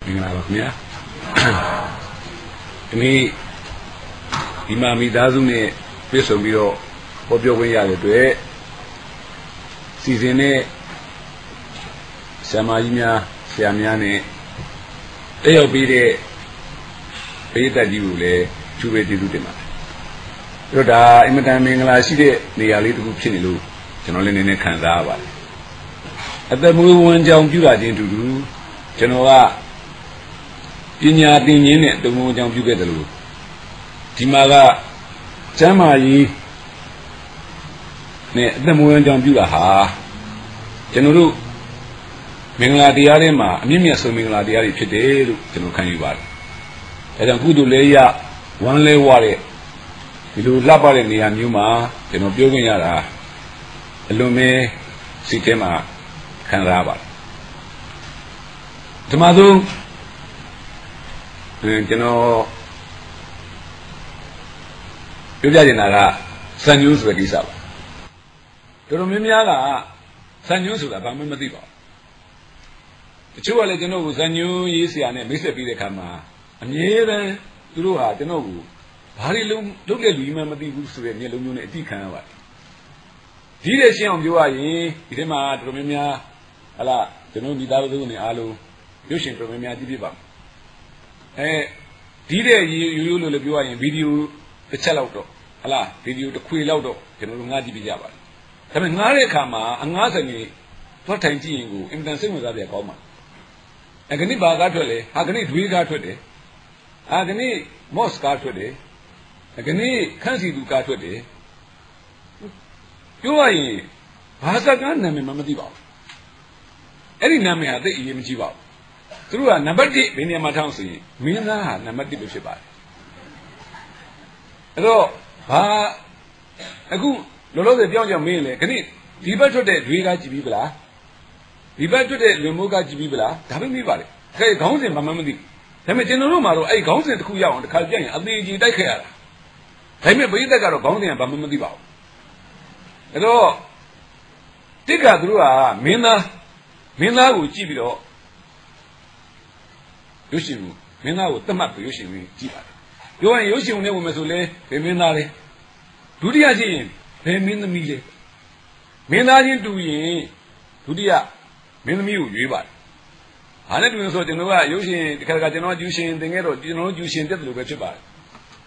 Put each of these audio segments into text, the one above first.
Mingala Mia Ini Imami Dazune Pisomiro Popio Wayale Season Samajina Siamiane Eo Bide Peta Jule Chube Dudema Yoda Imatan Mingala Side Niali to Chinilu General in Kanzava At the move one jump you are into do Genoa Pinya Dinin the moon jump you get the loop Timaga Jamayi the moon jump you ha General Mingla Diarema, Mimia so Mingla Diari Pede, General Kanyuba. And a good layer, one lay warrior. You labor in the Anuma, General Bioginara, Lume, Sitema, Kanraba. Tomado, General Yudanara, San Yus Regisaba. Toromimiala, San Yusula, Bamadiba. The two legend was a new easy and a Mr. Pidecama. And here, through her, the noble. Harry look at you, remember the books to a yellow moon at Ticanava. Did I see on you? I Idema, Romania, Allah, the no Midavuni Alu, Yushin Romania Diva. Did you look in video the Chalauto, Allah, video the Quilauto, the Nungadi Bijava. I mean, Narekama, and Nazani, what time do you in the same with other coma? Agani Bagatole, Agani Dwigatode, Agani Moscatode, Agani Kansi Ducatode. You are in Hasagan Name Mamadiva. Any name had the EMGva. Through a number deep in Yamatansi, Mina, number deep Shibai. Hello, a good Lolo the Bion Mele, can it? People today, Dwiga Jibila. People today, Lumoga Jibila, having me valley. Say, Gons in Mamadi. Tell General Maro, I Gons in the Kuya on the Kaljan, I'll be Dikea. Tell me, but you got a Gons in Bamadiva. Hello, Tika Drua, Mina would keep it all. Yushimu, Mina would come up to Yushimi, Jiba. You are Yushim Neumesule, Feminare. Dudiazin, Femin the Mile. Minadin to ye, Dudia. Minmu, Yuba. I never saw Genova using the Carcatino using the Nero, you know, using the Lugachiba.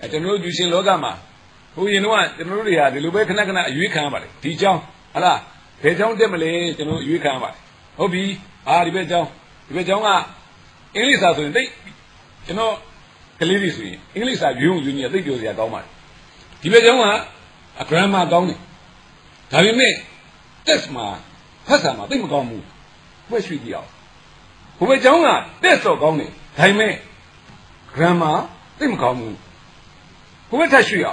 I don't know using Logama. Who you know what? The Luria, the Lubecanagana, Yucamari. Teacher, Allah, Pejon Demale, you know, Yucamari. Hobby, the Bejonga, English are doing, you know, Calidisi, English are you, they use their government. The Bejonga, a grandma downy. Have you made? That's my Hasama, think of move. Where should you? Who were Jonah? That's so gone. Time, Grandma, think of move. Who will touch you?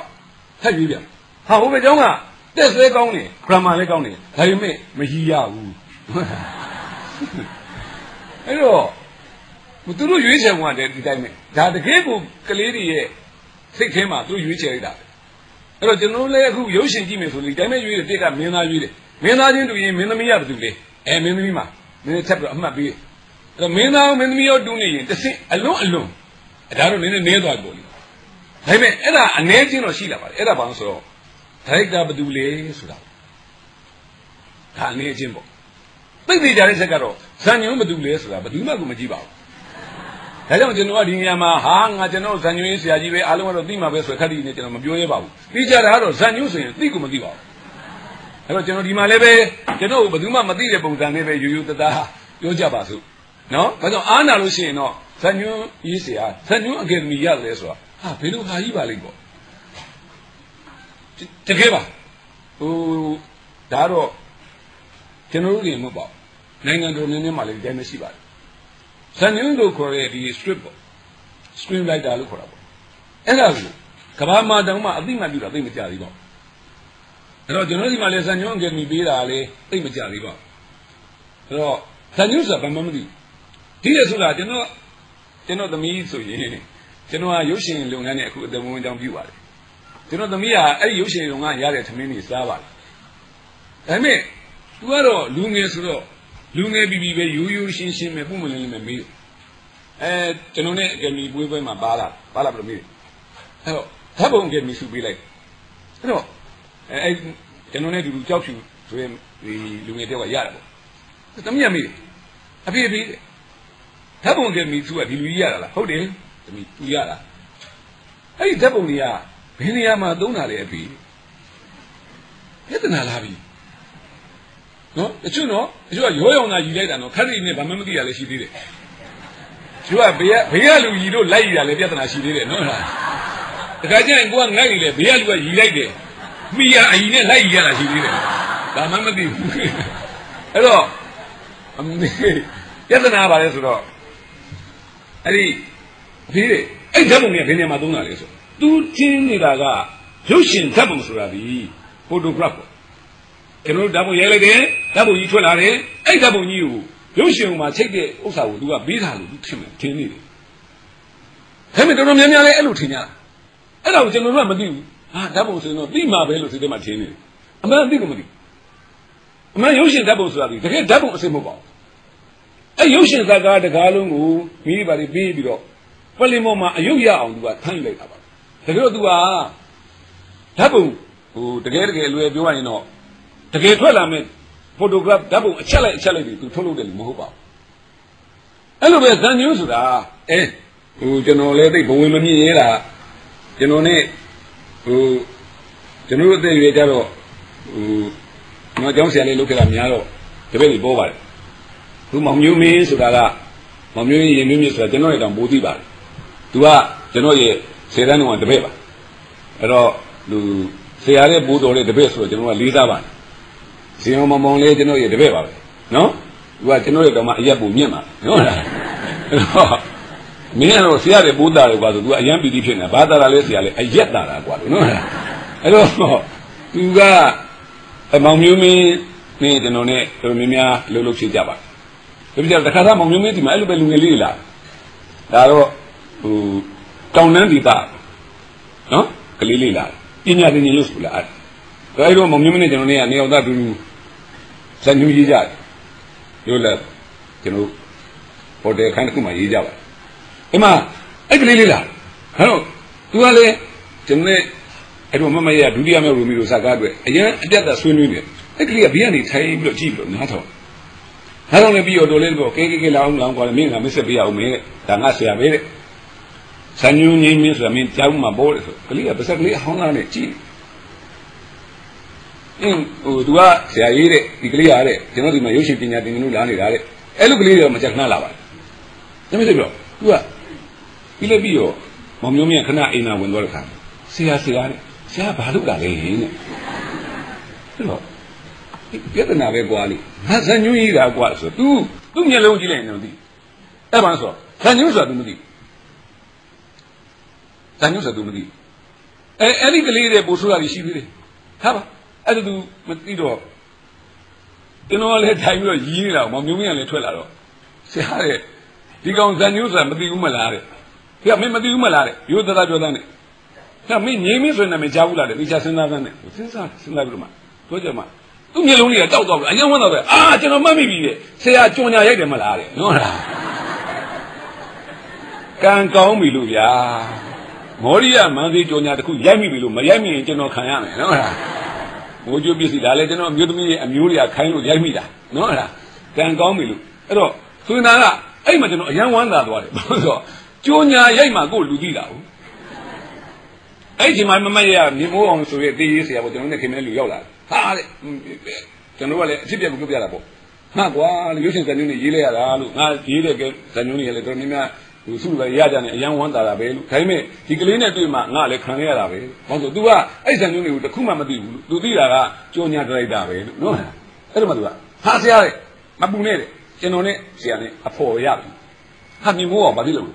Tell you, how were Jonah? That's the gone. Grandma, they gone. Time, Mahia. Hello. But do you use one at the time? That the game of Calidi, 6 came out through you say that. Hello, General, who using Jimmy for the damage you take up Mina. Mina didn't do him, Minamia to be, and Minima. Minna might be. The Mina, Minmio doing the same alone. And I don't mean a neighbor body. I mean, Eda, a nation or Sheila, Eda Banso. Take up a dule, Suda. Tane Jimbo. But the Jarisagaro, San Yuma dule, Suda, but you know Majiba. I don't know Yama, Hang, I don't know San Yuis, Yajive, Alama Dima, West Kadi, Nabueva. Vijaro, San Yusin, Nikumadiva. Hello, General Dimalebe, you know, but you might material than ever you use the Yojabasu. No, but no, Anna Lucy, no, San you easier, San you again me yell as well. Ah, Pilu Haibaligo. Together. Oh, Daro General Mobile. Nangan Mali, Demesiba. San you go Korea, the strip. Scream like the Alukorabo. And I will. Kabama Dama, I think I do a thing with Jalibo. Hello, General Malazan get me beat Ali, think with Jaliba. Hello, Sanusa, Bamamadi. Tiasula, you know the me, so you know, using Lungan, the moment down view. You know the Mia, I using Lungan Yard to many Sava. I mean, Tuaro, Lungas, Lunga Bibi, you using Shim, a woman in the meal. ကျွန်တော်နဲ့အကယ်မီပွဲမှာပါလာဘယ်လိုမေးအဲ့တော့ဓာတ်ပုံအကယ်မီစုပေးလိုက်အဲ့တော့ကျွန်တော်နဲ့တူကြောက်ဖြူဆိုရင်ဒီလူငယ်တယောက်ကရတယ်ပေါ့သမီးကမေးတယ်အဖေဓာတ်ပုံအကယ်မီစုကဒီလူကြီးရတာလားဟုတ်တယ်သမီးသူရတာအဲ့ဒီဓာတ်ပုံတွေကဘယ်နေရာမှာသုံးတာလဲအဖေပြဿနာလားပြီနော်တချို့ကရောရောင်သာယူလိုက်တာနော်ခက်နေနဲ့ဘာမှမသိရလဲရှိသေးတယ်သူကဘေးကလူကြီးတို့လိုက်ရတာလဲပြဿနာရှိသေးတယ်နော်တခါကျရင်ကိုကငိုက်နေလေဘေးကလူကယူလိုက်တယ်မိရအရင်နဲ့လိုက်ရတာရှိသေးတယ်ဒါမှမသိဘူးအဲ့တော့ပြဿနာပါလဲဆိုတော့အဲ့ဒီအဖေအဲ့ဓာတ်ပုံကဘယ်နေရာမှာသုံးတာလဲဆိုသူချင်းနေတာကရုပ်ရှင်ဓာတ်ပုံဆိုတာဒီဖိုတိုဂရပ်ပေါ့ကျွန်တော်တို့ဓာတ်ပုံရိုက်လိုက်တယ်ဓာတ်ပုံကြီးထွက်လာတယ်အဲ့ဓာတ်ပုံကြီးကိုရုပ်ရှင်မှာချိတ်တဲ့ဥစ္စာကိုသူကပေးတာလို့သူထင်နေတယ်ဒါပေမဲ့တော်တော်များများလည်းအဲ့လိုထင်ကြအဲ့ဒါကိုကျွန်တော်တို့ကမသိဘူးဟာဓာတ်ပုံဆိုရင်တော့သိမှာပဲလို့စိတ်ထဲမှာထင်နေတယ်အမှန်သိလို့မသိအမှန်ရုပ်ရှင်ဓာတ်ပုံဆိုတာဒီတကယ်ဓာတ်ပုံအစစ်မဟုတ်ပါဘူးအဲ့ရုပ်ရှင်ဇာတ်ကားတကားလုံးကိုမိဘတွေပေးပြီးတော့ပလင်ပေါ်မှာအယုတ်ရအောင်သူကထိုင်းလိုက်တာပါတကယ်တော့သူကဓာတ်ပုံတကယ်အလွယ်ပြောရရင်တော့တကယ်ထွက်လာမဲ့ဖိုတိုဂရပ်ဓာတ်ပုံအချက်လိုက်တွေသူထုတ်လုပ်တယ်လို့မဟုတ်ပါဘူးအဲ့လိုပဲဇန်ညူးဆိုတာကျွန်တော်လည်းသိဘဝင်မမြင်ရတာကျွန်တော်နဲ့ကျွန်တော်တို့အသက်ရွယ်ကြတော့ကျွန်တော်ကျောင်းဆရာလေးလုပ်ခဲ့တာများတော့တပည့်တွေပေါ်ပါတယ်သူမောင်မျိုးမင်းဆိုတာကမောင်မျိုးရင်မျိုးမြစ်ဆိုတာကျွန်တော်ရဲ့တောင်ပိုးသိပါတယ်သူကကျွန်တော်ရဲ့10တန်းတုန်းကတပည့်ပါအဲ့တော့လူဆရာရဲ့ပိုးတော်တဲ့တပည့်ဆိုတော့ကျွန်တော်ကလေးစားပါတယ်ဇင်အောင်မောင်လေးကျွန်တော်ရဲ့တပည့်ပါပဲနော်သူကကျွန်တော်ရဲ့တောင်မှအရက်ပူမြင့်ပါနော်အဲ့တော့မင်းကတော့ဆရာရဲ့ပိုးတာတယ်ကွာဆိုသူကအရန်ပီတိဖြစ်နေတာဘာသာတာလဲဆရာလဲအရက်တာတာကွာလို့နော်အဲ့တော့သူကမောင်မျိုးမင်းနဲ့ကျွန်တော်နဲ့တော်များများလှုပ်ဖြစ်ကြပါတယ်ဒါပြကြတခါသားမောင်မျိုးမင်းဒီမှာအဲ့လိုပဲလူငယ်လေးလာဒါတော့တောင်တန်းဒေသနော်ကလေးလေးလာပညာသင်နေလို့ဆိုလားအဲ့တော့မောင်မျိုးမင်းနဲ့ကျွန်တော်နဲ့ကနေအောင်သားတူဇန်ညူးရေးကြတယ်ရိုးလက်ကျွန်တော်ဟိုတယ်ခိုင်းတစ်ခုမှရေးကြပါအဲ့မှာအဲ့ကလေးလေးလာဟဲ့တော့သူကလည်းကျွန်တော်နဲ့အဲ့တော့မမရဒုတိယမြောက်လူမျိုးတို့စကားတွေ့အရင်အပြတ်သက်ဆွေးနွေးနေအဲ့ကလေးကဘေးကနေထိုင်ပြီးတော့ကြည့်ပြီးတော့နားထောင်လည်းပြီးတော့တော်လေးတော့ကဲလောင်းကွာမင်းကမဆက်ပြရအောင်မင်းဒါငါဆရာပဲတဲ့ဇန်ညူးငင်းမင်းဆိုတာမင်းကြောက်မှာပေါ်တယ်ဆိုကလေးကပါစက်ကလေးအဟောင်းသားနဲ့ကြည့်သူကဆရာကြီးတဲ့ဒီကလေးရတဲ့ကျွန်တော်ဒီမှာရုပ်ရှင်ပညာသင်လို့လာနေတာတဲ့အဲ့လိုကလေးတွေကမချက်ခဏလာပါတယ်ဒါမဲ့ဆိုတော့သူကပြီးတော့မောင်မျိုးမြတ်ခဏအိမ်သာဝင်သွားတဲ့ခါဆရာတဲ့ဆရာဘာလုပ်တာလဲတဲ့အဲ့တော့ပြဿနာပဲကွာလေငါဇန်ညူးကြီးတာကွာဆိုသူမျက်လုံးကြည့်လိုက်ရင်တော့သိအဲ့ဘာဆိုဇန်ညူးဆိုတာ तू မသိဇန်ညူးဆိုတာ तू မသိအဲ့ဒီကလေးတွေပို့ဆိုတာရှိသေးတယ်ဟာပါအဲ့ဒါ तू မသိတော့ကျွန်တော်လည်းထိုင်ပြီးတော့ရီးနေတာမောင်မျိုးမြတ်လည်းထွက်လာတော့ဆရာတဲ့ဒီကောင်ဇန်ညူးဆိုတာမသိဘူးမလားတဲ့ဆရာမင်းမသိဘူးမလားတဲ့ရိုးသားပြောသားနဲ့ဆရာမင်းငြိမ်းမင်းဆိုရင်လည်းမကြောက်ဘူးလားတဲ့ဒီချစဉ်းစားသားနဲ့စဉ်းစားပြီးတော့မှပြောကြမှာသူ့မျက်လုံးတွေကတောက်တော့အရင်ဝန်းတော့ပဲကျွန်တော်မှတ်မိပြီတဲ့ဆရာကြုံညာရိုက်တယ်မလားတဲ့နော်လားကံကောင်းပြီလို့ဗျာမောရိယမန်းသေးကြုံညာတစ်ခုရိုက်မိပြီလို့မရိုက်မိရင်ကျွန်တော်ခံရမယ်နော်လားမိုးကျွပစ္စည်းဒါလည်းကျွန်တော်အမျိုးသမီးရဲ့အမျိုးတွေကခိုင်းလို့ရိုက်မိတာနော်လားကံကောင်းပြီလို့အဲ့တော့သူနာကအဲ့မှာကျွန်တော်အရင်ဝန်းသာသွားတယ်ဘာလို့ဆိုတော့ကြုံညာရိုက်မှာကိုလူသိတာဟုတ်အဲ့ဒီမှာမမရမြေမိုးအောင်ဆိုရဲတေးရေးဆရာပေါ့ကျွန်တော်နဲ့ခင်မဲလူရောက်လာဟာတဲ့ကျွန်တော်ကလည်းအဖြစ်ပြကိုပြောပြတာပေါ့ဟာကွာရုပ်ရှင်ဇာတ်ညွှန်းတွေရေးလိုက်ရတာလို့ငါရေးတဲ့ဇာတ်ညွှန်းတွေလည်းတော်တော်များများစုလည်းရကြတယ်အရန်ဝမ်းသာတာပဲလို့ဒါပေမဲ့ဒီကလေးနဲ့တွေ့မှငါလည်းခံရတာပဲဘာလို့ तू ကအဲ့ဇာတ်ညွှန်းတွေကိုတခုမှမသိဘူးလို့ तू သိတာကကြောညာဒရိုက်တာပဲလို့နော်အဲ့တော့မှ तू ကဟာဆရာတဲ့မပူနဲ့တဲ့ကျွန်တော်နဲ့ဆရာနဲ့အဖော်ရပြီဟာမြင်မိုးအောင်မသိလို့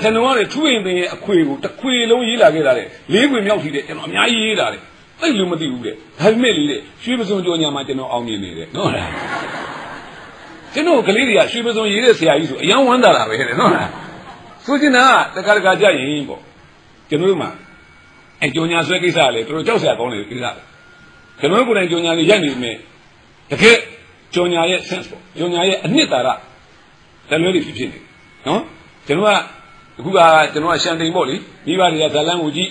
ကျွန်တော်ကလည်းထူးရင်ပင်ရဲ့အခွေကိုတစ်ခွေလုံးရေးလာခဲ့တာတဲ့၄ခွေမြောက်ထီတဲ့ကျွန်တော်အများကြီးရေးတာတဲ့အဲ့လိုမသိဘူးတဲ့ဒါပေမဲ့လေတဲ့ရွှေပစုံကြောညာမှာကျွန်တော်အောင်မြင်နေတယ်နော်လားကျွန်တော်ကလေးတွေကရွှေပစုံရေးတဲ့ဆရာကြီးဆိုအယံဝမ်းသာတာပဲတဲ့နော်လားဆိုချင်တာကတခါကြရင်ပေါ့ကျွန်တော်တို့မှာကြောညာဆွဲကိစ္စလေတို့ကြောက်ဆရာကောင်းတယ်ကိစ္စကျွန်တော်ကိုယ်တိုင်ကြောညာလေးရိုက်နေမယ်တကယ်ကြောညာရဲ့ sense ပေါ့ကြောညာရဲ့အနှစ်သာရတလွဲတွေဖြစ်နေ နော်ကျွန်တော်ကအခုကကျွန်တော်ကရှန်တိန်ပေါ့လေမိဘတွေကဇလန်းကိုကြည့်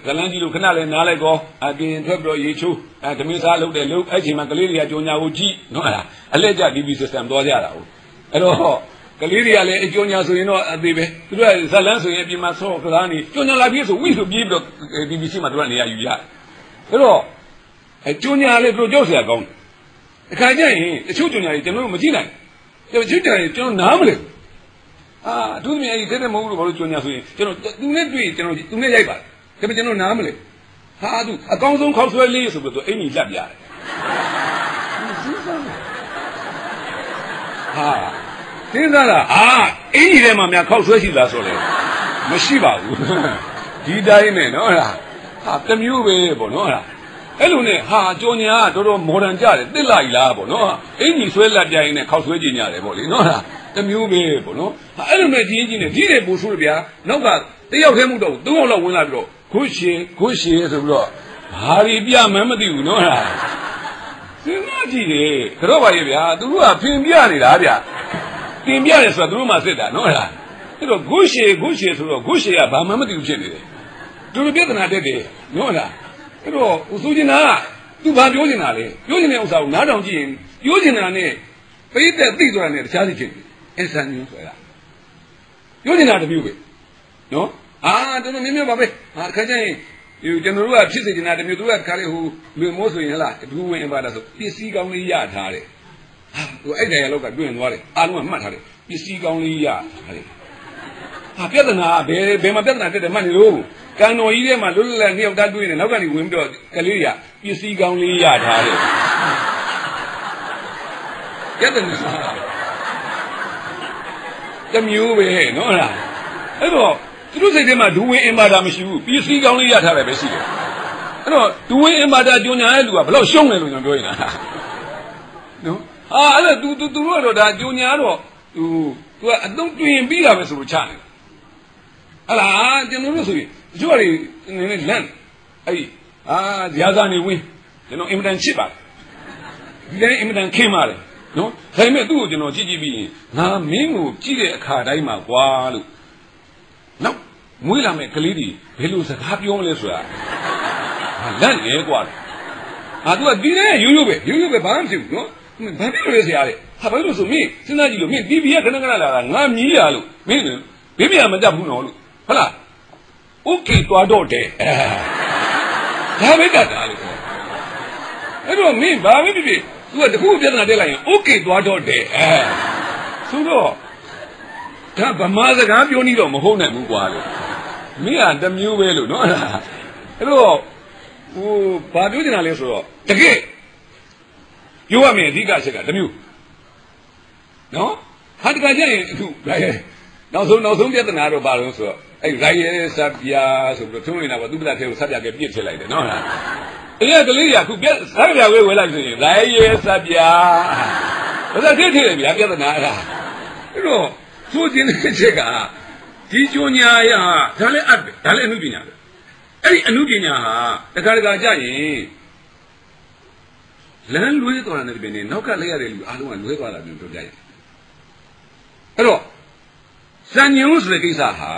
ဇလန်းကြည့်လို့ခဏလေးနားလိုက်ကောအပြင်ထွက်ပြီးတော့ရေချိုးဓမင်းစားလုပ်တယ်လို့အဲ့ချိန်မှာကလေးတွေကကြောညာကိုကြည့်နော်အလက်ကျ DB system သွားကြတာဟုတ်အဲ့တော့ကလေးတွေကလည်းအကြောညာဆိုရင်တော့အသေးပဲသူတို့ကဇလန်းဆိုရင်အပြင်မှာဆော့ကစားနေကြောညာလာပြေးဆိုဝိဆိုပြေးပြီးတော့ DBC မှာတို့ကနေရာယူရတယ်အဲ့တော့ကြောညာလည်းတို့ကြောက်เสียကောင်းတယ်အခါကျရင်တချို့ကြောညာတွေကျွန်တော်တို့မကြည့်နိုင်ဘူးတချို့ကြောညာတွေကျွန်တော်နားမလဲအထူးသဖြင့်အဲ့ဒီတဲ့မဟုတ်လို့ဘာလို့ကြောညာဆိုရင်ကျွန်တော်သူနဲ့တွေ့ကျွန်တော်သူနဲ့ရိုက်ပါတယ်ဒါပေမဲ့ကျွန်တော်နားမလဲသူအကောင်းဆုံးခောက်ဆွဲလေးဆိုပြီးတော့အင်ကြီးလက်ပြရတယ်စဉ်းစားတာအင်ကြီးထဲမှာများခောက်ဆွဲရှိလားဆိုလေမရှိပါဘူးဒီတိုင်းနဲ့နော်တမျိုးပဲပေါ့နော်အဲ့လိုနဲ့ကြောညာကတော်တော်မော်ဒန်ကြတယ်တစ်လိုက်လားပေါ့နော်အင်ကြီးဆွဲလက်ပြရင်နဲ့ခောက်ဆွဲကြည့်ရတယ်ပေါ့လေနော်တမျိုးပဲပေါ့နော်အဲ့လိုနဲ့ကြီးကြီးနဲ့ဒီတွေပို့ဆိုးတယ်ဗျာနောက်ကတယောက်တည်းမှုတော့သုံးယောက်လောက်ဝင်လာပြီးတော့ခုရှင်ဆိုပြီးတော့ဘာတွေပြမှန်းမသိဘူးနော်စဉ်းစားကြည့်တယ်ကတော့ပါရဲ့ဗျာသူတို့ကဖင်ပြနေတာဗျာတင်ပြတယ်ဆိုတော့သူတို့မှစစ်တာနော်အဲ့တော့ခုရှင်ဆိုတော့ခုရှင်ကဘာမှမသိဘူးဖြစ်နေတယ်သူတို့ပြဿနာတက်တယ်နော်အဲ့တော့ဦးစိုးကျင်နာကသူဘာပြောနေတာလဲပြောနေတဲ့ဥစ္စာကိုနားထောင်ကြည့်ရင်ပြောနေတာနဲ့ပိတ်သက်သိသွားတယ်တခြားစီဖြစ်တယ်အဆန်ညွှန်းဆိုတာပြောနေတာတမျိုးပဲနော်တော်တော်များများပါပဲခါကျရင်ကျွန်တော်တို့ကဖြစ်စေချင်တာတမျိုးသူကခါလေးဟိုလူမိုးဆိုရင်ဟလားဒူးဝင်ပါတာဆိုပစ္စည်းကောင်းလေးရထားတယ်သူအဲ့တိုင်းလောက်ကတွင်သွားတယ်အားလုံးကမှတ်ထားတယ်ပစ္စည်းကောင်းလေးရထားတယ်ပြဿနာဘယ်မှာပြဿနာတက်တယ်မှတ်နေလို့ကံတော်ကြီးထဲမှာလွတ်လွတ်လပ်နှစ်ယောက်သားတွေ့နေနောက်ကနေဝင်ပြီးတော့ကလေးရပစ္စည်းကောင်းလေးရထားတယ်ပြဿနာတမျိုးပဲနော်အဲ့တော့သူတို့စိတ်ထဲမှာဒူဝင်အင်ပါတာမရှိဘူးပစ္စည်းကောင်းလေးရထားတယ်ပဲရှိတယ်အဲ့တော့ဒူဝင်အင်ပါတာကြောညာတဲ့လူကဘယ်လောက်ရှုံးတယ်လို့ကျွန်တော်ပြောနေတာနော်အဲ့ဒါသူတို့ကတော့ဒါကြောညာတော့သူကအသုံးတွင်ပြီးတာပဲဆိုလို့ချတယ်ဟလားကျွန်တော်တို့ဆိုရင်တချို့တွေနည်းနည်းလန့်အဲ့ဇာစာနေဝင်ကျွန်တော်အင်မတန်ချစ်ပါတယ်ဒီတိုင်းအင်မတန်ခင်ပါတယ်နော်ဒါပေမဲ့သူ့ကိုကျွန်တော်ကြည့်ပြီးရင်ငါမင်းကိုကြည့်တဲ့အခါတိုင်းမှာကွာလို့နောက်မွေးလာမဲ့ကလေးတွေဘယ်လိုစကားပြောမလဲဆိုတာလန့်ရဲကွာသူကဒီနဲ့ရိုးပဲဘာမှမဖြစ်ဘူးနော်ဘာဖြစ်လို့လဲဆရာလေဘာလို့ဆိုမင်းစဉ်းစားကြည့်လို့မင်း TV ကခဏခဏလာတာငါမြည်ရလို့မင်းဘေးပြမတတ်ဘူးနော်လို့ဟုတ်လား Okay သွားတော့တယ်ဒါပဲတတ်တာလို့အဲ့တော့မင်းဘာပဲဖြစ်ဖြစ်သူကတခုပြဿနာတက်လိုက်ရင် Okay သွားတော့တယ်ဆိုတော့ဒါဗမာစကားပြောနေတော့မဟုတ်နိုင်ဘူးကွာလို့မင်းကတမျိုးပဲလို့နော်အဲ့တော့ဘာပြောနေတာလဲဆိုတော့တကယ်ပြောရမယ်အဓိကအချက်ကတမျိုးနော်တကယ်ကျရင်အခုနောက်ဆုံးပြဿနာတော့ဘာလို့ဆိုတော့အဲ့ရိုင်ရဲစပြာဆိုပြီးတော့ထုံးနေတာပေါ့သူ့ပဒထဲကိုစပြာကပြစ်ထည့်လိုက်တယ်နော်အဲ့ကလေးကအခုစပြာဝဲဝဲလိုက်ဆိုရင်ရိုင်ရဲစပြာဘာသာထည့်တယ်ဗျာပြဿနာအဲ့ဒါအဲ့တော့ဆိုခြင်းတဲ့ချက်ကဒီကျိုးညာရဒါလည်းအပ်ပဲဒါလည်းအမှုပညာပဲအဲ့ဒီအမှုပညာဟာတခါကြရင်လမ်းလွဲသွားတဲ့ပြင်နဲ့နောက်ကလိုက်ရတဲ့လူအားလုံးကလွဲသွားတာမျိုးပြောပြရတယ်အဲ့တော့စံညုံဆိုတဲ့ကိစ္စဟာ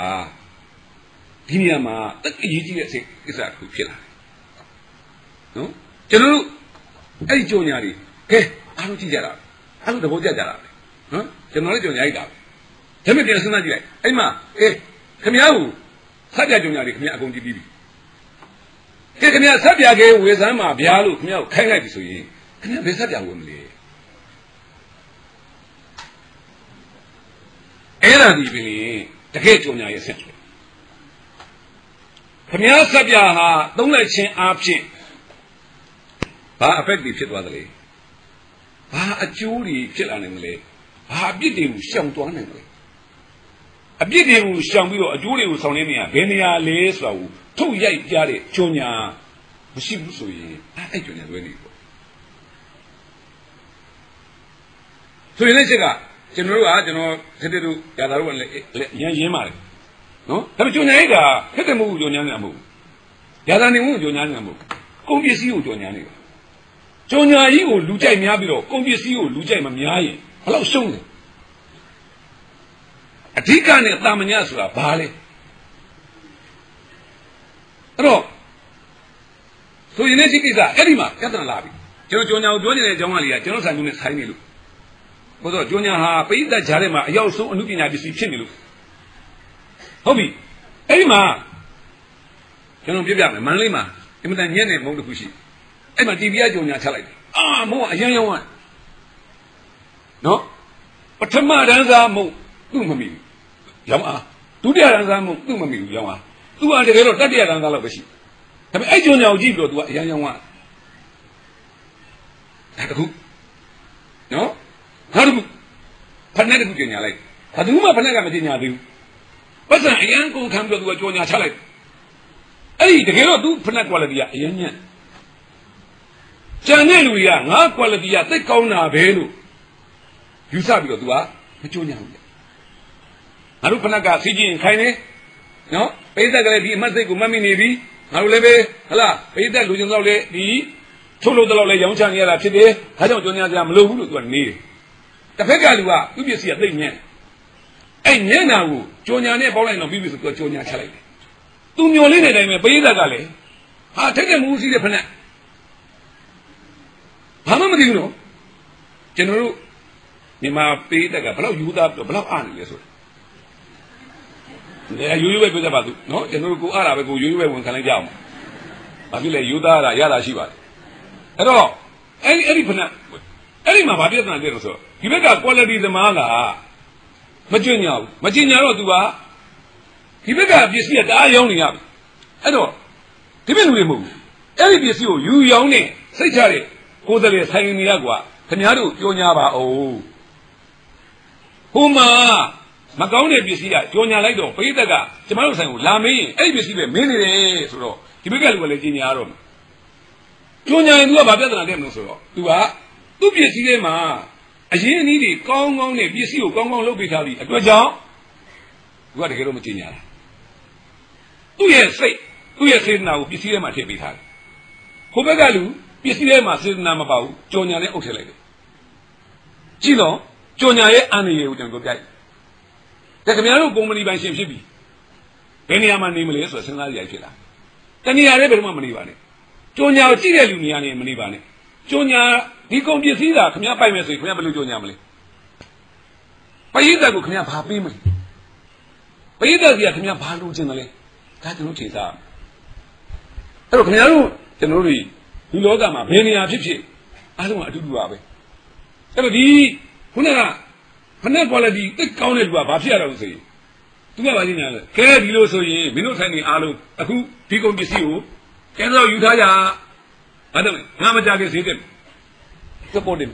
ဒီနေရာမှာအရေးကြီးတဲ့အကိစ္စတစ်ခုဖြစ်လာတယ်နော်ကျွန်တော်တို့အဲ့ဒီကျိုးညာတွေကဲအားလုံးကြည့်ကြတာအားလုံးသဘောကျကြတာနော်ကျွန်တော်လည်းကျိုးညာရိုက်တာဒါပေမဲ့ပြန်စဉ်းစားကြည့်လိုက်အဲ့မှာခင်ဗျားကိုဆက်ပြကြုံညာတွေခင်ဗျားအကုန်ကြည့်ပြီးပြီခင်ဗျားဆက်ပြကဲဝေစမ်းမှာဗျာလို့ခင်ဗျားကိုခိုင်းလိုက်ပြီဆိုရင်ခင်ဗျားဘယ်ဆက်ပြဝင်မလဲအဲ့ဒါဒီပြင်တကယ်ကြုံညာရဲ့ဆက်ခင်ဗျားဆက်ပြဟာသုံးလက်ချင်းအားဖြင့်ဘာ effect တွေဖြစ်သွားသလဲဘာအကျိုးတွေဖြစ်လာနိုင်မလဲဘာအပြစ်တွေကိုရှောင်သွားနိုင်မလဲအပြစ်တွေကိုရှောင်ပြီးတော့အကျိုးတွေကိုဆောင်နေနေရဘယ်နေရာလဲဆိုတာကိုထုတ်ရိုက်ပြတဲ့ကျုံညာမရှိဘူးဆိုရင်အဲ့ကျုံညာလွဲနေပေါ့ဆိုရင်လည်းချက်ကကျွန်တော်ခက်တဲ့တို့ຢာတာတို့ကလည်းရင်းပါတယ်နော်ဒါပေမဲ့ကျုံညာရဲ့ကခက်တဲ့မဟုတ်ဘူးကျုံညာညာမဟုတ်ဘူးຢာတာနေမှုကျုံညာညာမဟုတ်ဘူးကုန်ပစ္စည်းကိုကျုံညာနေတယ်ကျုံညာကြီးကိုလူကြိုက်များပြီးတော့ကုန်ပစ္စည်းကိုလူကြိုက်မများရင်ဘယ်လောက်ရှုံးလဲ ဓိကနဲ့တာမညာဆိုတာဘာလဲအဲ့တော့ဆိုရင်လည်းဒီကိစ္စအဲ့ဒီမှာပြဿနာလာပြီကျွန်တော်ကြောညာကိုပြောနေတဲ့အကြောင်းအရာလေးကကျွန်တော်ဆိုင်မှုနဲ့ဆိုင်နေလို့ဘုရားကြောညာဟာပိဋကကြားထဲမှာအရောက်ဆုံးအမှုပညာပစ္စည်းဖြစ်နေလို့ဟုတ်ပြီအဲ့ဒီမှာကျွန်တော်ပြပြမယ်မန္တလေးမှာအင်မတန်ညံ့တဲ့မုံတစ်ခုရှိအဲ့မှာ TV ကြောညာချလိုက်တယ်မုံကအရန်ရောင်းอ่ะနော်ပထမတန်းစားမုံသူ့မမီဘူးရောင်းအားဒုတိယတန်းစားမုံသူ့မမီဘူးရောင်းအားသူကတကယ်တော့တတိယတန်းစားလောက်ပဲရှိဒါပေမဲ့အဲ့ကြောညာကိုကြည့်ပြီးတော့ तू ကအရန်ရောင်းอ่ะဒါတခုနော်နောက်တစ်ခုဖက်နဲ့တခုကြောညာလိုက်ဘာသူမှဖက်နဲ့ကမကြောညာသေးဘူးပတ်စံအရန်ကုန်ခံပြီးတော့ तू ကကြောညာချလိုက်အဲ့ဒီတကယ်တော့ तू ဖက်နဲ့ quality ကအရန်ညံ့ကျန်တဲ့လူတွေကငါ quality ကသိကောင်းတာပဲလို့ယူဆပြီးတော့ तू ကမကြောညာဘူးငါတို့ဖက်နဲ့ကစီးကျင်ခိုင်းနေနော်ပိဿက်ကလေးဒီအမှတ်စိတ်ကိုမှတ်မိနေပြီငါတို့လည်းပဲဟလားပိဿက်လူချင်းတော့လေဒီထုတ်လို့တော့လေရောင်းချနေရတာဖြစ်တယ်ဒါကြောင့်ကြောညာစရာမလိုဘူးလို့ तू ကနေတယ်တစ်ဖက်ကလူကသူ့ပစ္စည်းကသိညံ့အဲ့ညံ့တာကိုကြောညာနဲ့ပေါင်းလိုက်တော့ပြီးပြီဆို तू ကြောညာချလိုက်တယ်သူမျောလေးတဲ့အတိုင်းပဲပိဿက်ကလည်းဟာထက်တဲ့မူးစီးတဲ့ဖက်နဲ့ဘာမှမသိဘူးနော်ကျွန်တော်တို့မြန်မာပိဿက်ကဘယ်လောက်ယူသားပြီးတော့ဘယ်လောက်အားနေလဲဆိုတယ်ရိုးရိုးပဲပြောကြပါသူနော်ကျွန်တော်တို့ကိုအားတာပဲကိုရိုးရိုးပဲဝန်ခံလိုက်ကြအောင်ဘာဖြစ်လဲယူသားတာရတာရှိပါတယ်အဲ့တော့အဲ့ဒီဖက်နဲ့အဲ့ဒီမှာဘာပြဿနာလဲလို့ဆိုဒီဘက်က quality သမားကမကျွညာဘူးမကျွညာတော့ तू ကဒီဘက်ကပစ္စည်းကတအားရောင်းနေရပြီအဲ့တော့ဒီဘက်လူတွေမဟုတ်ဘူးအဲ့ဒီပစ္စည်းကိုယူရောင်းနေစိတ်ချတဲ့ကိုယ်တည်းဆိုင်နေရကွာခင်ဗျားတို့ကြောညာပါအောင်ဟိုမှာမကောင်းတဲ့ပစ္စည်းကကြောညာလိုက်တော့ပိဿက်ကကျမတို့ဆိုင်ကိုလာမင်းရင်အဲ့ဒီပစ္စည်းပဲမင်းနေတယ်ဆိုတော့ဒီဘက်ကလူကလည်းကြောညာရတော့ကြောညာရင် तू ကဘာပြဿနာတက်မလို့ဆိုတော့ तू ကသူ့ပစ္စည်းထဲမှာအရင်အနည်းတွေကောင်းကောင်းနဲ့ပစ္စည်းကိုကောင်းကောင်းလုပ်ပေးထားပြီးအတွက်ကြောင့် तू ကတကယ်တော့မကြောညာတာသူ့ရဲ့စိတ်သူ့ရဲ့စေတနာကိုပစ္စည်းထဲမှာထည့်ပေးထားတယ်ဟိုဘက်ကလူပစ္စည်းထဲမှာစေတနာမပါဘူးကြောညာနဲ့အုပ်ထည့်လိုက်တယ်ကြည့်တော့ကြောညာရဲ့အန္တရာယ်ကိုကျွန်တော်ပြောပြတယ်ဒါခင်ဗျားတို့ကုမ္ပဏီပိုင်ရှင်ဖြစ်ပြီဘယ်နေရာမှာနေမလဲဆိုတော့စဉ်းစားကြရဖြစ်လာတဏှာလည်းဘယ်တော့မှမနေပါနဲ့ကြောညာကိုကြည့်တဲ့လူနေရာနဲ့မနေပါနဲ့ကြောညာဒီကုန်ပစ္စည်းသာခင်ဗျားပိုင်မယ်ဆိုရင်ခင်ဗျားဘယ်လိုကြောညာမလဲပရိသတ်ကိုခင်ဗျားဘာပေးမလဲပရိသတ်ကြီးကခင်ဗျားဘာလိုချင်တယ်လဲဒါကျွန်တော်ထင်စားအဲ့တော့ခင်ဗျားတို့ကျွန်တော်တို့ဒီလောကမှာဘယ်နေရာဖြစ်ဖြစ်အားလုံးကအတူတူပါပဲအဲ့တော့ဒီခုနကဖက်နဲ့ quality သိကောင်းတဲ့လူကဘာဖြစ်ရတော့ဆိုရင်သူကဘာရှင်းညာလဲကဲဒီလိုဆိုရင်မင်းတို့ဆိုင်နေအားလုံးအခုဒီကုန်ပစ္စည်းကိုကျန်တော့ယူထားကြဘာလို့လဲငါမကြခဲ့သေးတယ်စပေါ်တယ်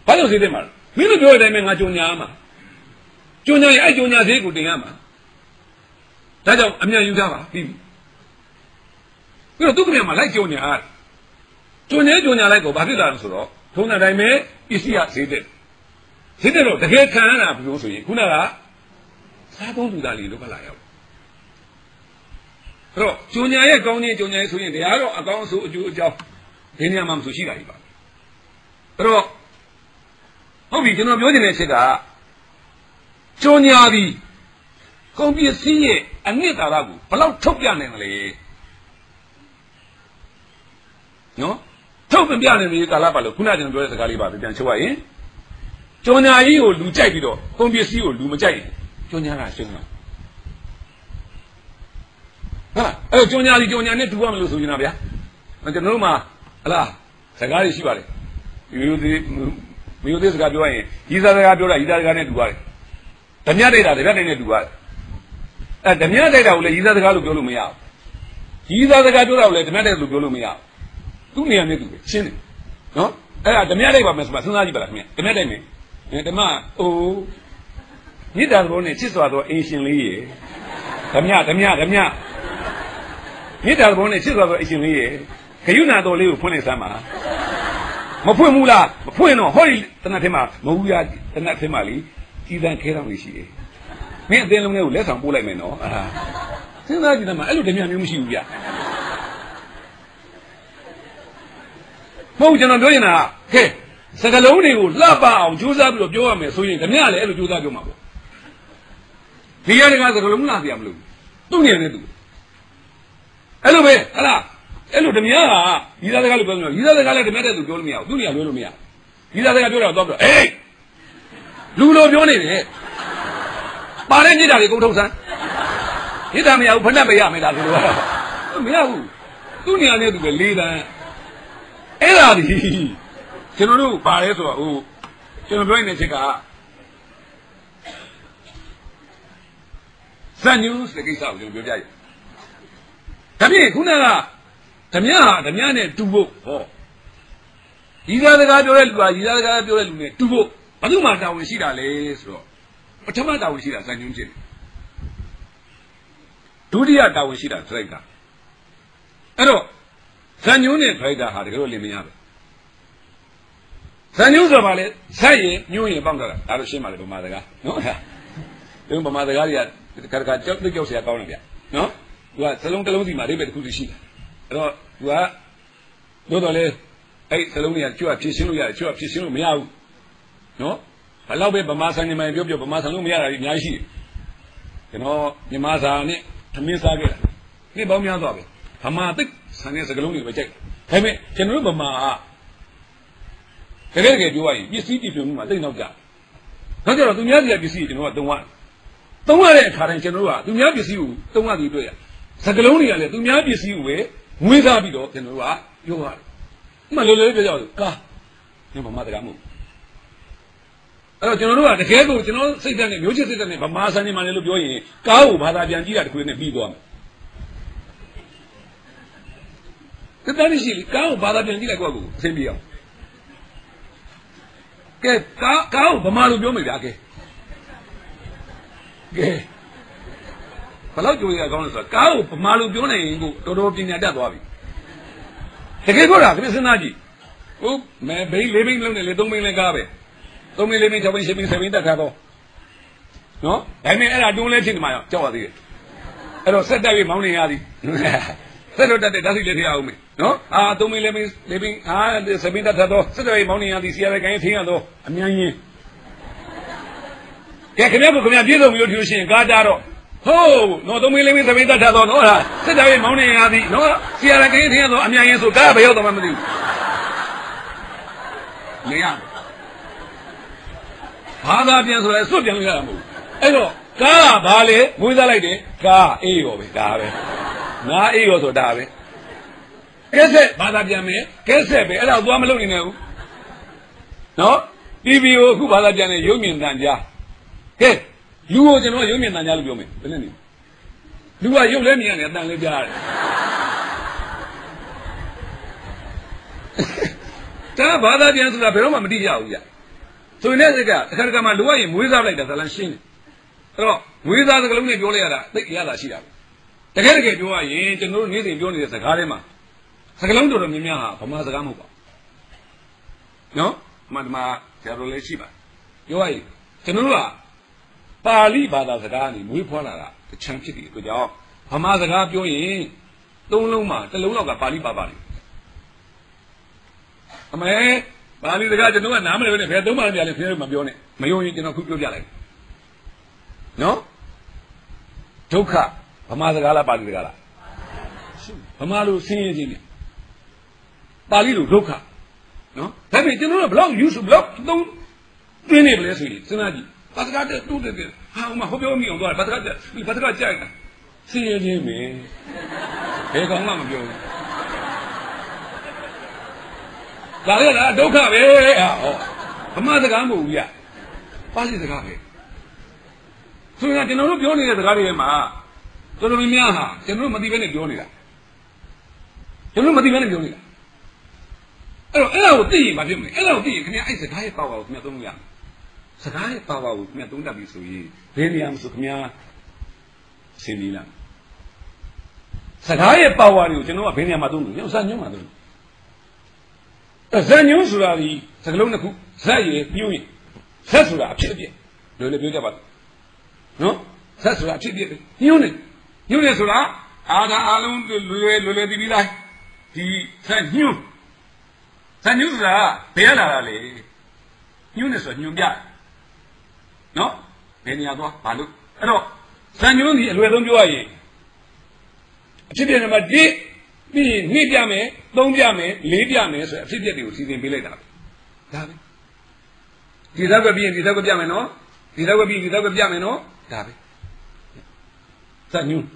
ဘာလို့သေးတယ်မှာမင်းတို့ပြောတဲ့အတိုင်းပဲငါကြုံညာမှာကြုံညာရင်အဲ့ကြုံညာသေးကိုတင်ရမှာဒါကြောင့်အမြန်ယူထားပါပြီးပြီပြီးတော့သူ့ခင်ဗျာမှာလိုက်ကြုံညာအားကြုံညာလိုက်ကိုဘာဖြစ်လာလဲဆိုတော့ထုံးတဲ့အတိုင်းပဲပစ္စည်းကဈေးတက်တော့တကယ်ခံရတာဘယ်လိုဆိုရင်ခုနကစားသုံးလူသားလေးလို့ခလာရောက်အဲ့တော့ကြုံညာရဲ့ကောင်းခြင်းကြုံညာရဲ့ဆိုရင်တရားတော့အကောင်းအဆိုးအကျိုးအကြောင်းဒီနေရာမှာမဆိုရှိတာကြီးပါအဲ့တော့ဟုတ်ပြီကျွန်တော်ပြောချင်တဲ့အချက်ကကြုံညာသည်ကုန်ပစ္စည်းရဲ့အနှစ်သာရကိုဘယ်လောက်ထုတ်ပြနိုင်မလဲနော်ထုတ်ပြနိုင်ပြီကာလပါလို့ခုနကကျွန်တော်ပြောတဲ့စကားလေးပါပြန်ချုပ်ရရင်ကြောညာကြီးကိုလူကြိုက်ပြီးတော့ကုန်ပစ္စည်းကိုလူမကြိုက်ကြောညာကရှင်းတာဟာအဲ့တော့ကြောညာကြီးကြောညာနဲ့တူရမလို့ဆိုရင်ဗျာကျွန်တော်တို့မှာဟလားစကားတွေရှိပါလေမျိုးသေးစကားပြောရင်ရီးစားစကားပြောတာရီးစားစကားနဲ့တူရတယ်ဓမြတိုက်တာဓမြတိုက်နဲ့တူရတယ်အဲဓမြတိုက်တာကိုလည်းရီးစားစကားလို့ပြောလို့မရဘူးရီးစားစကားပြောတာကိုလည်းဓမြတိုက်လို့ပြောလို့မရဘူးသူ့နေရာနဲ့တူပဲရှင်းတယ်နော်အဲ့ဒါဓမြတိုက်ပါမယ်ဆိုမှစဉ်းစားကြည့်ပါလားခင်ဗျဓမြတိုက်မယ်ဓမ္မအိုးမြစ်တာဘောနဲ့ချစ်စွာသောအင်ရှင်လေးရေဓမြမြစ်တာဘောနဲ့ချစ်စွာသောအင်ရှင်လေးရေဂယုဏတော်လေးကိုဖွင့်လိုက်စမ်းပါမဖွင့်ဘူးလားမဖွင့်တော့ဟောဒီတနတ်ထဲမှာမဟုတ်ရတနတ်ထဲမှာလीကြီးစံခဲတောင်လေးရှိတယ်မင်းအတင်းလုံးလေးကိုလက်ဆောင်ပို့လိုက်မယ်နော်စဉ်းစားကြည့်တယ်မှာအဲ့လိုဓမြမျိုးမရှိဘူးဗျမဟုတ်ကျွန်တော်ပြောနေတာကဲစကလုံးတွေကိုလှပအောင်ကြိုးစားပြီးတော့ပြောရမယ်ဆိုရင်ဓမြလည်းအဲ့လိုကြိုးစားပြောမှာပေါ့ ဒီရတကားစကလုံးလာပြမလို့သူ့နေနဲ့သူအဲ့လိုပဲဟလားအဲ့လိုဓမြဟာဒီသားစကားလို့ပြောလို့ဒီသားစကားလည်းဓမြတဲ့သူပြောလို့မရဘူးသူ့နေရာလွဲလို့မရဒီသားစကားပြောတော့တော့အေးလူလိုပြောနေတယ်ပါတဲ့ညစ်တာတွေကုန်ထုတ်စမ်းညစ်တာမရဘူးဖက်နဲ့မရမယ်ဒါဆိုတော့မရဘူးသူ့နေရာနဲ့သူပဲ၄တန်းအဲ့ဒါဒီကျွန်တော်တို့ပါလဲဆိုတော့ဟိုကျွန်တော်ပြောနေတဲ့ချက်ကဇန်ညူးစကိစ္စကိုကျွန်တော်ပြောပြရဒါဖြင့်ခုနကဓမြဟာဓမြနဲ့တူဖို့ဟောဒီသားစကားပြောတဲ့လူကဒီသားစကားပြောတဲ့လူနဲ့တူဖို့ဘာလို့မှတာဝန်ရှိတာလဲဆိုတော့ပထမတာဝန်ရှိတာဇန်ညူးဖြစ်တယ်ဒုတိယတာဝန်ရှိတာဒရိုက်တာအဲ့တော့ဇန်ညူးနဲ့ဒရိုက်တာဟာတကယ်လို့လင်မယားပဲဇန်ညူးဆိုပါလေဆက်ရင်ညွှန်းရင်ပေါက်တာဒါလို့ရှင်းပါလေဗမာစကားနော်ဒီဗမာစကားတွေကခါကြောက်ကြောက်เสียကောင်းတယ်ဗျနော်သူကစလုံးတစ်လုံးစီမှာအိဗယ်တစ်ခုစီရှိတယ်အဲ့တော့သူကတို့တော်လေအဲ့စလုံးတွေကကျွတ်ဖြစ်ရှင်းလို့ရတယ်ကျွတ်ဖြစ်ရှင်းလို့မရဘူးနော်ဘယ်တော့ပဲဗမာဆိုင်နေမှပြောဗမာဆိုင်လို့မရတာကြီးအများကြီးရှိတယ်ကျွန်တော်မြန်မာစာနဲ့သမင်းစားခဲ့တာနေ့ပေါင်းများသွားပဲဗမာသိဆိုင်တဲ့စကလုံးတွေပဲကြိုက်ဒါပေမဲ့ကျွန်တော်တို့ဗမာကတကယ်ပြောရရင်ပစ္စည်းတည်ပြုံမှုမှာတိတ်နောက်ကြနောက်ကြတော့သူများစီကပစ္စည်းကျွန်တော်ကသုံးရတဲ့အခါတိုင်းကျွန်တော်တို့ကသူများပစ္စည်းကိုသုံးရသူတွေ့ရစကလုံးတွေကလည်းသူများပစ္စည်းကိုပဲငွေစားပြီးတော့ကျွန်တော်တို့ကပြောရတယ်ဥမာလောလောလေးပြောကြတယ်ကားညဗမာတကားမဟုတ်အဲ့တော့ကျွန်တော်တို့ကတကယ်ကိုကျွန်တော်စိတ်ဓာတ်နဲ့မျိုးချစ်စိတ်ဓာတ်နဲ့ဗမာဆန်နေမှလည်းလို့ပြောရင်ကားကိုဘာသာပြန်ကြည့်တာတခုနဲ့ပြီးသွားမယ်တတန်းရှိလေကားကိုဘာသာပြန်ကြည့်လိုက်ကိုအဆင်ပြေအောင်ကဲကားကိုဗမာလိုပြောမယ်ဗျာကဲဘယ်လောက်ကြိုးရကောင်းလဲဆိုတော့ကားကိုဗမာလိုပြောနိုင်ရင်ကိုတော်တော်ပညာတတ်သွားပြီတကယ်ပြောတာခရစ်စနာကြီးဟုတ်မဲဘိန်း၄ဘိန်းလုံးနဲ့လေ၃ဘိန်းလည်းကားပဲ၃ဘိန်း၄ဘိန်း၆ဘိန်း၈ဘိန်း7ဘိန်းတက်ခါတော့နော်ဒါပေမဲ့အဲ့ဒါတွန်းလဲဖြစ်နေမှာကြောက်ရသေးတယ်အဲ့တော့ဆက်တက်ပြီးမောင်းနေရသည်ဆက်တော့တက်တဲ့ဓာတ်စီလေးထည့်အောင်မယ်နော်၃ဘိန်း၄ဘိန်း7ဘိန်းတက်ခါတော့ဆက်တက်ပြီးမောင်းနေရသည်စီရတဲ့ကိုင်းထင်းရတော့အမြန်ကြီးကဲခင်ဗျားကိုခင်ဗျားပြေဆုံးမျိုးထူရှင်ကားကြတော့ဟုတ်နော်3မင်းလေးမင်း7တက်ထတော့နော်ဟာစစ်တပ်ရဲ့မောင်းနေရသည်နော်စီရကင်းထင်းဆိုအမြန်ရင်ဆိုကားဘယ်ရောက်တော့မှမသိဘူးနေရဘာသာပြန်ဆိုရဲစွတ်ပြန်လို့ရတာမဟုတ်ဘူးအဲ့တော့ကားကဘာလဲမွေးစားလိုက်တယ်ကားအေးရောပဲဒါပဲငါအေးရောဆိုဒါပဲကဲဆက်ဘာသာပြန်မယ်ကဲဆက်ပဲအဲ့ဒါသွားမလုပ်နေနဲ့ဘူးနော် TV ကိုအခုဘာသာပြန်နေရုပ်မြင်တန်ကြားကဲလူကိုကျွန်တော်ရုပ်မြင်တန်ကြားလို့ပြောမယ်ဘယ်နဲ့နေလူကရုပ်လည်းမြင်ရတယ်အတန်လည်းကြားရတယ်ဒါဘာသာပြန်ဆိုတာဘယ်တော့မှမတိရဘူးဗျဆိုရင်လည်းကအခါတခါမှလူကရင်မွေးစားလိုက်တာဇလန်ရှင်းတယ်အဲ့တော့မွေးစားစကလုံးနဲ့ပြောလိုက်ရတာသိရတာရှိတာပဲတကယ်ပြောရရင်ကျွန်တော်တို့နေ့စဉ်ပြောနေတဲ့စကားထဲမှာစကလုံးတော်တော်များများဟာဗမာစကားမဟုတ်ပါဘူးနော်မှန်မှာဆရာတော်လည်းရှိပါပြောရရင်ကျွန်တော်တို့ကပါဠိဘာသာစကားနဲ့မွေးဖွားလာတာတချမ်းဖြစ်တယ်အတွက်ကြောင့်ဗမာစကားပြောရင်သုံးလုံးမှာတစ်လုံးလောက်ကပါဠိပါပါလိမ့်အမေပါဠိစကားကျွန်တော်ကနားမလည်နဲ့ဘယ်သုံးပါးပြန်လဲခင်ဗျားမပြောနဲ့မယုံရင်ကျွန်တော်ခုပြောပြလိုက်နော်ဒုက္ခဗမာစကားလားပါဠိစကားလားဗမာလိုဆင်းရဲခြင်းနဲ့ပါဠိလိုဒုက္ခနော်ဒါပေမဲ့ကျွန်တော်တို့ဘလောက် use ဘလောက်သုံးတွင်းနေပြီလဲဆိုရင်စဉ်းစားကြည့်ဘာစကားတူးတယ်ဟာဥမာဟောပြောမိအောင်သွားဘာစကားကြိုက်တာဆင်းရဲခြင်းပဲဘယ်ကောင်မှမပြောဘူးဒါလည်းလားဒုက္ခပဲဟောဗမာစကားမဟုတ်ဘူးဗျပါဠိစကားပဲဆိုရင်ကျွန်တော်တို့ပြောနေတဲ့စကားတွေမှာတော်တော်များများဟာကျွန်တော်တို့မသိဘဲနဲ့ပြောနေတာကျွန်တော်တို့မသိဘဲနဲ့ပြောနေတာအဲ့တော့အဲ့ဒါကိုသိရင်မဖြစ်မလဲအဲ့ဒါကိုသိရင်ခင်ဗျာအဲ့စကားရဲ့ပါဝါကိုခင်ဗျာသုံးလို့ရမယ်စကားရဲ့ပါဝါကိုခင်ဗျာသုံးတတ်ပြီဆိုရင်ဘယ်နေရာမှာဆိုခင်ဗျာဆင်းနေလားစကားရဲ့ပါဝါတွေကိုကျွန်တော်ကဘယ်နေရာမှာသုံးလို့ဇာညုံမှာသုံးလို့ဇာညုံဆိုတာဒီစကလုံးတစ်ခုဇက်ရည်ပြိုးရင်ဇက်ဆိုတာအဖြစ်အပျက်လို့လည်းပြောကြပါနော်ဇက်ဆိုတာအဖြစ်အပျက်ညုံနေဆိုတာအားလုံးလွယ်ပြီးပြီလားဒီဇက်ညုံဆိုတာဘယ်ရလာတာလဲညှို့နေဆိုညွန်ပြနော်ဘယ်နေရာသွားဘာလို့အဲ့တော့ စံညွှန်းဒီအလွယ်ဆုံးပြောရရင်အဖြစ်ပြနံပါတ်1ပြီးရင်2ပြမယ်3ပြမယ်4ပြမယ်ဆိုအဖြစ်ပြတွေကိုစီစဉ်ပေးလိုက်တာဒါပဲဒီသောက်ကပြီးရင်ဒီသောက်ကပြမယ်နော်ဒီသောက်ကပြီးဒီသောက်ကပြမယ်နော်ဒါပဲစံညွှန်း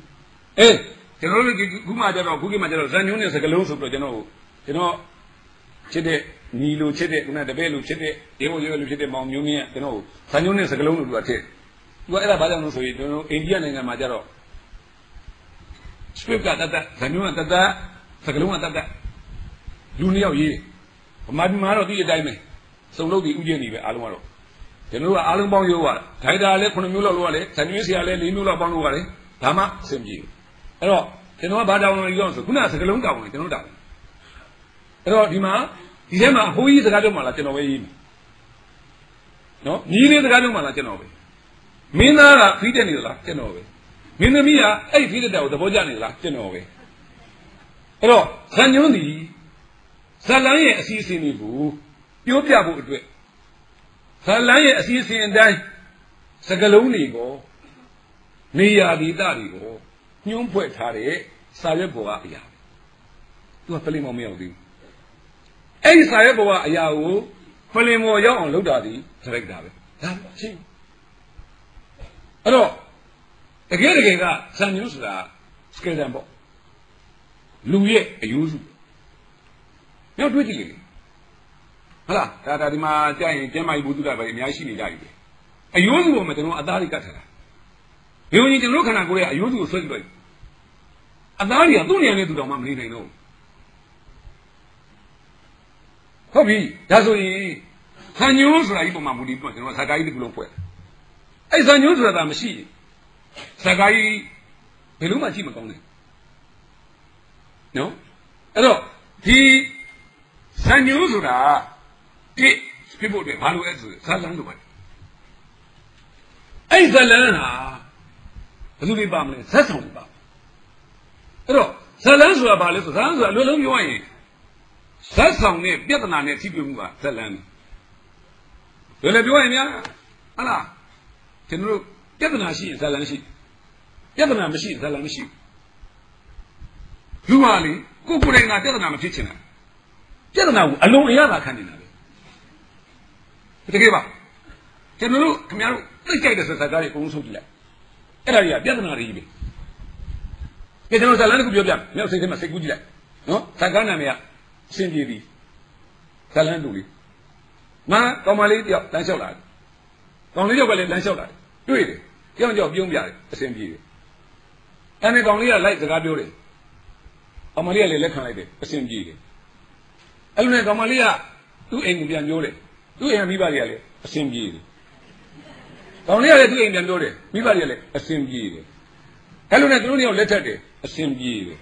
ကျွန်တော်တို့ခုမှကြတော့ခုကိမှကြတော့စံညွှန်းနဲ့စကလုံးဆိုပြီးတော့ကျွန်တော်ချစ်တဲ့ညီလိုချစ်တဲ့ခုနတပည့်လိုချစ်တဲ့ရေမို့ရေလိုချစ်တဲ့မောင်မျိုးမင်းကကျွန်တော်စံညွှန်းနဲ့စကလုံးလိုသူကထည့်သူကအဲ့ဒါဘာကြောင့်လို့ဆိုရင်ကျွန်တော်အိန္ဒိယနိုင်ငံမှာကြတော့ script ကတတ်ဇာညွှန်းကတတ်စကလုံးကတတ်လူနှစ်ယောက်ရေးဗမာပြည်မှာတော့ဒီအတိုင်းပဲစုံလို့ဒီဥကျင်းနေပဲအားလုံးကတော့ကျွန်တော်တို့ကအားလုံးပေါင်းရိုးပါဒိုင်တာလည်း9မျိုးလောက်လုပ်ရတယ်ဇာညွှန်းဆရာလည်း4မျိုးလောက်ပေါင်းလုပ်ရတယ်ဒါမှအဆင်ပြေအဲ့တော့ကျွန်တော်ကဘာတောင်းလို့ပြောဆိုခုနစကလုံးတောင်းတယ်ကျွန်တော်တောင်းအဲ့တော့ဒီမှာဒီထဲမှာအဖိုးကြီးစကားပြောမှလားကျွန်တော်ပဲရေးမယ်နော်ညီလေးစကားပြောမှလားကျွန်တော်ပဲမင်းသားကဖီးတက်နေလားကျွန်တော်ပဲမင်းသမီးကအဲ့ဖီးတက်တာကိုသဘောကျနေလားကျွန်တော်ပဲအဲ့တော့ဇာညွှန်းဒီဇာလန်းရဲ့အစီအစဉ်တွေကိုပြောပြဖို့အတွက်ဇာလန်းရဲ့အစီအစဉ်အတိုင်းစကလုံးတွေကိုနေရာဒေသတွေကိုညှိုးဖွဲ့ထားတဲ့စာရွက်ပေါ်ကအရာသူကပလင်မောင်မရောက်သေးဘူးအဲ့ဒီစာရွက်ပေါ်ကအရာကိုပလင်မော်ရောက်အောင်လုပ်တာဒီဒါရိုက်တာပဲဒါရှင်းအဲ့တော့တကယ်ကဇာညွှန်းဆိုတာစကေတန်ပေါ့လူရဲ့အယူစုနောက်တွေးကြည့်လေဟုတ်လားဒါဒီမှာကြာရင်ကျမ်းမာရေးဘုသူတာပဲအများကြီးရှိနေကြပြီအယူစုပေါ်မှာကျွန်တော်အသားလေးကတ်ထားတာဘယ်လိုကြီးကျွန်တော်ခန္ဓာကိုယ်ရဲ့အယူစုကိုဆွဲကြည့်လိုက်အသားတွေကသူ့နေရာနဲ့သူတော်မှမနေနိုင်တော့ဟုတ်ပြီဒါဆိုရင်ဇာညွှန်းဆိုတာဒီပုံမှာမူတည်ပြီးကျွန်တော်ဇာကာကြီးတစ်ခုလုံးဖွဲ့အဲ့ဇာညွှန်းဆိုတာမရှိဇာကာကြီးဘယ်လိုမှကြည့်မကောင်းနဲ့နော်အဲ့တော့ဒီဇာညွှန်းဆိုတာတိပြဖို့တယ်ဘာလို့လဲဆိုဇာလန်းလိုပါတယ်အဲ့ဇာလန်းဟာဘယ်သူတွေပါမလဲဇက်ဆောင်တွေပါအဲ့တော့ဇာလန်းဆိုတာဘာလဲဆိုဇာလန်းဆိုတာအလွယ်လုံးပြောရရင်ဇက်ဆောင်နဲ့ပြဿနာနဲ့ထိတွေ့မှုကဇက်လန်းတယ်လည်းပြောရင်များဟုတ်လားကျွန်တော်တို့ပြဿနာရှိရင်ဇက်လန်းရှိပြဿနာမရှိရင်ဇက်လန်းမရှိလူဟာလေကိုယ်တိုင်ကပြဿနာမဖြစ်ချင်တာပြဿနာကိုအလုံးအရသာခံနေတာပဲတကယ်ပါကျွန်တော်တို့ခင်ဗျားတို့သိကြိုက်တဲ့ဇက်ကားတွေအကုန်ဆုံးကြည့်လိုက်အဲ့ဒါတွေကပြဿနာတွေကြီးပဲကဲကျွန်တော်ဇက်လန်းတစ်ခုပြောပြမယ်မြောက်စိတ်ထဲမှာစိတ်ကူးကြည့်လိုက်နော်ဇက်ကားနာမည်ကအရှင်းပြေပြီဇက်လန်းတူလေးငါကောင်မလေးတယောက်လမ်းလျှောက်လာတယ်ကောင်လေးတယောက်ကလည်းလမ်းလျှောက်လာတယ်တွေ့တယ်ကြောင်ကြောင်ပြုံးပြတယ်အရှင်းပြေတယ်အဲ့ဒီကောင်လေးကလိုက်စကားပြောတယ်ကောင်မလေးကလည်းလက်ခံလိုက်တယ်အရှင်းပြေတယ်အဲ့လိုနဲ့ကောင်မလေးကသူ့အိမ်ကိုပြန်ပြောတယ်သူ့အိမ်ကမိဘတွေကလည်းအရှင်းပြေတယ်ကောင်လေးကလည်းသူ့အိမ်ပြန်ပြောတယ်မိဘတွေကလည်းအရှင်းပြေတယ်အဲ့လိုနဲ့သူတို့နှစ်ယောက်လက်ထက်တယ်အရှင်းပြေတယ်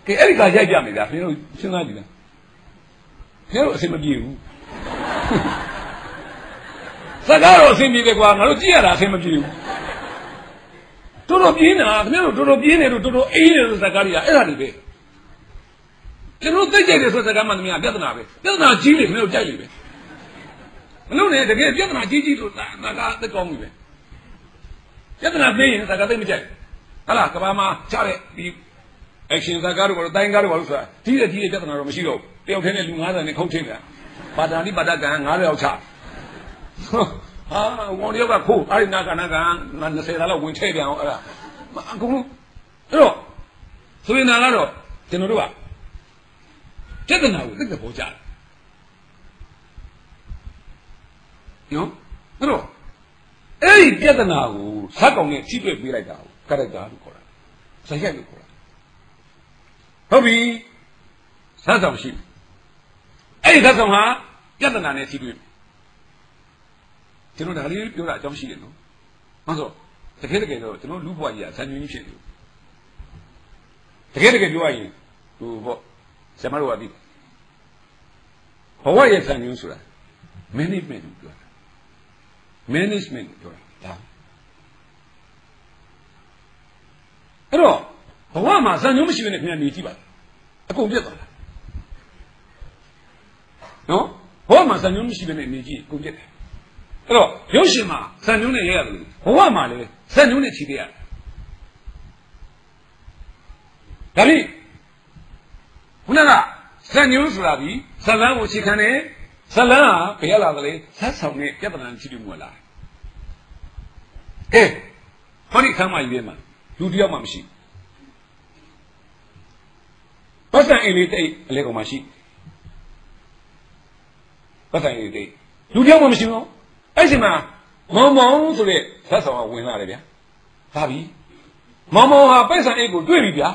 ကဲအဲ့ဒီကရိုက်ပြမယ်ဗျာခင်ဗျားတို့စဉ်းစားကြည့်လားခင်ဗျားတို့အဆင်မပြေဘူးစကားတော့အဆင်ပြေတယ်ကွာငါတို့ကြည့်ရတာအဆင်မပြေဘူးတော်တော်ပြင်းတာခင်ဗျားတို့တော်တော်ပြင်းနေလို့တော်တော်အေးနေလို့စကားတွေကအဲ့ဒါတွေပဲကျွန်တော်သိကြတယ်ဆိုစကားမှတမန်ပြဿနာပဲပြဿနာကြီးလေခင်ဗျားတို့ကြိုက်လေပဲမလို့နဲ့တကယ်ပြဿနာကြီးလို့စကားသက်ကောင်းပြီပဲပြဿနာသိရင်စကားသိမကြိုက်ဟာလားကဘာမှာချတဲ့ဒီaction စကားတို့ကတော့တိုင်းကားတို့ဘာလို့ဆိုတာကြီးတဲ့ပြဿနာတော့မရှိတော့ဘူးတယောက်တည်းနဲ့လူ90နဲ့ခုတ်ထင်းတယ်ပါတာလိပါဒကံ9ယောက်ချဟာဝန်တယောက်ကခိုးအဲ့ဒီနာက20လောက်ဝင်ထည့်ပြန်အောင်အဲ့ဒါအကုန်လုံးအဲ့တော့ဆိုရင်ကတော့ကျွန်တော်တို့ကပြဿနာကိုသိတဲ့ပေါ်ကြတယ်နော်အဲ့တော့အဲ့ဒီပြဿနာကိုဇက်ကောင်နဲ့ထိတွေ့ပေးလိုက်တာကိုကာရက်တာလို့ခေါ်တာဇက်ရိုက်လို့ခေါ်တာဟုတ်ပြီဇက်ဆောင်ရှိအဲ့ဒီဇက်ဆောင်ဟာပြဿနာနဲ့ထိတွေ့ကျွန်တော်ဒါလေးပြောတာအကြောင်းရှိတယ်နော်မှန်ဆိုတကယ်တော့ကျွန်တော်လူဘွားကြီးကဇန်ညွှန်းကြီးဖြစ်တယ်တကယ်ပြောရရင်ဟိုပေါ့ဆရာမတို့ကပြီးဘဝရဲ့ဇန်ညွှန်းဆိုတာ management ကိုပြောတာ management ကိုပြောတာဒါအဲ့တော့ဘဝမှာဇန်ညွှန်းမရှိဘဲနဲ့ခင်ဗျာနေကြည့်ပါအကုန်ပြတ်သွားတာနော်ဘဝမှာဇန်ညွှန်းမရှိဘဲနဲ့နေကြည့်အကုန်ပြတ်တယ် အဲ့တော့ရုပ်ရှင်မှာဇန်ညုံးနဲ့ရဲရတယ်ဘဝမှာလည်းဇန်ညုံးနဲ့ချီတဲ့ရတယ်ဒါဖြင့်ခုနကဇန်ညုံးဆိုတာဒီဇလန်းကိုအခြေခံတယ်ဇလန်းဟာဘယ်ရလာသလဲဇက်ဆောင်နဲ့ပြဿနာရှိလို့မလားဟောဒီခမ်းမကြီးထဲမှာလူတယောက်မှမရှိပတ်စံအိမ်လေးတိတ်အလဲကောင်မှရှိပတ်စံအိမ်လေးတိတ်လူတယောက်မှမရှိဘူးအဲ့ဒီမှာမောင်မောင်ဆိုတဲ့ဇက်ဆောင်ကဝင်လာတယ်ဗျာဒါပြီမောင်မောင်ဟာပတ်စံအိမ်ကိုတွေ့ပြီဗျာ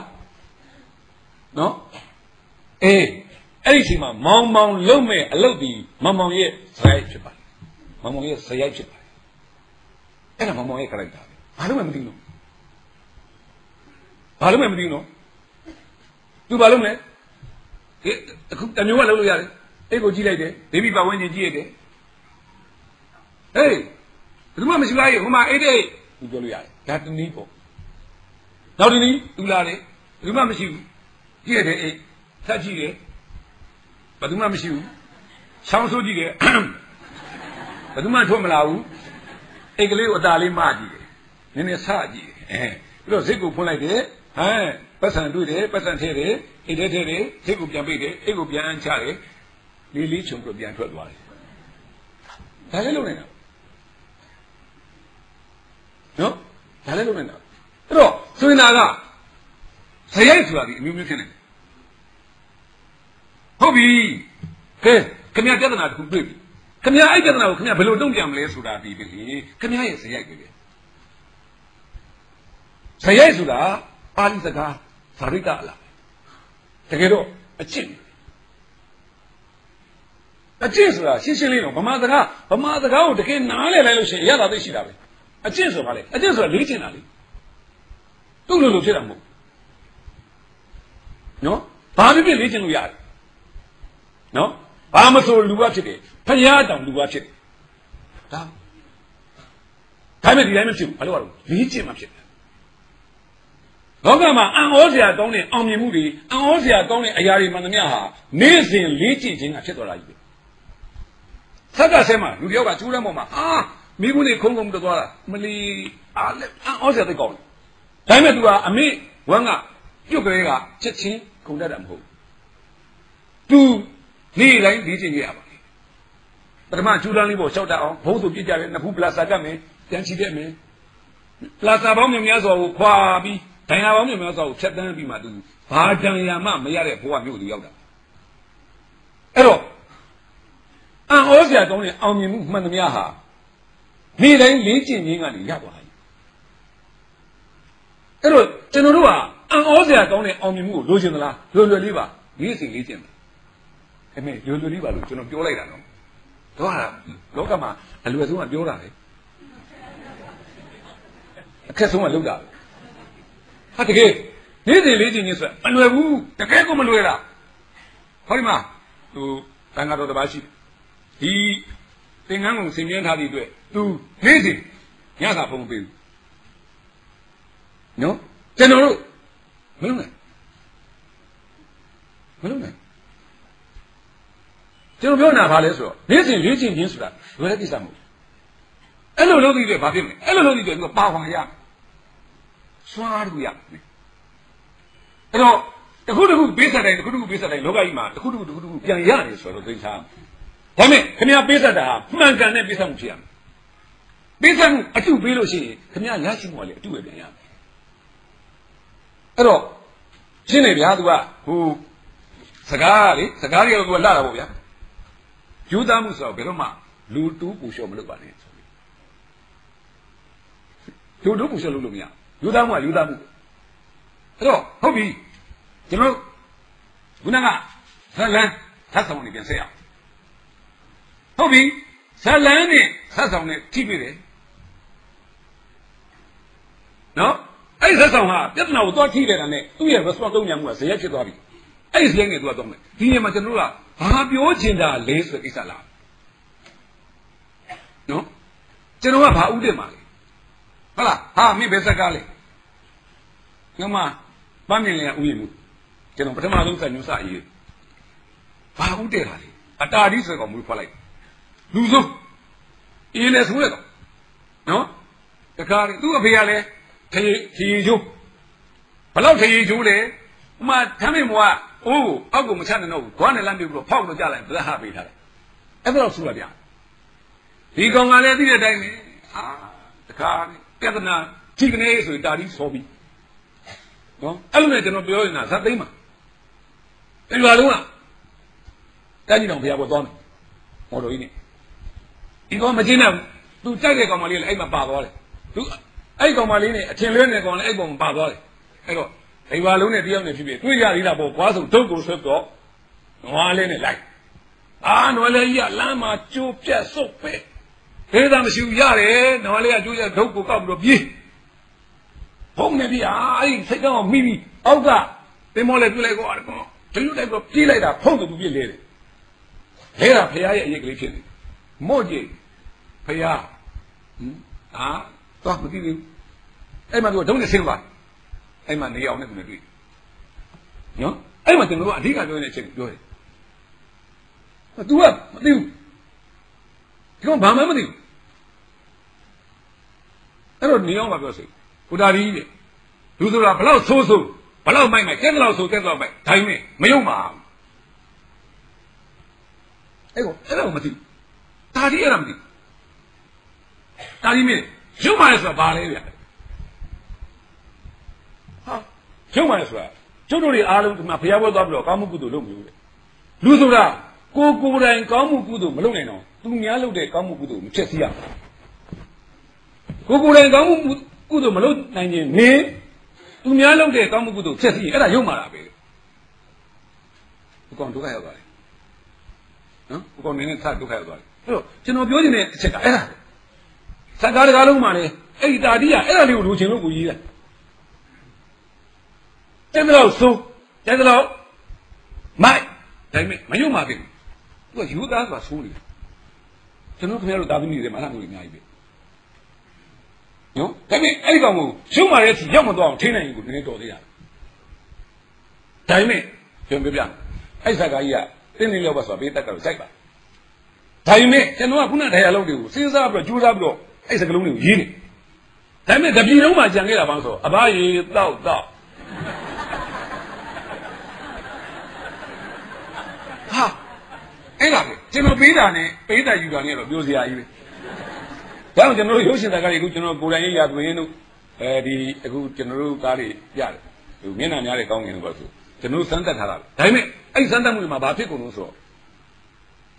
နော်အဲ့ဒီချိန်မှာမောင်မောင်လုံးမဲ့အလုပ်ဒီမောင်မောင်ရဲ့ဇယိုက်ဖြစ်ပါတယ်မောင်မောင်ရဲ့ဇယိုက်ဖြစ်ပါတယ်အဲ့ဒါမောင်မောင်ရဲ့ခလိုက်တာပဲဘာလို့မှမသိလို့ဘာလို့မှမသိလို့သူဘာလို့မလဲအခုတမျိုးကလုပ်လို့ရတယ်အဲ့ကိုကြည့်လိုက်တယ်ဘေဘီပတ်ဝန်းကျင်ကြည့်ရတယ်ဟေးဘယ်သူမှမရှိလားဟိုမှာအဲ့တဲ့သူပြောလို့ရတယ်ဒါတနည်းပေါ့နောက်တနည်းသူလာတယ်ဘယ်သူမှမရှိဘူးကြည့်ရတယ်အဲ့ထပ်ကြည့်တယ်ဘယ်သူမှမရှိဘူးချောင်းဆိုးကြည့်တယ်ဘယ်သူမှထွက်မလာဘူးအိတ်ကလေးကိုအတာလေးမကြည့်တယ်နည်းနည်းဆကြည့်တယ်ပြီးတော့ဇစ်ကိုဖွင့်လိုက်တယ်ပတ်စံတွေ့တယ်ပတ်စံထဲတယ်အိတ်ထဲတယ်ဇစ်ကိုပြန်ပိတ်တယ်အိတ်ကိုပြန်အမ်းချတယ်လေးလေးချုံပြီးပြန်ထွက်သွားတယ်ဒါလည်းလုပ်နေတာနော်ဒါလည်းလုပ်နေတာအဲ့တော့ဆိုရင်ကဇယိုက်ဆိုတာဒီအမျိုးမျိုးဖြစ်နေတယ်ဟုတ်ပြီကဲခင်ဗျာပြဿနာတစ်ခုတွေ့ပြီခင်ဗျာအဲ့ပြဿနာကိုခင်ဗျာဘယ်လိုတုံ့ပြန်မလဲဆိုတာဒီပြီခင်ဗျာရဲ့ဇယိုက်ပဲဇယိုက်ဆိုတာပါဠိစကားဇာတိတအလားတကယ်တော့အကျင့်ဆိုတာရှင်းရှင်းလေးတော့ဗမာစကားကိုတကယ်နားလည်လိုက်လို့ရှိရင်ရတာသိရှိတာပဲအကျင့်ဆိုတာလေအကျင့်ဆိုတာလေ့ကျင့်တာလေသူ့လိုဖြစ်တာမဟုတ်နော်ဘာဖြစ်ဖြစ်လေ့ကျင့်လို့ရတယ်နော်ဘာမဆိုလူကဖြစ်တယ်ဖယားတောင်လူကဖြစ်တယ်ဒါမဲ့ဒီတိုင်းမဖြစ်ဘူးဘာလို့လဲလေ့ကျင့်မှဖြစ်တယ်လောကမှာအံ့ဩစရာကောင်းတဲ့အောင်မြင်မှုတွေအံ့ဩစရာကောင်းတဲ့အရာတွေမှန်သမျှဟာနေ့စဉ်လေ့ကျင့်ခြင်းကဖြစ်သွားတာကြီးပဲဆက်ကဆဲမှာလူတယောက်ကကျူးလမ်းပေါ်မှာမိဘူးနေခုံခုံတက်သွားတာမလီအားလက်အံ့ဩစရာသိကောင်းတယ်ဒါမဲ့ तू ကအမေဝမ်းကပြုတ်ကလေးကချက်ချင်းခုံတတ်တာမဟုတ်ဘူး तू နေ့တိုင်းလေ့ကျင့်ရပါပထမကျူးလမ်းလေးပေါ်လျှောက်တတ်အောင်ဘုံဆိုပြစ်ကြတယ်နှစ်ခုပလာစာကတ်မယ်ပြန်ချီတဲ့မယ်ပလာစာပေါင်းများစွာကိုခွာပြီးဒိုင်ယာပေါင်းများစွာကိုဖြတ်တန်းပြီးမှ तू ဘာတန်ရာမှမရတဲ့ဘဝမျိုးသူရောက်တာအဲ့တော့အံ့ဩစရာကောင်းတဲ့အောင်မြင်မှုမှန်သမျှဟာနေ့တိုင်းလေ့ကျင့်ခြင်းကနေရသွားတယ်အဲ့တော့ကျွန်တော်တို့ကအံ့ဩစရာကောင်းတဲ့အောင်မြင်မှုကိုလိုချင်သလားလွယ်လွယ်လေးပါနေ့စဉ်လေ့ကျင့်တယ်အမေလွယ်လွယ်လေးပါလို့ကျွန်တော်ပြောလိုက်တာနော်တော့လောကမှာအလွယ်ဆုံးကပြောတာလေအခက်ဆုံးကလုပ်တာဟာတကယ်နေ့စဉ်လေ့ကျင့်ခြင်းဆိုတာမလွယ်ဘူးတကယ်ကိုမလွယ်တာဟောဒီမှာသူတန်ခါတော်တစ်ပါးရှိဒီသင်္ကန်းကိုဆင်မြန်းထားသည့်အတွက်သူနေ့စဉ်ညစာဖုံးပေးဘူးနော်ကျွန်တော်တို့မလုပ်နိုင်ကျွန်တော်ပြောနေတာဘာလဲဆိုတော့နေ့စဉ်လေ့ကျင့်ခြင်းဆိုတာလွယ်တဲ့ကိစ္စမဟုတ်ဘူးအဲ့လိုလုပ်ပြီးတော့ဘာဖြစ်မလဲအဲ့လိုလုပ်ပြီးတော့သူကပါဝါရစွားလို့ရအဲ့တော့တခုပေးဆက်တိုင်းလောကကြီးမှာတခုပြန်ရတယ်ဆိုတော့သိချာဒါမဲ့ခင်ဗျာပေးဆက်တာမှန်ကန်တဲ့ပေးဆက်မှုဖြစ်ရမယ်ပေးဆက်မှုအတုပေးလို့ရှိရင်ခင်ဗျာရရှိမှုကလည်းအတုပဲပြန်ရမယ်အဲ့တော့ရှင်းနေဗျာသူကဟိုစကားတွေကတော့သူကလာတာပေါ့ဗျာယူသားမှုဆိုတော့ဘယ်တော့မှလူတူးပူလျှော်မလုပ်ပါနဲ့လူတူးပူလျှော်လုပ်လို့မရယူသားမှုကယူသားမှုအဲ့တော့ဟုတ်ပြီကျွန်တော်ခုနကဇလန်းသတ်ဆောင်နေပြန်ဆက်ရအောင်ဟုတ်ပြီဇလန်းနဲ့သတ်ဆောင်နဲ့ထိပြီတယ်နော်အဲ့ဒီသတ်ဆောင်ဟာပြဿနာကိုသွားထိတယ်တာနဲ့သူ့ရဲ့ response တုံ့ပြန်မှုကဇယက်ဖြစ်သွားပြီအဲ့ဒီဇယက်နဲ့သူကတော့မယ်ဒီနေရာမှာကျွန်တော်တို့ကဘာပြောချင်တာလဲဆိုတဲ့ကိစ္စလားနော်ကျွန်တော်ကဘာဥတည်မှာလဲဟုတ်လားဟာမင်းဘယ်ဆက်ကားလဲငါမပန်းမြင်လေဥယျာဉ်မှုကျွန်တော်ပထမဆုံးစညွှန်းစရေးဘာဥတည်တာလဲအတာဒီဆိုကောင်မူဖွာလိုက်လူစု အေးလေဆိုရတော့နော်တခါသူ့အဖေကလည်းထရေချိုးဘလောက်ထရေချိုးလေဥမာထမ်းမင်းဘွားအိုးကိုအောက်ကိုမချနိုင်တော့ဘူးဘွားနဲ့လမ်းပြပြီးတော့ဖောက်လို့ကြလိုက်ဗလက်ဟပေးထားတယ်အဲ့ဒါတော့ဆူလာဗျာဒီကောင်ကလည်းသိတဲ့အတိုင်းပဲတခါပြဿနာကြီးကနေဆိုတာတီးဆောပြီးနော်အဲ့လိုနဲ့ကျွန်တော်ပြောနေတာဇတ်သိမ်းမှာဒီလိုလုံးကတန်းကြီးတော်ဘုရားပေါ်သွားမယ်မော်တော်ကြီးနေဒီကောင်မကျင်းနဲ့သူကြိုက်တဲ့ကောင်မလေးလည်းအဲ့မှာပါသွားတယ်သူအဲ့ကောင်မလေးနဲ့အထင်လွဲနေကောင်လည်းအဲ့ပုံမှာပါသွားတယ်အဲ့တော့ဒီဘာလုံးနဲ့တယောက်နဲ့ဖြစ်ဖြစ်တွေ့ကြသေးတာပေါ့ကွာဆိုဒုတ်ကိုဆွဲတော့နွားလေးနဲ့လိုက်နွားလေးကြီးကလမ်းမှာကျိုးပြတ်စုပ်ပဲဒေသမရှိဘူးရတယ်နွားလေးကကျိုးရဒုတ်ကိုကောက်ပြီးတော့ပြေးဖုံးနေပြီအဲ့ဒီစိတ်ကောင်းမိပြီးအောက်ကတင်မောလေးပြလိုက်ကောဒီလိုတိုက်တော့ပြေးလိုက်တာဖုံးတူပြေးလေတယ်လဲတာဖရာရဲ့အရေးကလေးဖြစ်နေမို့ကြီးဖရာတော့မသိဘူးအဲ့မှာသူကဒုံးနဲ့ဆင်းသွားအဲ့မှာနေအောင်နဲ့သူနဲ့တွေ့နော်အဲ့မှာကျွန်တော်တို့အဓိကပြောနေတဲ့အချက်ပြောတယ်သူကမသိဘူးဒီကောင်ဘာမှမသိဘူးအဲ့တော့နေအောင်မှာပြောစိဘုရားကြီးတဲ့လူဆိုတာဘလောက်ဆိုးဆိုးဘလောက်မိုက်မိုက်တက်လောက်ဆိုးတက်လောက်မိုက်ဒါပေမဲ့မယုံပါဘူးအဲ့တော့မသိတာဒီအဲ့ဒါမသိတာဒီမင်းရုံမာလဲဆိုတာဘာလဲဗျရုံမာလဲဆိုတာကျုပ်တို့တွေအားလုံးဒီမှာဘုရားဘွဲသွားပြီးတော့ကောင်းမှုကုသိုလ်လုပ်မလို့တဲ့လူဆိုတာကိုယ်တိုင်ကောင်းမှုကုသိုလ်မလုပ်နိုင်တော့သူများလုပ်တဲ့ကောင်းမှုကုသိုလ်မဖြစ်စီရဘူးကိုယ်တိုင်ကောင်းမှုကုသိုလ်မလုပ်နိုင်ရင်နေသူများလုပ်တဲ့ကောင်းမှုကုသိုလ်ဖြစ်စီရင်အဲ့ဒါရုံမာတာပဲဘုကောင်ဒုက္ခရောက်သွားတယ်နော်ဘုကောင်နေနဲ့ထဒုက္ခရောက်သွားတယ်အဲ့တော့ကျွန်တော်ပြောချင်တဲ့အချက်ကအဲ့ဒါစကားတကားလုံးမှာလေအဲ့ဒီတာတိကအဲ့ဒါလေးကိုလိုချင်လို့ကိုကြီးတယ်တဲ့တော့ဆိုတဲ့တော့မိုက်ဒါပေမဲ့မယုံပါဘူးသူကယူသားဆိုတာဆိုးနေတယ်ကျွန်တော်ခင်ဗျားတို့တာသမီးတွေမှာအဲ့လိုမျိုးအများကြီးပဲနော်ဒါပေမဲ့အဲ့ဒီကောင်ကိုရှုံးမာတဲ့စီရောက်မသွားအောင်ထိနိုင်ရင်ကိုနည်းနည်းတော်သေးတာဒါပေမဲ့ကျွန်တော်ပြောပြအဲ့စကားကြီးကတင်းနေလောက်ပါဆိုတာဘေးတက်ကတော့ကြိုက်ပါဒါပေမဲ့ကျွန်တော်ကခုနတရားလုံးတွေကိုစဉ်းစားပြီးတော့ကြိုးစားပြီးတော့အဲ့စကလုံးတွေကိုရေးနေဒါပေမဲ့တပြည်လုံးမှာကြံခဲ့တာဘာလို့ဆိုအဘရေတောက်ဟာအဲ့ဒါပဲကျွန်တော်ပေးတာနဲ့ပေးတာယူတာနဲ့တော့ပြောစရာကြီးပဲဒါကြောင့်ကျွန်တော်တို့ရုပ်ရှင်သားကားတွေအခုကျွန်တော်ကိုယ်တိုင်ရေးရသွင်းတို့ဒီအခုကျွန်တော်တို့ကားတွေရတယ်ဟိုမျက်နှာများတဲ့ကောင်းငင်လို့ပါဆိုကျွန်တော်တို့စမ်းသပ်ထားတာဒါပေမဲ့အဲ့စမ်းသပ်မှုတွေမှာဘာဖြစ်ကုန်လို့ဆိုတော့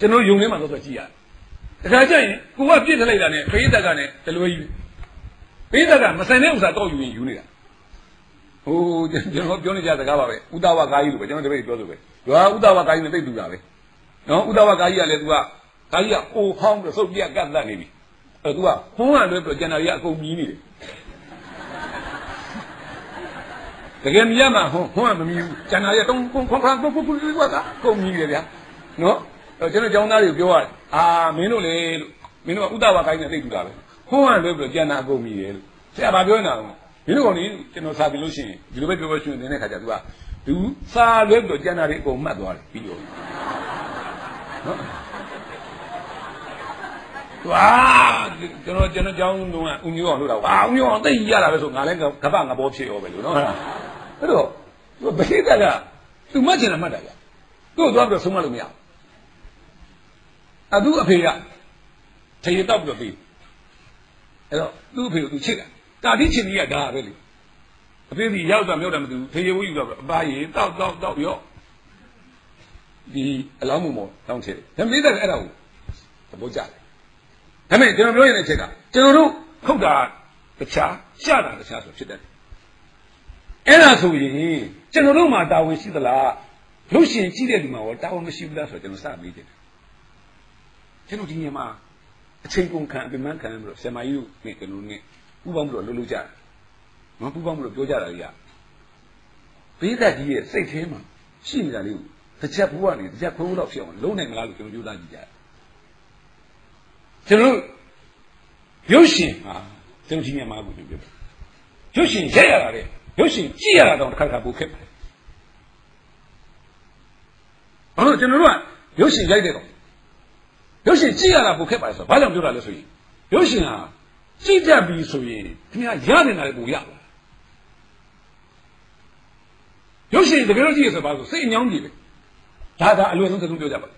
ကျွန်တော်ယုံထဲမှာတော့ကြည့်ရတယ်တခါကျရင်ကိုကပြစ်ထလိုက်တာနဲ့ပေးတက်ကနဲ့တလွဲကြီးပေးတက်ကမဆိုင်တဲ့ဥစ္စာတော့ယူရင်ယူနေတာဟိုကျွန်တော်ပြောနေကြစကားပါပဲဥဒဝကာကြီးလို့ပဲကျွန်တော်တပည့်ပြောဆိုပဲရွာဥဒဝကာကြီးနဲ့သိတူတာပဲနော်ဥဒဝကာကြီးကလည်း तू ကကာကြီးကအိုဟောင်းပြီးစုပ်ပြက်ကတ်တတ်နေပြီအဲ့ तू ကဖုံးရလွဲပြီးကျန်တာကြီးအကုန်မြည်နေတယ်တကယ်မြည်ရမှာဖုံးကမမြည်ဘူးကျန်တာကြီးတုံးခွန်းခွန်းပုတ်ကကုန်မြည်တယ်ဗျာနော်အဲ့ကျွန်တော်ကျောင်းသားတွေကိုပြောရတယ်မင်းတို့လေလို့မင်းတို့ကဥဒဝကာကြီးနဲ့သိတူတာပဲဖုံးရလွဲပြီးကျန်တာအကုန်မြည်တယ်လို့ဆရာဘာပြောနေတာလဲမင်းတို့ကောင်ကြီးကျွန်တော်စာပြီးလို့ရှိရင်ဒီလိုပဲပြောရှင်နေတဲ့ခါကျ तू ကသူစာလွဲပြီးကျန်တာတွေအကုန်မှတ်သွားတယ်ပြီးတော့နော်ဝါကျွန်တော်ကြောင်းလုံးကဦးမျိုးအောင်လို့တာဦးမျိုးအောင်သိရတာပဲဆိုငါလည်းကပငါဘောဖြစ်ရောပဲလို့နော်အဲ့တော့သူဘိသက်ကသူမှတ်ချင်တာမှတ်တာဗျသူ့သွားပြီးတော့ဆုံးမလို့မရဘူးသူ့အဖေကထရေတောက်ပြီးတော့ပြီးအဲ့တော့သူ့အဖေကိုသူချစ်တာတာတိချင်ကြီးကဒါပဲလေအဖေကြီးရောက်တာမရောက်တာမသိဘူးထရေဝူးယူတော့အပါရေတောက်ရောဒီအလောင်းမမောတောင်းချေတယ်ဒါမိသက်အဲ့ဒါကိုသဘောကျတယ်ဒါပေမဲ့ကျွန်တော်ပြောရတဲ့အချက်ကကျွန်တော်တို့ဟုတ်တာတခြားရှတာတခြားဆိုဖြစ်တတ်တယ်အဲ့ဒါဆိုရင်ကျွန်တော်တို့မှာတာဝန်ရှိသလားလူရှင်ကြည့်တဲ့လူမှာရောတာဝန်မရှိဘူးလားဆိုတော့ကျွန်တော်စမေးတယ်ကျွန်တော်ဒီညမှာအချိန်ကုန်ခံအပြမခံပြီးတော့ဆရာမကြီးတို့နဲ့ကျွန်တော်နဲ့ပူပေါင်းပြီးတော့လှုပ်ကြတယ်နော်ပူပေါင်းပြီးတော့ပြောကြတာကြီးကဘေးသက်ကြီးရဲ့စိတ်ထဲမှာရှိနေတာလေးကိုတစ်ချက်ဘိုးကနေတစ်ချက်ခွဲဖို့တော့ဖြစ်အောင်လုံးနိုင်မလားလို့ကျွန်တော်ကြိုးစားကြည့်ကြတယ်ကျွန်တော်ရုပ်ရှင်ဟာကျွန်တော်ဒီညမှာကိုပြောပြရုပ်ရှင်ရက်ရတာလေရုပ်ရှင်ကြည့်ရတာတော့တစ်ခါခါပိုခက်ပါတယ်ဘာလို့ကျွန်တော်တို့ကရုပ်ရှင်ရိုက်တဲ့တော့ရုပ်ရှင်ကြည့်ရတာပိုခက်ပါတယ်ဆိုတော့ဘာကြောင့်ပြောတာလဲဆိုရင် ရုပ်ရှင်ဟာကြည့်တတ်ပြီဆိုရင်ခင်ဗျာရနေတာလည်းပိုရပါရုပ်ရှင်တကယ်လို့ကြည့်ရဆိုပါဆိုစိတ်အညောင်းကြည့်ပဲဒါအလွယ်ဆုံးသုံးပြောကြပါ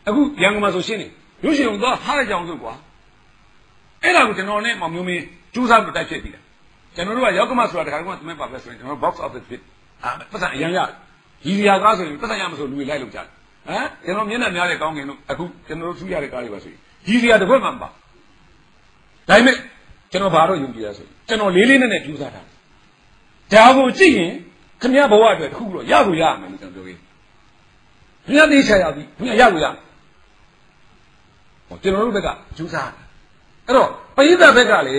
အခုရန်ကုန်မှာဆိုရှင်းနေရုပ်ရှင်ကိုသွားဟားရကြအောင်ဆိုကွာအဲ့ဒါကိုကျွန်တော်နဲ့မောင်မျိုးမင်းကျူးစားပြီးတိုက်ဖြစ်ပြီးတာကျွန်တော်တို့ကရောက်ကမဆိုတာတခါကမှသမက်ပါပဲဆိုရင်ကျွန်တော် box office ဖြစ်ပတ်စံအရန်ရရီစီယာကားဆိုရင်ပတ်စံရမဆိုလူတွေလိုက်လို့ကြတယ်ကျွန်တော်မျက်နှာများတဲ့ကောင်းကင်တို့အခုကျွန်တော်တို့ထူးရတဲ့ကားတွေပါဆိုရင်ရီစီယာတစ်ခွက်မှမပါဒါပေမဲ့ကျွန်တော်ဘာလို့ယုံကြည်ရဆိုရင်ကျွန်တော်လေးလေးနဲ့ကျူးစားတာဒါကိုကြည့်ရင်ခင်ဗျားဘဝအတွက်တခုတော့ရကိုရမယ်လို့ကျွန်တော်ပြောခဲ့ခင်ဗျားသိချရပြီခင်ဗျားရကိုရကျွန်တော်တို့ဘက်ကကျူးစားအဲ့တော့ပရိသတ်ဘက်ကလေ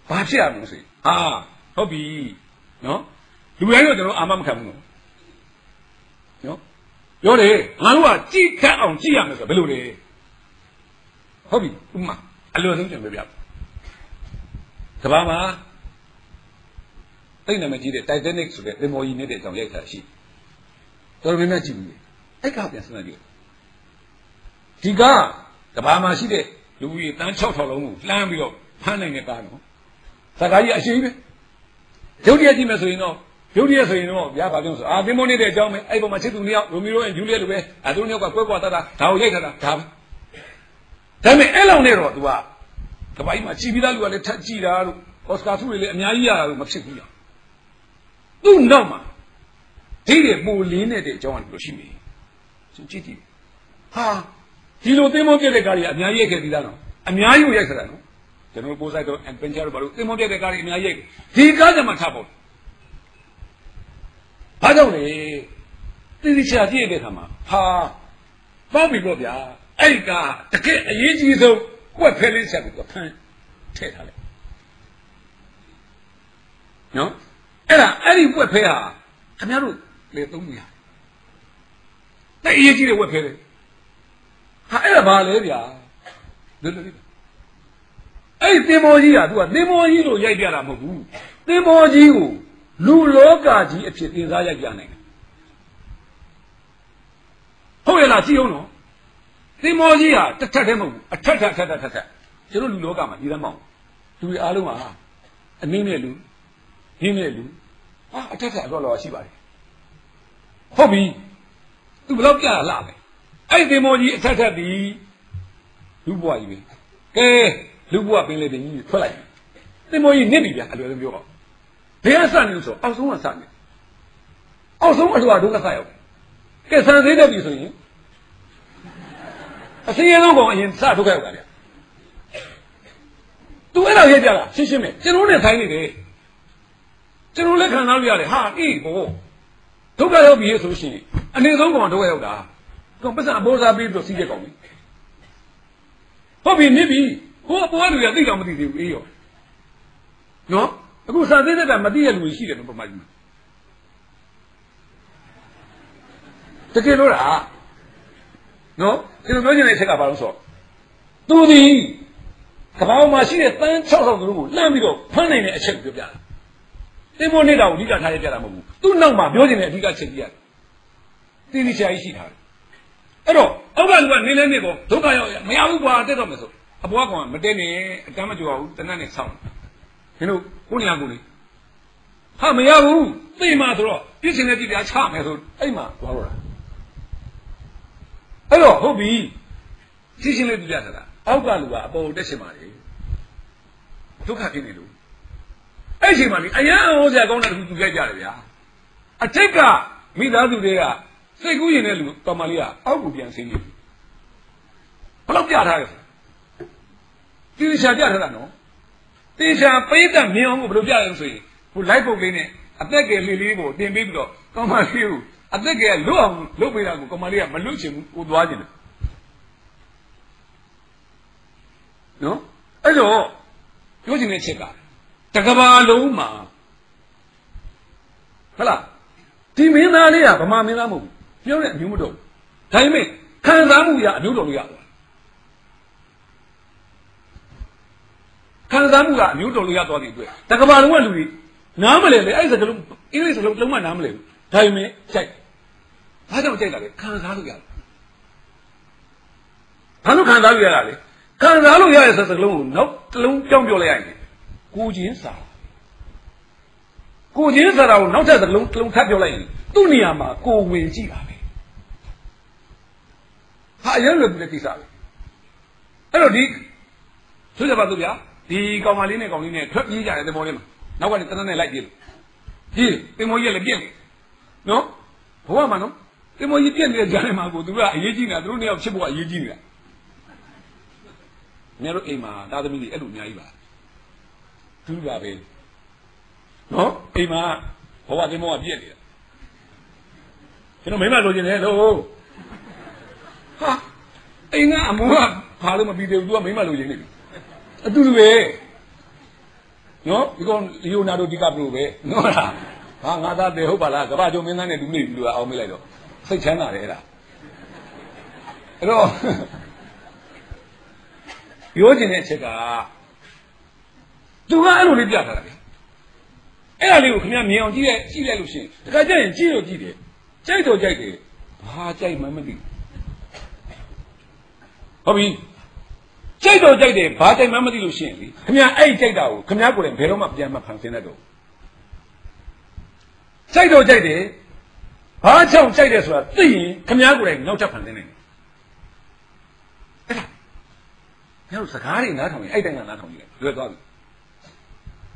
ဘာဖြစ်ရမလို့ဆိုရင်ဟုတ်ပြီနော်လူတိုင်းတော့ကျွန်တော်အာမမခံဘူးနော်ပြောတယ်ငါတို့ကကြည့်ခတ်အောင်ကြည့်ရမယ်ဆိုဘယ်လိုလဲဟုတ်ပြီဥမာအလွယ်ဆုံးကျွန်တော်ပြောပြကဘာမှာတိတ်နာမကြီးတဲ့ Titanic ဆိုတဲ့သင်္ဘောကြီးနဲ့တဲ့အကြောင်းရိုက်ထားရှိတော်တော်များများကြည့်ဘူးအဲ့ကပြန်စဉ်းစားကြည့်ဒီကဘာမှာရှိတဲ့လူကြီးတန်း6000လုံးကိုလှမ်းပြီးတော့ဖမ်းနိုင်တဲ့ကားနော်စကားကြီးအရှိပဲရုပ်တရက်ကြည့်မယ်ဆိုရင်တော့ရုပ်တရက်ဆိုရင်တော့ဗျာဘာပြောဆိုသင်္ဘောနေတဲ့အကြောင်းပဲအဲ့ပေါ်မှာချစ်သူနှစ်ယောက်ရိုမီရိုနဲ့ဂျူလီယက်လိုပဲသူတို့နှစ်ယောက်ကကွဲကွာတတ်တာဒါကိုရိုက်ထားတာဒါပဲဒါပေမဲ့အဲ့လောက်နဲ့တော့ तू ကကဘာကြီးမှာကြည်ပြီးသားလူကလည်းထပ်ကြည်တာလို့အော်စကာထုတွေလည်းအများကြီးရတာလို့မဖြစ်ဘူးရောသူ့နောက်မှာဒီတွေပိုလင်းနေတဲ့အကြောင်းကလို့ရှိနေကြည့်ကြည့်ဒီလိုသင်္ဘောပြတဲ့ကားကြီးအများကြီးရိုက်ခဲ့ပြီးသားနော်အများကြီးကိုရိုက်ခတာနော်ကျွန်တော်ပို့ဆိုင်တော့ adventure ဘာလို့သင်္ဘောပြတဲ့ကားကြီးအများကြီးရိုက်ဒီကားကြမှာထပ်ပေါ့ဘာကြောင့်လဲတိတိကျကျကြည့်တဲ့အခါမှာပေါ့ပြီပေါ့ဗျာအဲ့ကတကယ်အရေးကြီးဆုံးကွက်ဖဲလေးဆက်ပြီးတော့ဖမ်းထည့်ထားလိုက်နော်အဲ့ဒီကွက်ဖဲဟာခင်ဗျားတို့လေသုံးမရတဲ့အရေးကြီးတဲ့ကွက်ဖဲလေအဲ့ဒါဘာလဲဗျာလွတ်လွတ်လေးအဲ့ဒီသင်္ဘောကြီးကသူကသင်္ဘောကြီးလို့ရိုက်ပြတာမဟုတ်ဘူးသင်္ဘောကြီးကိုလူလောကကြီးအဖြစ်တင်စားရိုက်ပြနိုင်တယ်ဟုတ်ရဲ့လားကြည့်အောင်နော်သင်္ဘောကြီးဟာတစ်ထက်တည်းမဟုတ်ဘူးအထက်ကျွန်တော်လူလောကမှာဒီသမောင်းလူတွေအားလုံးဟာအနည်းနဲ့လူရင်းနဲ့လူအထက်အတော့လောရှိပါတယ်ဟုတ်ပြီသူဘယ်တော့ပြလာလဲအဲ့ဒီသင်္ဘောကြီးအထက်ဒီလူဘွားကြီးပဲကဲလူဘွားပင်လေတင်ကြီးထွက်လိုက်သင်္ဘောကြီးနစ်ပြီဗျာအလွယ်ဆုံးပြောပါဘယ်ကစနေလို့ဆိုအောက်ဆုံးကစနေအောက်ဆုံးအလှဒုက္ခစရောက်ကဲဆန်သေးတယ်ပြီဆိုရင်အစင်းရဲဆုံးကောင်အရင်စဒုက္ခရောက်တာဗျသူအဲ့ဒါရေးပြတာရှင်းပဲကျွန်တော်နဲ့ဆိုင်နေတယ်ကျွန်တော်လက်ခံထားလို့ရတယ်အေးဘောဒုက္ခရောက်ပြီဆိုရှင်အနေဆုံးကောင်ဒုက္ခရောက်တာကောင်ပတ်စံအပေါ်စားပြီးတော့စီးတဲ့ကောင်ကြီးဟုတ်ပြီနစ်ပြီဟိုအပေါ်ကလူကသိတော့မသိသေးဘူးအေးရောနော်အခုစာသေးတဲ့ကမသိရလူရှိတယ်နော်ပမာကြီးမှာတကယ်လို့လားနော်ကျွန်တော်ပြောချင်တဲ့အချက်ကဘာလို့ဆိုသူဒီကဘာမှာရှိတဲ့တန်း6000သူတို့ကိုလှမ်းပြီးတော့ဖမ်းနိုင်တဲ့အချက်ကိုပြောပြတာသင်္ဘောနေတာကိုအဓိကထားရပြတာမဟုတ်ဘူးသူ့နောက်မှာပြောချင်တဲ့အဓိကချက်ကြီးရတယ်တိတိကျကျရှိထားတယ်အဲ့တော့အောက်ကလူကနေလဲနေတော့ဒုက္ခရောက်မရဘူးကွာတက်တော့မယ်ဆိုအပေါ်ကောင်ကမတဲနဲ့အတမ်းမကြောက်ဘူးတနတ်နဲ့ဆောင်းမင်းတို့ကိုနေရာကိုလေမရဘူးသိမှဆိုတော့ပြစ်စင်တဲ့ကြည့်ပြချမယ်ဆိုအဲ့မှာသွားတော့တာအဲ့တော့ဟုတ်ပြီရှင်းလေးပြပြတာအောက်ကလူကအပေါ်တက်ရှင်ပါလေဒုက္ခဖြစ်နေလို့အဲ့ချိန်မှာလေအရန်အောင်စရာကောင်းတဲ့သူသူကြိုက်ကြတယ်ဗျာအထက်ကမိသားစုတွေကစိတ်ကူးရင်တဲ့လူတော်မလေးကအောက်ကိုပြန်ဆင်းနေဘယ်တော့ပြထားလဲတိကျပြထားတာနော်တေချာပိဋကမြင်အောင်ကိုဘယ်လိုပြရလဲဆိုရင်ဟိုလိုက်ပုတ်လေးနဲ့အသက်ကယ်လေးကိုတင်ပေးပြီးတော့ကောင်မလေးကိုအသက်ကယ်လွတ်အောင်လုပ်ပေးတာကိုကောင်မလေးကမလွတ်ချင်ဘူးကိုသွားချင်တယ်နော်အဲ့တော့ပြောချင်တဲ့ချက်ကတကဘာလုံးမှာဟုတ်လားဒီမင်းသားလေးကဗမာမင်းသားမဟုတ်ဘူးပြောတဲ့အမျိုးမတော်ဒါပေမဲ့ခံစားမှုရအမျိုးတော်လို့ရတယ်ခံစားမှုကအမျိုးတော်လို့ရသွားတဲ့အတွက်တကဘာလုံးကလူတွေနားမလဲလေအဲ့စကလုံးအင်္ဂလိပ်စလုံးလုံးဝနားမလဲဘူးဒါပေမဲ့ကြိုက်ဘာကြောင့်ကြိုက်တာလဲခံစားလို့ရတယ်ဘာလို့ခံစားလို့ရတာလဲ ခံစားလို့ရတဲ့စလုံးကိုနောက်တစ်လုံးပြောင်းပြောလိုက်ရရင်ကိုချင်းစာကိုချင်းစာတာကိုနောက်ထပ်တစ်လုံးထပ်ပြောလိုက်ရင်သူ့နေရာမှာကိုဝင်ကြည့်ပါပဲဟာအရင်လိုပြတဲ့ကိစ္စပဲအဲ့တော့ဒီဆိုကြပါစို့ဗျာဒီကောင်မလေးနဲ့ကောင်လေးနဲ့ထွက်ပြေးကြတယ်သဘောလေးမှာနောက်ကနေတနက်နဲ့လိုက်ပြေးလို့ပြေးတင်မောကြီးလည်းပြက်နေနော်ဘဝမှာနော်တင်မောကြီးပြက်နေတဲ့ကြားထဲမှာကိုသူကအရေးကြီးနေတာသူတို့နှစ်ယောက်ချစ်ဖို့အရေးကြီးနေတာမြတ်တို့အိမ်မှာသားသမီးတွေအဲ့လိုအများကြီးပါသူပါပဲနော်အိမ်မှာဘဝတင်မောကပြက်နေတာကျွန်တော်မိမလိုချင်တယ်လို့ဟာအိမ်ကအမိုးကဘာလို့မပြီးသေးဘူး तू ကမိမလိုချင်နေပြီအတူတူပဲနော်ဒီကောင်လီယိုနာဒိုဒီကာပရိုပဲနော်လားဟာငါသားတယ်ဟုတ်ပါလားကမ္ဘာကျော်မင်းသားနဲ့လူနေပြီလို့အောင်မေးလိုက်တော့စိတ်ချမ်းသာတယ်အဲ့ဒါအဲ့တော့ပြောချင်တဲ့အချက်က तू ကအဲ့လိုလေးပြထားတာလေအဲ့ဒါလေးကိုခင်ဗျာမြင်အောင်ကြည့်လိုက်လို့ရှိရင်တခါကျရင်ကြည့်လို့ကြည့်တယ်ကြိုက်တော့ကြိုက်တယ်ဘာကြိုက်မှမသိဟုတ်ပြီကြိုက်တော့ကြိုက်တယ်ဘာကြိုက်မှမသိလို့ရှိရင်လေခင်ဗျာအဲ့ကြိုက်တာကိုခင်ဗျာကိုယ်လည်းဘယ်တော့မှပြန်မဖန်ဆင်းတတ်တော့ကြိုက်တော့ကြိုက်တယ်ဘာကြောင့်ကြိုက်တယ်ဆိုတာသိရင်ခင်ဗျာကိုယ်လည်းနောက်ချက်ဖန်ဆင်းနိုင်တယ်အဲ့ဒါညတို့စကားတွေနားထောင်ရင်အဲ့တိုင်းကနားထောင်ကြည့်လွယ်သွားပြီ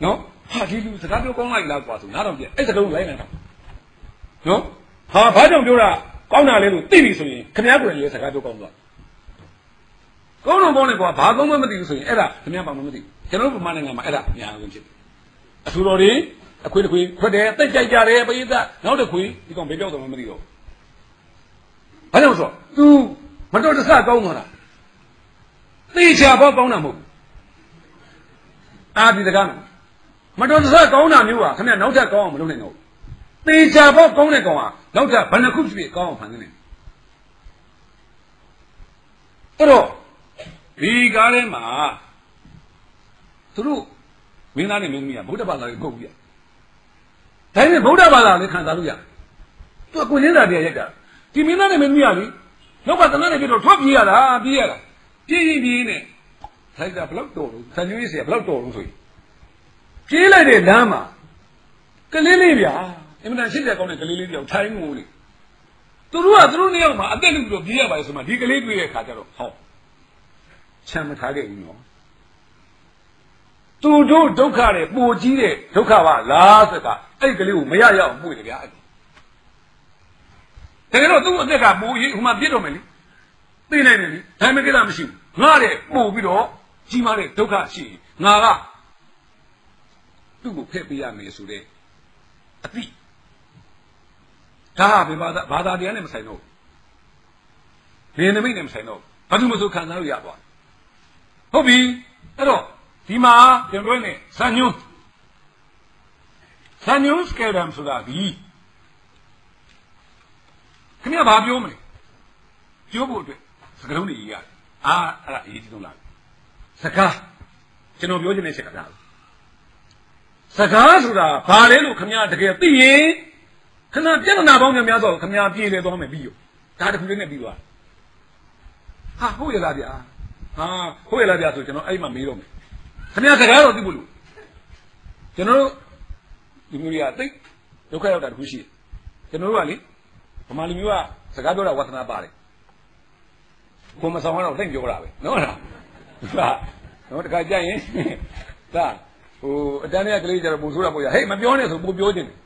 နော်ဟာဒီလူစကားပြောကောင်းလိုက်လားကွာဆိုနားထောင်ကြည့်အဲ့စကားကိုလိုက်နေတော့နော်ဟာဘာကြောင့်ပြောတာကောင်းတာလဲလို့သိပြီဆိုရင်ခင်ဗျားကိုယ်လည်းစကားပြောကောင်းသွားကောင်းတော့ကောင်းတယ်ကွာဘာကောင်းမှမသိဘူးဆိုရင်အဲ့ဒါခင်ဗျားဘာမှမသိဘူးကျွန်တော်တို့ဗမာနိုင်ငံမှာအဲ့ဒါအများဆုံးဖြစ်တယ်အထူတော်တွေအခွေးတစ်ခွေးခွက်တယ်တိတ်ကြိုက်ကြတယ်ပရိသတ်နောက်တစ်ခွေးဒီကောင်ဘယ်ပြောက်တော့မှမသိတော့ဘာကြောင့်ဆို तू မတော်တဆကောင်းသွားတာသိချာဘောကောင်းတာမဟုတ်ဘူးအာဒီတကားမတော်တဆကောင်းတာမျိုးဟာခင်ဗျားနောက်ထပ်ကောင်းအောင်မလုပ်နိုင်တော့ဘူးသေချာဘောကောင်းတဲ့ကောင်ဟာနောက်ထပ်ဘယ်နှခုဖြစ်ကောင်းအောင်ဖန်ဆင်းနေအဲ့တော့ဒီကားထဲမှာသူတို့မင်းသားနဲ့မင်းသမီးကဗုဒ္ဓဘာသာကိုပုတ်ပြဒါပေမဲ့ဗုဒ္ဓဘာသာလည်းခံစားလို့ရတယ်သူကကိုရင်းတာတရားရိုက်တာဒီမင်းသားနဲ့မင်းသမီးကလေနောက်ကတနတ်နဲ့ပြတော့ထွက်ပြေးရတာပြေးနေလိုက်တာဘလောက်တော်လို့ဆန်ကျွေးเสียဘလောက်တော်လို့ဆိုရင်ပြေးလိုက်တဲ့လမ်းမှာကလေးလေးဗျာအင်မတန်ရှိတဲ့ကောင်းတဲ့ကလေးလေးတယောက်ထိုင်းငိုလေသူတို့ကသူတို့နှစ်ယောက်မှာအသက်လူပြီးတော့ပြေးရပါလေဆိုမှဒီကလေးတွေ့တဲ့ခါကျတော့ဟောချမ်းမထားခဲ့ဘူးနော်သူတို့ဒုက္ခတွေပူကြီးတဲ့ဒုက္ခပါလားစကားအဲ့ကလေးကိုမရရအောင်ပွေတယ်ဗျာတကယ်တော့သူ့အသက်ကပူရေးဟိုမှာပြစ်တော့မယ်လေသိနိုင်တယ်လေဒါမှမကိစ္စမရှိဘူးငါတဲ့ပူပြီးတော့ကြီးမားတဲ့ဒုက္ခရှိငါကသူ့ကိုဖက်ပေးရမယ်ဆိုတဲ့အတိဒါပဲဘာသာတရားနဲ့မဆိုင်တော့ဘယ်နမိတ်နဲ့မဆိုင်တော့ဘာလို့မဆိုခံစားလို့ရသွားဟုတ်ပြီအဲ့တော့ဒီမှာပြန်ပြောနေဆန်ညွန်းစကယ်ဒမ်ဆိုတာဒီခင်ဗျာဘာပြောမလဲပြောဖို့အတွက်စကားလုံးတွေရေးရတယ်အဲ့ဒါအရေးကြီးဆုံးလားစကားကျွန်တော်ပြောချင်တဲ့စကားလားစကားဆိုတာဘာလဲလို့ခင်ဗျာတကယ်သိရင်ခဏပြဿနာပေါင်းများဆိုခင်ဗျာပြေးလေသွားမယ်ပြီးရောဒါတခုလေးနဲ့ပြီးသွားဟာဟုတ်ရလားဗျာဟာဟုတ်ရလားဗျာဆိုကျွန်တော်အဲ့မှာမေးတော့မယ်ခင်ဗျာစကားတော့သိဖို့လို့ကျွန်တော်တို့ဒီမျိုးကြီးကသိဒုက္ခရောက်တာတခုရှိတယ်ကျွန်တော်တို့ကလေဗမာလူမျိုးကစကားပြောတာဝါသနာပါတယ်ကိုမဆောင်တော့သိပြောတာပဲနော်လားနော်တခါကြရင်ဒါဟိုအတန်းထဲကကလေးကျတော့ပူဆိုးတာပေါ့ရဟေးမပြောနဲ့ဆိုပူပြောခြင်းတယ်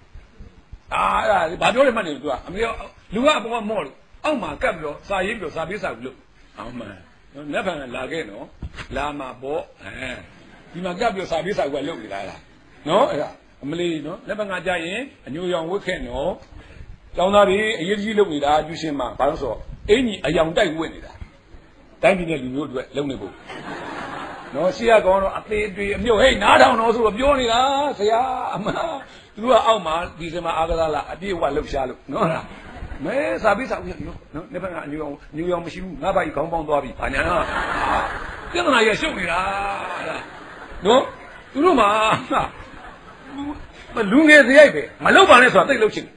အဲ့ဒါဘာပြောလဲမှတ်နေသူကအမေလူကအပေါ်ကမော့လို့အောက်မှာကပ်ပြီးတော့စာရေးပြီးတော့စာပေးစာပြီးလို့အောင်မှန်လက်ဖန်လာခဲ့နော်လာမှာပေါ့ဒီမှာကပ်ပြီးတော့စာပေးစာကလုပ်နေတာလားနော်အဲ့ဒါအမလီနော်လက်ဖန်ကကြရင်အညိုရောင်ဝတ်ခဲ့နော်ကျောင်းသားတွေအရေးကြီးလုပ်နေတာကျူရှင်မှာဘာလို့ဆိုအင်းကြီးအယောင်တိုက်ဝတ်နေတာတိုင်းပြည်နဲ့လူမျိုးအတွက်လုပ်နေဖို့နော်ရှေ့ကကောင်းတော့အသေးတွေအမြုပ်ဟဲ့နားထောင်တော့ဆိုတော့ပြောနေတာဆရာအမသူတို့ကအောက်မှာဒီစမှာအာကစားလာအပြည့်အဝလှုပ်ရှားလို့နော်လားမဲစာပြီးစာပြီးနော်နှစ်ဖက်ကအညူအောင်မရှိဘူးငါ့ဘာကြီးခေါင်းပေါင်းသွားပြီဘာညာပြဿနာရရှုပ်နေတာနော်သူတို့မှာလူငယ်စရိုက်ပဲမလုပ်ပါနဲ့ဆိုတာသိလို့ချင်း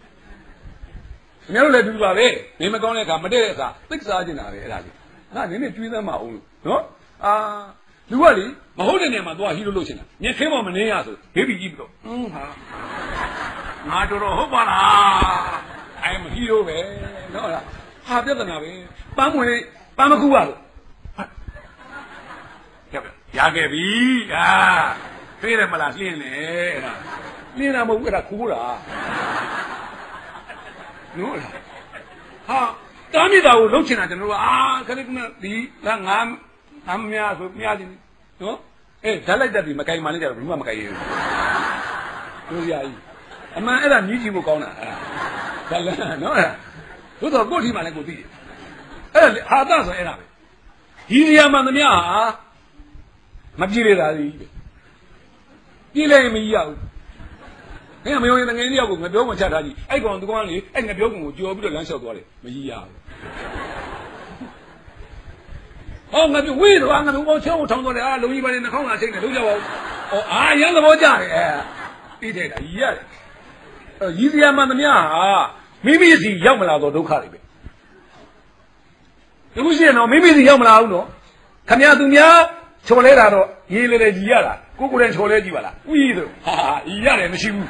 ခင်ဗျားတို့လည်းတူပါပဲနေမကောင်းတဲ့အခါမတည့်တဲ့အခါသိစားကျင်တာပဲအဲ့ဒါကြီးငါနည်းနည်းကျွေးသမ်းမအောင်လို့နော် လူကလေမဟုတ်တဲ့နေရာမှာသွားဟီးလို့ချင်တာမြက်ခင်းပေါ်မနေရဆိုဘေဘီကြီးပြီးတော့ဟာငါတော်ဟုတ်ပါလားအဲ့မဟီးလို့ပဲနော်လားဟာပြဿနာပဲပန်းမွေပန်းမကူပါလို့ရခဲ့ပြီသိတယ်မလားလင်းနေအဲ့ဒါလင်းတာမဟုတ်ဘူးအဲ့ဒါခိုးတာနော်လားဟာတားမြစ်တာကိုလှုပ်ချင်တာကျွန်တော်တို့ခဏခဏဒီငါမများဆိုများချင်းနော်ဓာတ်လိုက်တတ်ပြီမကင်မှလည်းကြတော့ဘူးမကင်ရဘူးတို့ရည်အမှန်အဲ့ဒါမြည်ကြည့်ဖို့ကောင်းတာဓာတ်လည်းနော်တို့တော့ကိုယ့်ထီမှလည်းကိုသိတယ်အဲ့ဒါဟာတာဆိုအဲ့ဒါပဲဒီနေရာမှာသမျှဟာမပြေရတာကြီးပြေးလိုက်မရဘူးခင်ဗျမယုံရင်ငယ်လေးယောက်ကိုငပြောဝင်ချထားကြည့်အဲ့ကောင်သူကောင်လေအဲ့ငပြောကောင်ကိုကြော်ပြီးတော့လမ်းလျှောက်သွားတယ်မကြီးရဘူးဟောငါပြောဝေးတော့ငါပြောချောင်းထောင်းသွားတယ်လုံကြီးပါနေနှာခေါင်းလာချိန်တယ်လုံးကြပါဦးရမ်းသဘောကျတယ်ပြီးတဲ့တာကြီးရတယ်ရည်စရာမှန်သမျှဟာမိမိစီရောက်မလာတော့ဒုက္ခတွေပဲဒီလိုရှိရင်တော့မိမိစီရောက်မလာဘူးနော်ခမရသူများချော်လဲတာတော့ရေးလေကြီးရတာကိုယ်တိုင်ချော်လဲကြည့်ပါလားဥကြီးဆိုကြီးရတယ်မရှိဘူး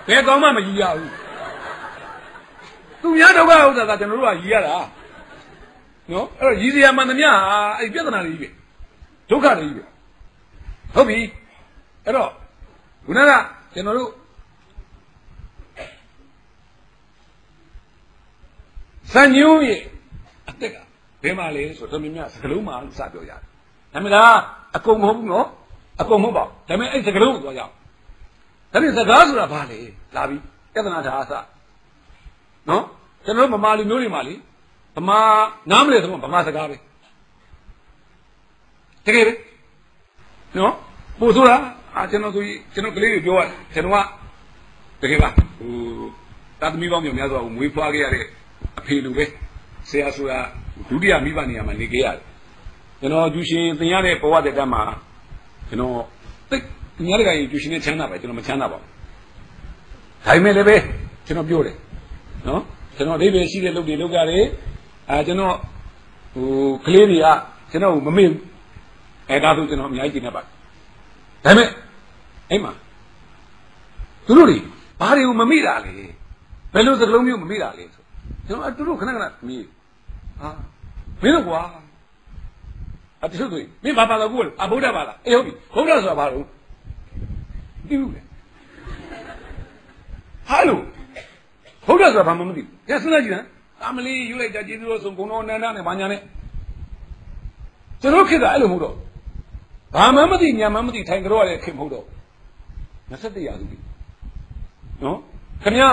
ဘယ်ကောင်းမှမကြီးရဘူးသူများဒုက္ခဥစ္စာကကျွန်တော်တို့ကကြီးရတာနော်အဲ့တော့ရည်စရာမှန်သမျှဟာအဲ့ပြဿနာတွေကြီးပဲဒုက္ခတွေကြီးပဲဟုတ်ပြီအဲ့တော့ခုနကကျွန်တော်တို့စံညိုးရဲ့အသက်ကဘယ်မှာလဲဆိုတော့မြင်မြစကလုံးမှာစပြောရတယ်ဒါပေမဲ့အကုန်မဟုတ်ဘူးနော်အကုန်မဟုတ်ပါဘူးဒါပေမဲ့အဲ့စကလုံးကိုသွားကြအောင်ဒါပြင်စကားဆိုတာဘာလဲလာပြီပြဿနာဒါအစနော်ကျွန်တော်တို့ဗမာလူမျိုးတွေမှာလေဗမာနားမလဲဆိုတော့ဗမာစကားပဲတကယ်ပဲနော်ပို့ဆိုတာကျွန်တော်ကလေးတွေပြောရတယ်ကျွန်တော်ကတကယ်ပါတာသမီးပေါင်းများစွာကိုမွေးဖွားခဲ့ရတဲ့အဖေလူပဲဆရာဆိုတာဒုတိယမိဘနေရာမှာနေခဲ့ရတယ်ကျွန်တော်ကျူရှင်သင်ရတဲ့ဘဝတည်းမှာကျွန်တော်သိညရကကြီးကျူရှင်နဲ့ချမ်းသာပဲကျွန်တော်မချမ်းသာပါဘူးဒါပေမဲ့လည်းပဲကျွန်တော်ပြောတယ်နော်ကျွန်တော်အိဗယ်ရှိတဲ့လုပ်တွေလုပ်ကြတယ်ကျွန်တော်ကလေးတွေကကျွန်တော်မမေ့ဘူးဒါဆိုကျွန်တော်အများကြီးတင်နေပါတယ်ဒါပေမဲ့အဲ့မှာသူတို့တွေဘာတွေကိုမမေ့တာလဲဘယ်လိုစကလုံးမျိုးမမေ့တာလဲဆိုကျွန်တော်သူတို့ခဏခဏမေ့မင်းတို့ကွာတချို့တွေမင်းဘာပါလာကိုဗုဒ္ဓပါလားဟုတ်ပြီဗုဒ္ဓဆိုတာဘာလို့သိဘူးလေဟာလို့ဗုဒ္ဓဆိုတာဘာမှမသိဘူးညစဉ်းစားကြည့်နော်အမလီယူလိုက်တာကျေးဇူးတော်ဆုံးဘုံတော်နန္ဒနဲ့ဘာညာနဲ့ကျွန်တော်ခေတ်ကအဲ့လိုမဟုတ်တော့ဘာမှမသိညာမှမသိထိုင်ကြတော့ရတဲ့ခေတ်မဟုတ်တော့21ရာစုပြီနော်ခင်ဗျာ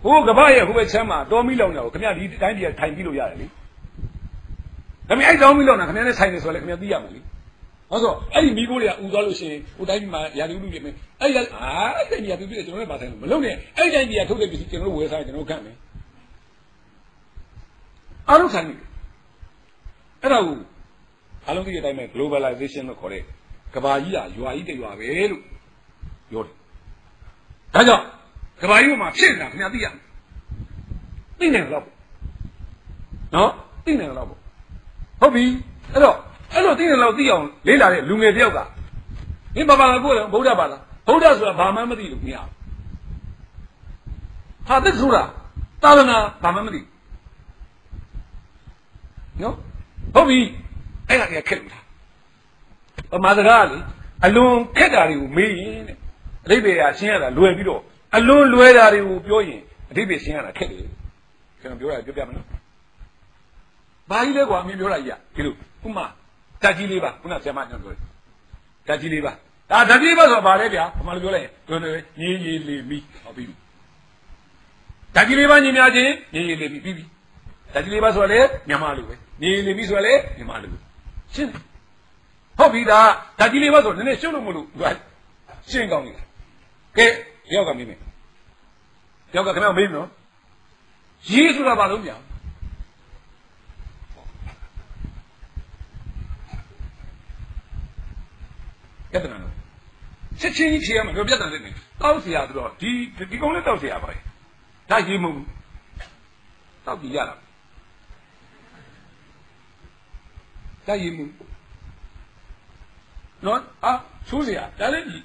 ဟိုကပ္ပရဲ့ဟိုဘက်ချမ်းမှာတော်မီလောင်တယ်ကိုခင်ဗျာဒီတိုင်းပြည်ထိုင်ပြီးလို့ရတယ်လေဒါပေမဲ့အဲ့တောင်းမီလောင်တာခင်ဗျာနဲ့ဆိုင်နေဆိုလဲခင်ဗျာသိရမှာလေဟုတ်ဆိုအဲ့ဒီမိကိုတွေကဥသွားလို့ရှိရင်ဟိုတိုင်းပြည်မှာရာသီဥတုတွေမယ်အဲ့တိုင်းပြည်ကပြပြကျွန်တော်လည်းပါဆိုင်လို့မလုပ်နဲ့အဲ့တိုင်းပြည်ကထုတ်တဲ့ပစ္စည်းကျွန်တော်ဝယ်စားကျွန်တော်ကတ်မယ်အားလုံးခံနေအဲ့ဒါကိုအားလုံးသိတဲ့အတိုင်းပဲ globalization လို့ခေါ်တဲ့ကမ္ဘာကြီးကရွာကြီးတရွာပဲလို့ပြောတယ်ဒါကြောင့်ကမ္ဘာကြီးမှာဖြစ်နေတာခင်ဗျာသိရမယ်သိနေတော့နော်သိနေတော့ဟုတ်ပြီအဲ့တော့အဲ့လိုသိနေတော့သိအောင်လေးလာတဲ့လူငယ်တယောက်ကမင်းဘာပါလားကိုယ်ဗုဒ္ဓပါလားဗုဒ္ဓဆိုတာဘာမှမသိလို့မရဘူးဟာသက်ဆိုတာသာသနာဘာမှမသိနော်ဟုတ်ပြီအဲ့ဒါကခက်လို့လားဗမာစကားလေအလွန်ခက်တာတွေကိုမေးရင်တဲ့အဓိပ္ပာယ်ကရှင်းရတာလွယ်ပြီးတော့အလွန်လွယ်တာတွေကိုပြောရင်အဓိပ္ပာယ်ရှင်းရတာခက်တယ်ကျွန်တော်ပြောတာပြောပြမလို့ဘာကြီးလဲကွာမင်းပြောတာကြီးကဒီလိုဥမာဓာတ်ကြီးလေးပါခုနဆရာမကျွန်တော်ပြောတယ်ဓာတ်ကြီးလေးပါဓာတ်ကြီးလေးပါဆိုတာဘာလဲဗျာဘာမှမပြောလိုက်ရင်ရေးလေးမီဟောပြီးဓာတ်ကြီးလေးပါညီများချင်းရေးလေးပြီးပြီဓာတ်ကြီးလေးပါဆိုတာလေမြန်မာလိုပဲရေးလေးမီဆိုတာလေမြန်မာလိုရှင်းဟုတ်ပြီဒါဓာတ်ကြီးလေးပါဆိုနည်းနည်းရှုပ်လို့မလို့ရှင်းကောင်းနေတာကဲရောက်ကမင်းရောက်ကခင်ဗျားမေးနော်ရေးဆိုတာဘာလို့ဗျာပြဿနာတော့ချက်ချင်းကြီးဖြေရမှာပြဿနာလေးနေတောက်เสียဆိုတော့ဒီကုန်းလေးတောက်เสียပါလေဒါရေးမဟုတ်ဘူးတောက်ကြည့်ရတာ တိုက်ရင်မှုနော်ဆိုးစရာဒါလည်းဒီ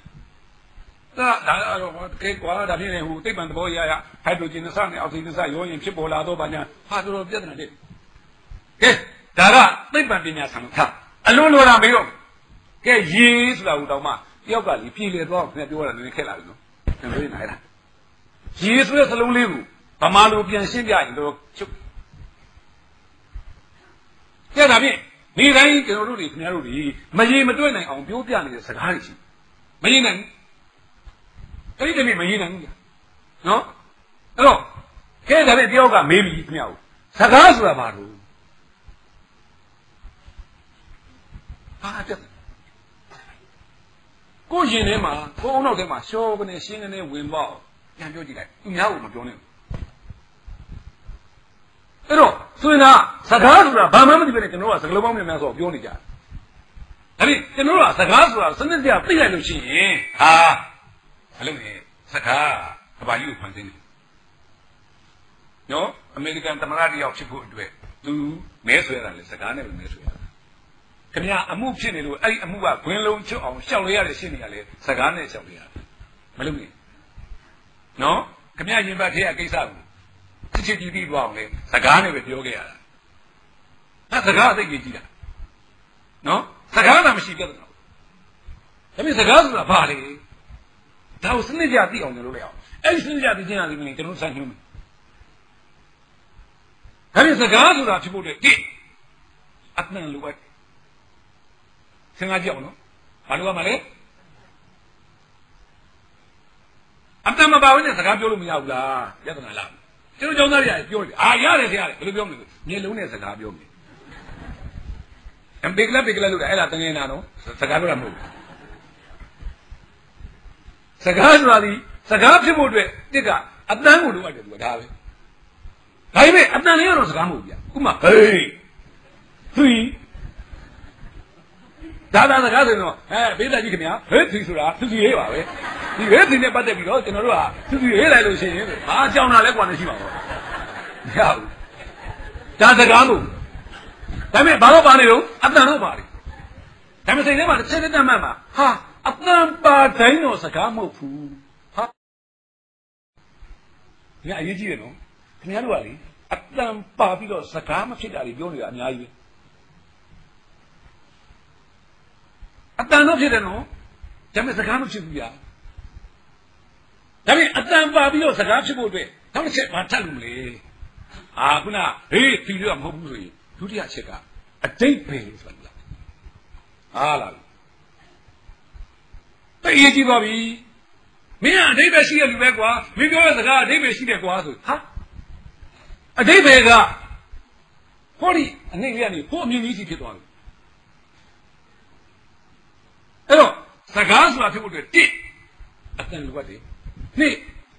ဒါတော့ကဲကွာဒါဖြစ်နေဟိုသိပ္ပံသဘောရဟိုက်ဒရိုဂျင်နဲ့စနဲ့အောက်ဆီဂျင်နဲ့စရောရင်ဖြစ်ပေါ်လာတော့ဗာညာဟာတော်ပြဿနာတဲ့ကဲဒါကသိပ္ပံပညာဆံထားအလွန်လိုတာမေးတော့ကဲရေဆိုတာဟိုတောင်မှတယောက်ကလေပြည်လေတော့ခင်ဗျပြောရတာနည်းနည်းခက်လာပြီနော်သင်ပြောနေတာရေဆိုတဲ့စလုံးလေးကိုဗမာလိုပြန်ရှင်းပြရင်တော့ချုပ်ကဲဒါဖြင့်ဒီတိုင်းကျွန်တော်တို့တွေခင်ဗျားတို့တွေမရေမတွေ့နိုင်အောင်ပြောပြနေတဲ့စကားတွေရှိမရေနိုင်အဲ့ဒီတည်းမရေနိုင်ဘူးနော်အဲ့တော့ကဲဒါဖြင့်တယောက်ကမေးပြီခင်ဗျားကိုစကားဆိုတာဘာလို့ဟာတဲ့ကိုရင်ထဲမှာကိုအုံနောက်ထဲမှာရှော့ကနေရှင်းကနေဝင်ပေါက်ပြန်ပြောကြည့်လိုက်သူများကိုမပြောနဲ့အဲ့တော့ဆိုရင်စကားဆိုတာဘာမှမသိဘဲနဲ့ကျွန်တော်ကစကားလုံးပေါင်းများများဆိုပြောနေကြတယ်ဒါဖြင့်ကျွန်တော်ကစကားဆိုတာစနစ်တကျသိလိုက်လို့ရှိရင်မလုပ်နဲ့စကားကဘာကြီးကိုဖန်ဆင်းနေနော်အမေရိကန်သမ္မတတယောက်ဖြစ်ဖို့အတွက်သူမဲဆွဲတာလေစကားနဲ့ပဲမဲဆွဲတာခင်ဗျာအမှုဖြစ်နေလို့အဲ့ဒီအမှုကခွင်းလုံးချွတ်အောင်ရှောက်လိုက်ရတဲ့ရှင်းနေရလေစကားနဲ့ရှောက်လိုက်ရမလုပ်နဲ့နော်ခင်ဗျာရင်ဘတ်ထဲကကိစ္စကိုချစ်ကြည်ပြီးသွားအောင်လေစကားနဲ့ပဲပြောခဲ့ရတာအဲ့စကားအသိကြီးကြည့်တာနော်စကားသာမရှိပြဿနာဒါပေမဲ့စကားဆိုတာဘာလဲဒါကိုစနစ်ကြသိအောင်လုပ်လိုက်အောင်အဲ့ဒီစနစ်ကြသိခြင်းရတယ်မင်းကျွန်တော်စမ်းညွှန်းမယ်ဒါပေမဲ့စကားဆိုတာဖြစ်ဖို့တဲ့အတန်လိုအပ်စဉ်းစားကြည့်အောင်နော်ဘာလို့ရမှာလဲအတန်မပါဘဲနဲ့စကားပြောလို့မရဘူးလားပြဿနာလားကျွန်တော်ကျောင်းသားတွေပြောတယ်ရတယ်ဆရာလေဘယ်လိုပြောမလဲမျက်လုံးနဲ့စကားပြောမယ်ဘေကလလို့အဲ့ဒါတငယ်နာနော်စကားပြောတာမဟုတ်ဘူးစကားဆိုတာဒီစကားဖြစ်ဖို့အတွက်တစ်ကအတန်းကိုလိုအပ်တယ်သူကဒါပဲဒါပေမဲ့အတန်လေးကတော့စကားမဟုတ်ဘူးဗျဥမာဟေးသူဒါစကားဆိုတော့ဘေးသားကြီးခင်ဗျာဟေးသူဆိုတာသူစီရေးပါပဲဒီဟေးသူနဲ့ပတ်သက်ပြီးတော့ကျွန်တော်တို့ကသူစီရေးလိုက်လို့ရှိရင်ဘာအကြောင်းတာလဲကွာနေရှိပါတော့မရဘူးဒါစကားမဟုတ်ဒါပေမဲ့ဘာလို့ပါနေတော့အတန်တော့ပါလေဒါပေမဲ့စိတ်ထဲမှာတစ်ချက်တစ်မှတ်မှာဟာအတန်ပါတိုင်းတော့စကားမဟုတ်ဘူးဟာဒီကအရေးကြီးတယ်နော်ခင်ဗျားတို့ကလေအတန်ပါပြီးတော့စကားမဖြစ်တာတွေပြောနေတာအများကြီးပဲအတန်တော့ဖြစ်တယ်နော်ဒါပေမဲ့စကားမဖြစ်ဘူးဗျာဒါပေမဲ့အတန်ပါပြီးတော့စကားဖြစ်ဖို့အတွက်နောက်တစ်ချက်ဘာထပ်လို့မလဲခုနဟေးဖီလို့မဟုတ်ဘူးဆိုရင်ဒုတိယအချက်ကအတိတ်ပဲဆိုတာလားတိတ်ရေးကြည့်ပါပြီမင်းကအတိတ်ပဲရှိရလူပဲကွာမင်းပြောတဲ့စကားအတိတ်ပဲရှိတယ်ကွာဆိုအတိတ်ပဲကဟောဒီအနေနဲ့ကနေဟိုအမြင်ကြီးဖြစ်သွားတယ်အဲ့တော့စကားဆိုတာဖြစ်ဖို့အတွက်အတန်လိုအပ်တယ်နှစ်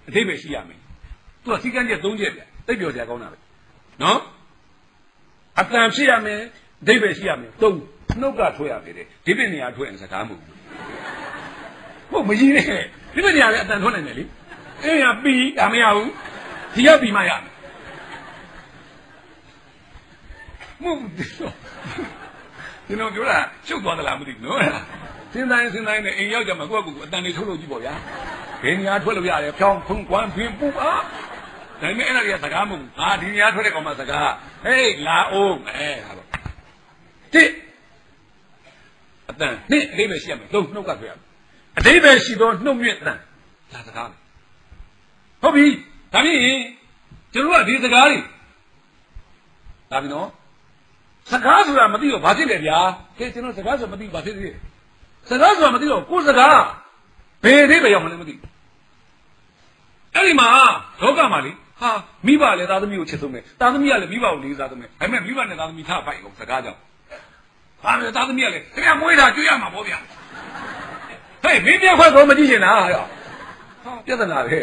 အတိတ်ပဲရှိရမယ်သူကစီကံချက်၃ချက်ပြတိတ်ပြောစရာကောင်းတာပဲနော်အတန်ဖြစ်ရမယ်အတိတ်ပဲရှိရမယ်၃နှုတ်ကထွက်ရမယ်တဲ့ဒီပြနေရာထွက်ရင်စကားမဟုတ်ဘူးဟုတ်မကြီးနဲ့ဒီပြနေရာလည်းအတန်ထွက်နိုင်တယ်လေအေးရပြီးဒါမရဘူးဒီရပြီးမှရမယ်မဟုတ်ဘူးကျွန်တော်ပြောတာချုပ်သွားသလားမသိဘူးနော်စဉ်းစားရင်နဲ့အိမ်ရောက်ကြမှာကိုယ့်အကူအတန်တွေထုတ်လို့ကြည့်ပေါ့ဗျာဘယ်နေရာထွက်လို့ရတယ်ဖြောင်းဖုံးကွမ်းဖင်းပူဒါပေမဲ့အဲ့ဒါတွေကစကားမဟုတ်ဘူးဒီနေရာထွက်တဲ့ကောင်မှစကားဟေးလာအောင်ဟာတော့အတန်နှစ်အတိတ်ပဲရှိရမယ်နှုတ်ကထွက်ရမယ်အတိတ်ပဲရှိသောနှုတ်မြင့်အတန်ဒါစကားဟုတ်ပြီဒါဖြင့်ကျွန်တော်ကဒီစကားတွေဒါပြီနော်စကားဆိုတာမသိတော့ဘာဖြစ်လဲဗျာကဲကျွန်တော်စကားဆိုတာမသိဘာဖြစ်လဲစကားဆိုတာမသိတော့ကိုယ်စကားဘယ်သေးပဲရောက်မှလည်းမသိအဲ့ဒီမှာလောကမှာလေမိဘလည်းသားသမီးကိုချစ်ဆုံးတယ်သားသမီးကလည်းမိဘကိုလေးစားဆုံးတယ်ဒါပေမဲ့မိဘနဲ့သားသမီးထားဖိုက်အောင်စကားကြောင့်လဲသားသမီးကလည်းခင်ဗျမွေးတာကြွေးရမှာပေါ့ဗျာဟေးမင်းပြခွက်တော့မကြည့်ချင်တာပြဿနာပဲ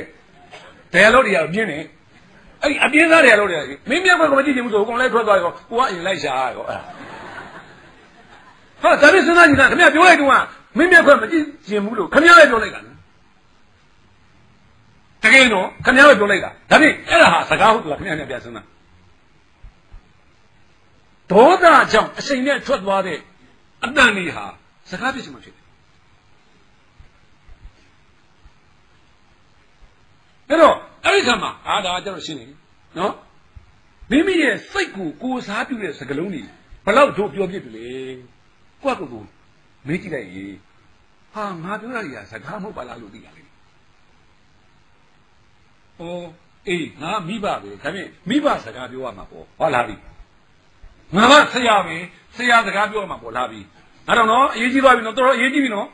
ဘယ်လို့တရားပြင်းနေအဲ့ဒီအပြင်းသားတွေလို့တရားမင်းပြခွက်ကမကြည့်ချင်ဘူးဆိုအကုန်လိုက်ထွက်သွားရောကိုကအရင်လိုက်ရှာရောဒါပေမဲ့စဉ်းစားကြည့်တာခင်ဗျပြောလိုက်တော့မင်းပြခွက်မကြည့်ချင်ဘူးလို့ခင်ဗျလည်းပြောလိုက်တာတကယ်တော့ခင်ဗျားပဲပြောလိုက်တာဒါဖြင့်အဲ့ဒါဟာစကားဟုတ်လားခင်ဗျားနဲ့ပြစဉ်းစား ဒေါသကြောင့်အစိမ်နဲ့ထွက်သွားတဲ့အတန်လေးဟာစကားဖြစ်ချင်မှဖြစ်တယ်အဲ့တော့အဲ့ဒီခါမှာဒါကျွန်တော်ရှင်းနေနော်မိမိရဲ့စိတ်ကိုစားပြုတဲ့စကားလုံးတွေဘယ်လောက်တို့ပြောပြစ်ပြီလေကိုယ့်ကိုယ်မေးကြည့်လိုက်ရေဟာငါပြောရည်စကားမဟုတ်ပါလားလို့သိရလိမ့်မယ်အေးငါမိဘပဲဒါဖြင့်မိဘစကားပြောရမှာပေါ့ဟောလာပြီငါကဆရာပဲဆရာစကားပြောရမှာပေါ့လာပြီအဲ့တော့နော်အရေးကြီးသွားပြီနော်တော်တော်အရေးကြီးပြီနော်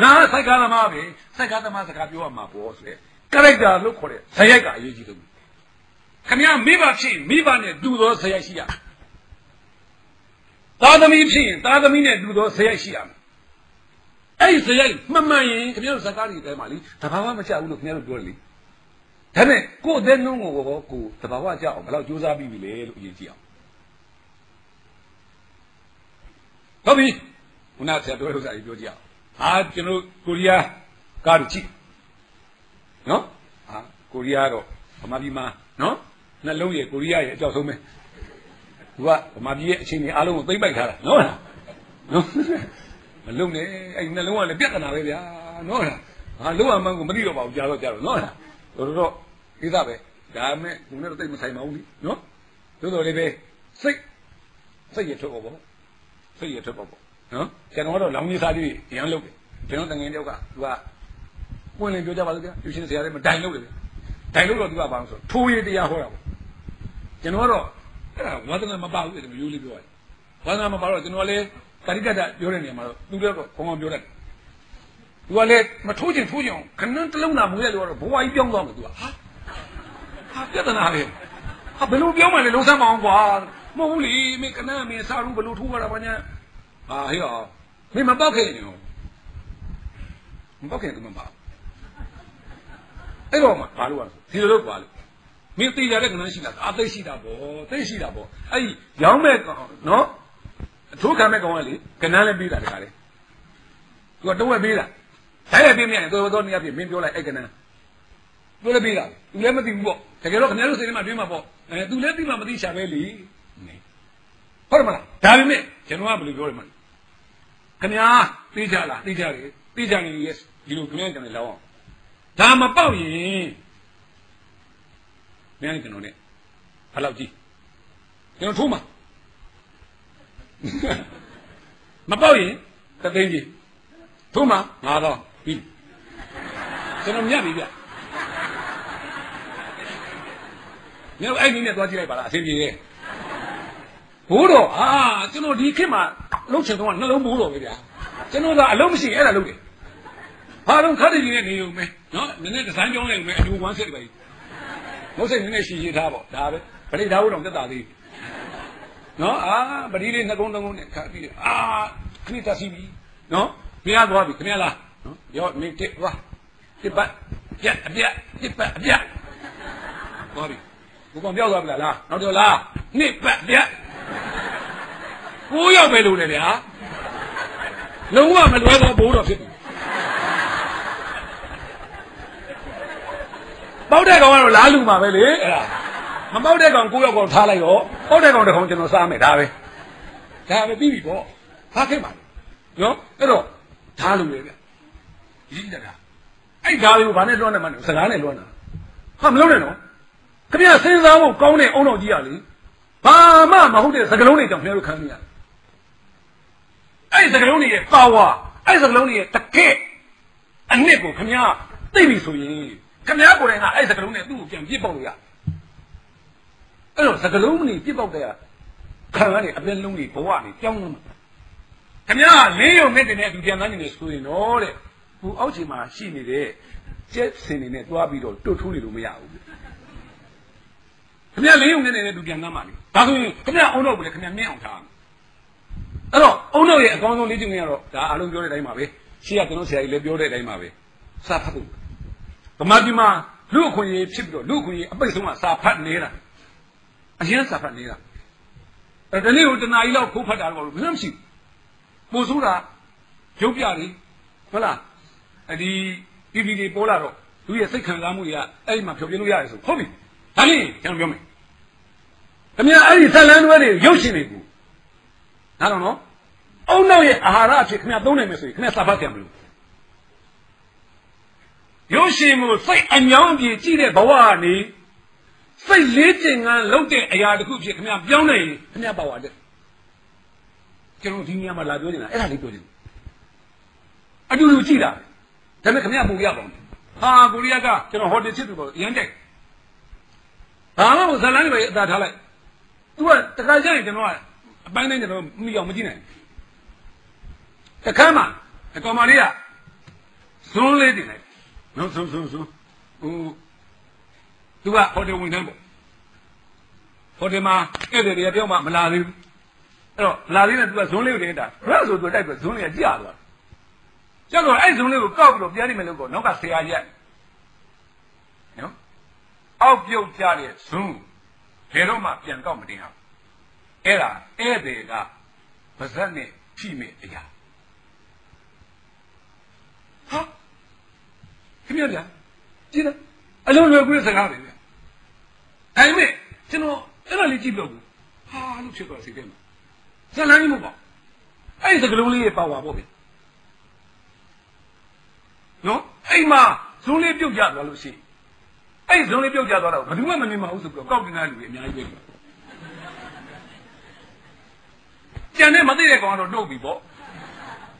ငါစိုက်ကားသမားပဲစိုက်ကားသမားစကားပြောရမှာပေါ့ဆိုတဲ့ character လို့ခေါ်တဲ့ဇယိုက်ကအရေးကြီးဆုံးခင်ဗျာမိဘဖြစ်မိဘနဲ့တူသောဇယိုက်ရှိရသားသမီးဖြစ်ရင်သားသမီးနဲ့တူသောဇယိုက်ရှိရမယ်အဲ့ဒီဇယိုက်မှန်မှန်ရင်ခင်ဗျားတို့ဇကားတွေတဲမှာလीတဘာဝမချဘူးလို့ခင်ဗျားတို့ပြောတယ်လीဒါနဲ့ကိုယ်အသက်နှုံးကိုတဘာဝကြအောင်ဘယ်လောက်ကြိုးစားပြီးပြီလဲလို့အရေးကြီးအောင်ဟုတ်ပြီခုနကဆရာပြောလို့စာကြီးပြောကြည့်အောင်ကျွန်တော်ကိုရီးယားကားကိုကြည့်နော်ကိုရီးယားတော့ဗမာပြည်မှာနော်နှလုံးရဲ့ကိုရီးယားရဲ့အကြောက်ဆုံးပဲသူကဗမာပြည်ရဲ့အချင်းကြီးအားလုံးကိုသိမ့်ပိုက်ထားတာနော်နော်မလုံနဲ့အဲ့နှလုံးကလည်းပြဿနာပဲဗျာနော်လုံးဝမှန်းကိုမသိတော့ပါဘူးကြာတော့နော်တော့ကိစ္စပဲဒါမဲ့ခုနဲ့တော့တိတ်မဆိုင်ပါဘူးလीနော်တော်လေးပဲစိတ်ရထုတ်ပေါ့စိတ်ရထုတ်ပေါ့နော်ကျွန်တော်ကတော့လောင်ကြီးစားလေးရမ်းလုပ်တယ်ကျွန်တော်တငယ်တယောက်ကသူကပွင့်လင်းပြောကြပါလို့ဗျာကျူရှင်ဆရာလေးမတိုင်လုပ်တယ်တိုင်လုပ်တော့သူကဘာလို့ဆိုထိုးရတရားဟောတာပေါ့ကျွန်တော်ကတော့အဲ့ဒါဝါသနာမပါဘူးတဲ့မျိုးလေးပြောရတယ်ဝါသနာမပါတော့ကျွန်တော်လည်းကာရိကတပြောတဲ့နေရာမှာတော့သူလည်းကောင်းပြောတတ်သူကလည်းမထိုးချင်ခဏတလုံးလာမွေးရလို့တော့ဘဝကြီးပြောင်းသွားမယ်သူကဟာပြဿနာပဲဟာဘယ်လိုပြောမှလဲလုံးစမ်းမအောင်ကွာမဟုတ်ဘူးလေမင်းကနန်းမင်းစားလို့ဘယ်လိုထိုးရတာဘာညာဟာဟေ့မင်းမပေါက်ခဲ့နေရောမပေါက်ခဲ့သူမပါအဲ့တော့မှဘာလို့လဲဒီလိုလုပ်ပါလို့မင်းသိကြတဲ့ကနန်းရှိတာအသိရှိတာပေါ့သိရှိတာပေါ့အဲ့ရောင်းမဲ့နော်အထိုးခံမဲ့ကောင်ကလေကနန်းလည်းပြီးတာတခါလေသူကတော့ဝက်ပေးတာအဲ့ဒါပြင်းမြန်တော့နေရာပြင်းမင်းပြောလိုက်အဲ့ကနန်းပြောလည်းပေးတာသူလည်းမသိဘူးပေါ့တကယ်တော့ခင်ဗျားတို့စိတ်ထဲမှာတွေးမှာပေါ့သူလည်းသိမှမသိရှာပဲလေဟုတ်တယ်မလားဒါပေမဲ့ကျွန်တော်ကဘယ်လိုပြောရမလဲခင်ဗျာသိကြလားသိကြတယ်သိကြနေရဲ့ဒီလိုခင်ဗျားကျွန်တော်လောက်အောင်ဒါမပေါက်ရင်မင်းကျွန်တော်နဲ့ဘယ်လောက်ကြည့်ကျွန်တော်ထိုးမှာမပေါက်ရင်တသိန်းကြီးထိုးမှာ9000ပြီကျွန်တော်မြတ်ပြီဗျညအဲ့ဒီနဲ့သွားကြည့်လိုက်ပါလားအဆင်ပြေတယ်ဘိုးတော်ကျွန်တော်ဒီခေတ်မှာလှုပ်ချင်တော့နှလုံးဘိုးတော်ပဲဗျာကျွန်တော်ကအလုံးမရှိအဲ့ဒါလုပ်တယ်ဘာလို့ခါတည်းကြီးနဲ့နေုံပဲနော်နည်းနည်းဒီဇိုင်းကြောင်းလိုက်မယ်အတူဝမ်းဆက်တယ်ပဲမဟုတ်စိတ်နည်းနည်းရှည်ရှည်ထားပေါ့ဒါပဲပရိဒါဝုတော်တက်တာလေးနော်ပရိလေး2ကုန်း3ကုန်းနဲ့ခါပြီးခဏတစီပြီနော်မရသွားပြီခင်ဗျာလားနော်ရောမင်းတစ်သွားတစ်ပတ်ပြက်အပြက်တစ်ပတ်အပြက်သွားပြီဘုကောင်ပြောက်သွားပြီလားနောက်တော့လားနှစ်ပတ်ပြက်9ရောက်ပဲလို့လေဗျာလုံးဝမလွဲတော့ဘိုးတော်ဖြစ်ပြီပေါက်တဲ့ကောင်ကတော့လားလူမှာပဲလေအဲ့ဒါမပေါက်တဲ့ကောင်9ရောက်ကောင်ထားလိုက်ရောပေါက်တဲ့ကောင်တစ်ကောင်ကျွန်တော်စားမယ်ဒါပဲပြီးပြီပေါ့ဟာခဲ့ပါနော်အဲ့တော့ထားလို့လေဗျရင်းတတာအဲ့ဒါလေးကိုဘာနဲ့လွှမ်းနေမှစကားနဲ့လွှမ်းတာဟာမလုပ်နဲ့နော်ခင်ဗျစဉ်းစားဖို့ကောင်းတဲ့အုံတော်ကြီးရလေဘာမှမဟုတ်တဲ့စကလုံးတွေကြောင့်ခင်ဗျားတို့ခံနေရအဲ့ဒီစကလုံးတွေရဲ့ပါဝါအဲ့ဒီစကလုံးတွေရဲ့တကယ့်အနစ်ကိုခင်ဗျားသိပြီဆိုရင်ခင်ဗျားကိုယ်တိုင်ကအဲ့ဒီစကလုံးနဲ့သူ့ကိုပြန်ပြစ်ပေါက်လို့ရအဲ့တော့စကလုံးတွေပြစ်ပေါက်တဲ့ခံရတဲ့အပြင်းလုံးတွေဘဝတွေကြောင်းလို့ခင်ဗျားလေးရုံနဲ့တင်တဲ့အတူပြန်သားနေတယ်ဆိုရင်တော့တဲ့ဘူအောက်ခြေမှာရှိနေတဲ့ကျက်စင်နေနဲ့တွားပြီးတော့တွတ်ထိုးနေလို့မရဘူးခင်ဗျားလေးရုံနဲ့တင်တဲ့အတူပြန်သားမှာလေဒါဆိုရင်ခင်ဗျားအုံတော့ကိုလည်းခင်ဗျားမြင့်အောင်ထားအဲ့တော့အုံတော့ရဲ့အကောင်းဆုံးလေ့ကျင့်ခင်းကတော့ဒါအားလုံးပြောတဲ့အတိုင်းပါပဲရှေ့ကကျွန်တော်ဆရာကြီးလည်းပြောတဲ့အတိုင်းပါပဲစာဖတ်ဖို့ဗမာပြည်မှာလူအခွင့်အရေးဖြစ်ပြီးတော့လူအခွင့်အရေးအပိတ်ဆုံးကစာဖတ်နေတာအရင်စာဖတ်နေတာအဲ့ဒီနေ့ကိုတနားကြီးလောက်ခိုးဖတ်တာတော့ဘယ်မှမရှိဘူးပို့ဆိုတာရုပ်ပြတွေဟုတ်လားဒီ PPT တွေပေါ်လာတော့လူရဲ့စိတ်ခံစားမှုတွေကအဲ့ဒီမှာဖြောပြလို့ရတယ်ဆိုဟုတ်ပြီဒါလေးကျွန်တော်ပြောမယ် ခင်ဗျာအဲ့ဒီဇလန်းတွဲတွေရုပ်ရှင်တွေကိုနားတော့နော်အုံနောက်ရဲ့အာဟာရအဖြစ်ခင်ဗျာသုံးနိုင်မယ်ဆိုရင်ခင်ဗျာစာဖတ်ကြမလို့ရုပ်ရှင်ကိုစိတ်အညောင်းပြေကြည့်တဲ့ဘဝကနေစိတ်လေးကျင်ကန်းလုပ်တဲ့အရာတစ်ခုဖြစ်ခင်ဗျာပြောင်းနေရင်ခင်ဗျာပါဝါတဲ့ကျွန်တော်ဒီနေရာမှာလာပြောနေတာအဲ့ဒါလေးပြောနေအတူတူကြည့်တာဒါပေမဲ့ခင်ဗျာပုံပြပါဦးဟာကိုရီးယားကကျွန်တော်ဟိုတယ်ချစ်သူပေါ့ရမ်းတဲ့ဘာမှမဇလန်းတွေပဲအသာထားလိုက်သူကတခါကျရင်ကျွန်တော်ကအပိုင်းတိုင်းကျွန်တော်မိအောင်မကြည့်နိုင်တခါမှအကောင်မလေးကဇွန်းလေးတင်လိုက်နော်ဇွန်းဟိုသူကဟိုတယ်ဝင်တန်းပေါ့ဟိုတယ်မှာဧည့်သည်တွေပြောမှမလာသေးဘူးအဲ့တော့လာသေးတယ်သူကဇွန်းလေးကိုတင်တာဘယ်ဆိုသူတိုက်ပြီးဇွန်းလေးကကြာသွားကျတော့အဲ့ဇွန်းလေးကိုကောက်ပြီးတော့ပြန်နေမယ်လို့ကောနောက်ကဆရာရက်နော်အောက်ပြုတ်ကြတဲ့ဇွန်းဘယ်တော့မှပြန်ကောက်မတင်အောင်အဲ့ဒါဧည့်သည်ကပါဇက်နဲ့ဖြိမဲ့အရာဟာခင်ဗျာကြည့်လားအလုံးလွယ်ကူတဲ့စကားတွေဗျအဲ့မဲ့ကျွန်တော်အဲ့ဒါလေးကြည့်လို့ဟာလို့ဖြစ်သွားစိတ်ထဲမှာဇလန်းကြီးမဟုတ်ပါအဲ့ဒီစကလုံးလေးရဲ့ပါဝါပေါ့ဗျနော်အဲ့မှာဇုံးလေးပြုတ်ကြသွားလို့ရှိရင်အဲ့ဇုံးလေးပြုတ်ကြသွားတော့ဘယ်သူမှမမြင်ပါဘူးဆိုပြီးတော့ကောက်တင်တဲ့လူတွေအများကြီးပဲကျန်တဲ့မသိတဲ့ကောင်ကတော့နှုတ်ပြီပေါ့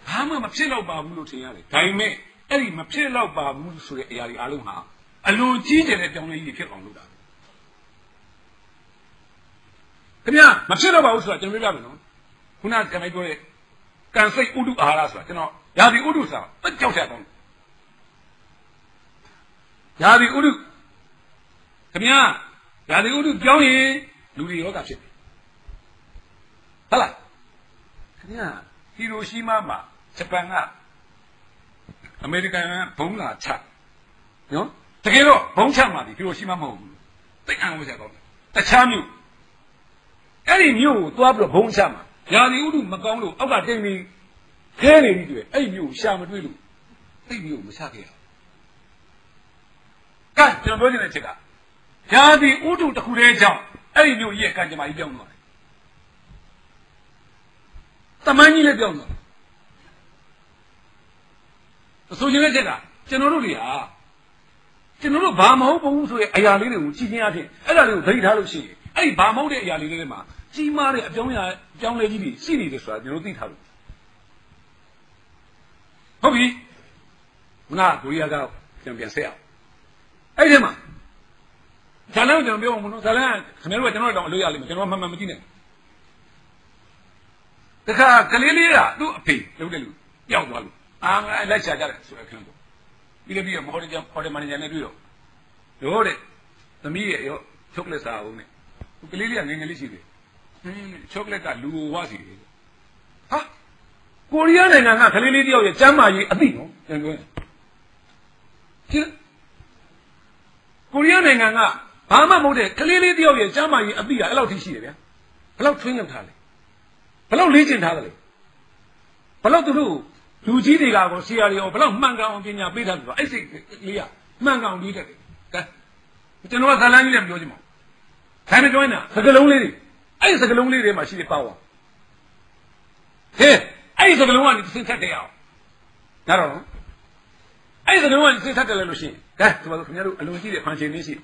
ဘာမှမဖြစ်တော့ပါဘူးလို့ထင်ရတယ်ဒါပေမဲ့အဲ့ဒီမဖြစ်တော့ပါဘူးဆိုတဲ့အရာတွေအားလုံးဟာအလွန်ကြီးကျယ်တဲ့ပြောင်းလဲကြီးတွေဖြစ်အောင်လုပ်တာခင်ဗျာမဖြစ်တော့ပါဘူးဆိုတာကျွန်တော်ပြောပြမယ်နော်ခုနကကျွန်တော်ပြောတဲ့ကန်စိတ်ဥဒုအာဟာရဆိုတာကျွန်တော်ယာတိဥဒုဆိုတာတက်ကြောက်ဆက်တော့ယာတိဥဒုခင်ဗျာယာတိဥဒုပြောင်းရင်လူတွေရောဂါဖြစ်တယ်ဟုတ်လားခင်ဗျာဟီရိုရှီးမားမှာဂျပန်ကအမေရိကန်ကဘုံလာချနော်တကယ်တော့ဘုံချမှာဒီဟီရိုရှီးမားမဟုတ်ဘူးသိအံ့ဝစရာကောင်းတယ်တခြားမြို့အဲ့ဒီမြို့ကိုသွားပြီးတော့ဘုံချမှာယာတိဥဒုမကောင်းလို့အောက်ကတိမ်ပြီးခဲနေပြီတွေ့အဲ့ဒီမြို့ကိုရှာမတွေ့လို့အဲ့ဒီမြို့ကိုမချခဲ့ရကဲကျွန်တော်ပြောချင်တဲ့ချက်ကယာတိဥဒုတစ်ခုတည်းကြောင့်အဲ့ဒီမြို့ရဲ့ကံကြမ္မာကြီးပြောင်းသွားတယ်တမန်ကြီးလည်းပြောင်းသွားတယ်အဆိုချင်တဲ့ချက်ကကျွန်တော်တို့တွေဟာကျွန်တော်တို့ဘာမဟုတ်ဘူးဆိုတဲ့အရာလေးတွေကိုကြည်ချင်းအဖြစ်အဲ့ဒါလေးကိုသတိထားလို့ရှိရင်အဲ့ဒီဘာမဟုတ်တဲ့အရာလေးတွေမှာကြီးမားတဲ့အပြောင်းလဲကြီးတွေရှိနေတယ်ဆိုတာကျွန်တော်သိထားလို့ဟုတ်ပြီခုနကကိုရီးယားကကျွန်တော်ပြန်ဆက်အောင်အဲ့ဒီမှာဇာလန်ကျွန်တော်ပြောအောင်မလို့ဇာလန်ခင်ဗျားတို့ကကျွန်တော်တို့တော့အလို့ရလိမ့်မယ်ကျွန်တော်မှန်မှန်မကြည့်နဲ့တခါကလေးလေးကသူ့အဖေလုပ်တယ်လို့ပျောက်သွားလို့အာငါလိုက်ရှာကြတယ်ဆိုရခင်းပေါ့ပြီးတော့မော်ဒယ်မန်နေဂျာနဲ့တွေ့တော့ရောတဲ့သမီးရဲ့ရောချောကလက်စားအောင်နဲ့ကလေးလေးကငယ်ငယ်လေးရှိတယ်ချောကလက်ကလူဝါစီတယ်ဟာကိုရီးယားနိုင်ငံကကလေးလေးတယောက်ရဲ့ကျမ်းမာရေးအသိနော်ကျွန်တော်ပြောကိုရီးယားနိုင်ငံကဘာမှမဟုတ်တဲ့ကလေးလေးတယောက်ရဲ့ကျမ်းမာရေးအသိကအဲ့လောက်ထိရှိတယ်ဗျာဘယ်လောက်ထွင်းလုပ်ထားလဲဘယ်လောက်လေ့ကျင့်ထားတယ်လဲဘယ်လောက်သူတို့လူကြီးတွေကကိုဆရာတွေရောဘယ်လောက်မှန်ကန်အောင်ပညာပေးထားတယ်ဆိုအဲ့စိတ်လေးကမှန်ကန်လေးတက်တယ်ကဲကျွန်တော်ကဇာလန်းကြီးလည်းပြောချင်ပါဒါပေမဲ့ပြောနေတာစကလုံးလေးတွေအဲ့စကလုံးလေးတွေမှာရှိတဲ့ပါဝါဟဲ့အဲ့စကလုံးကနေသိထက်တယ်အောင်ဒါတော့အဲ့စကလုံးကနေသိထက်တယ်လို့ရှိရင်ကဲဒီမှာခင်ဗျားတို့အလွန်ကြီးတဲ့ဖန်ရှင်လေးရှိ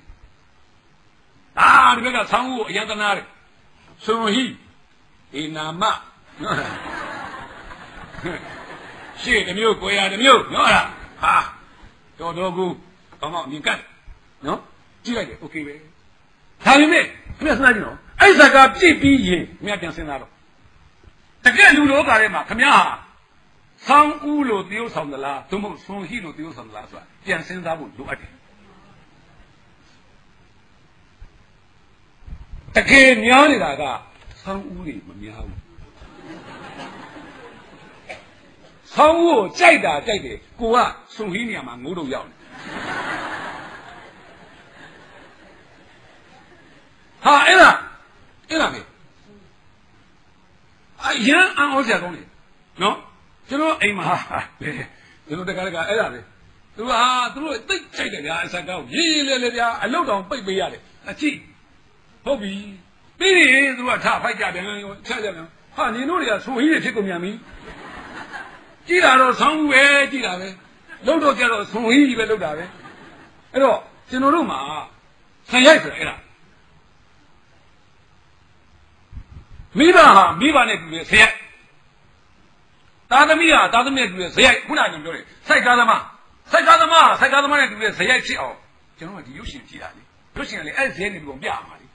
ဒီဘက်ကဆောင်းဦးအယတနာတဲ့ဆွန်ဟိဧနာမရှေ့တစ်မျိုးကိုရတစ်မျိုးနော်ဟာတော်ကူကောင်းကောင်းအမြင်ကတ်နော်ကြည့်လိုက်တယ်โอเคပဲဒါပေမဲ့ခင်ဗျားစဉ်းစားကြည့်နော်အဲ့ဇာကပြည့်ပြီးရင်ခင်ဗျားပြန်စဉ်းစားတော့တကယ်လူလောကထဲမှာခင်ဗျားဟာဆောင်းဦးလို့တရုပ်ဆောင်သလားသို့မဟုတ်ဆွန်ဟိလို့တရုပ်ဆောင်သလားဆိုတာပြန်စဉ်းစားဖို့လိုအပ်တယ်တကယ်များနေတာကဆောင်းဦးတွေမများဘူးဆောင်းဦးကိုကြိုက်တာကြိုက်တယ်ကိုကဆွန်ဟိနေရာမှာငိုးတော့ရောက်နေဟာအဲ့ဒါပဲအရန်အံ့ဩစရာကောင်းတယ်နော်ကျွန်တော်အိမ်မှာလေကျွန်တော်တခါအဲ့ဒါပဲသူတို့တိတ်ချိုက်တယ်ဗျာအစကောက်ရေးလေဗျာအလုတ်တောင်ပိတ်ပေးရတယ်အကြည့်ဟုတ်ပြီ ပြီးရင်သူကထားဖိုက်ကြပြန်ချက်ကြပြန်ဟာနင်တို့တွေကဆိုဟင်းတွေဖြစ်ကုန်မြန်ပြီကြည့်တာတော့ဆောင်းပဲကြည့်တာပဲလုံးတော့ကြတော့ဆိုဟင်းကြီးပဲလုံးတာပဲအဲ့တော့ကျွန်တော်တို့မှာဆန်ရိုက်ဆိုအဲ့ဒါမိဘဟာမိဘနဲ့တူတယ်ဆရိုက်သားသမီးဟာသားသမီးနဲ့တူတယ်ဆရိုက်ခုနကကျွန်တော်ပြောတယ်စိုက်ကားသမားနဲ့တူတယ်ဆရိုက်ဖြစ်အောင်ကျွန်တော်ကဒီရုပ်ရှင်ကြည့်တာလေရုပ်ရှင်ကလေအဲ့ဇဲနေတူအောင်ပြရမှာလေ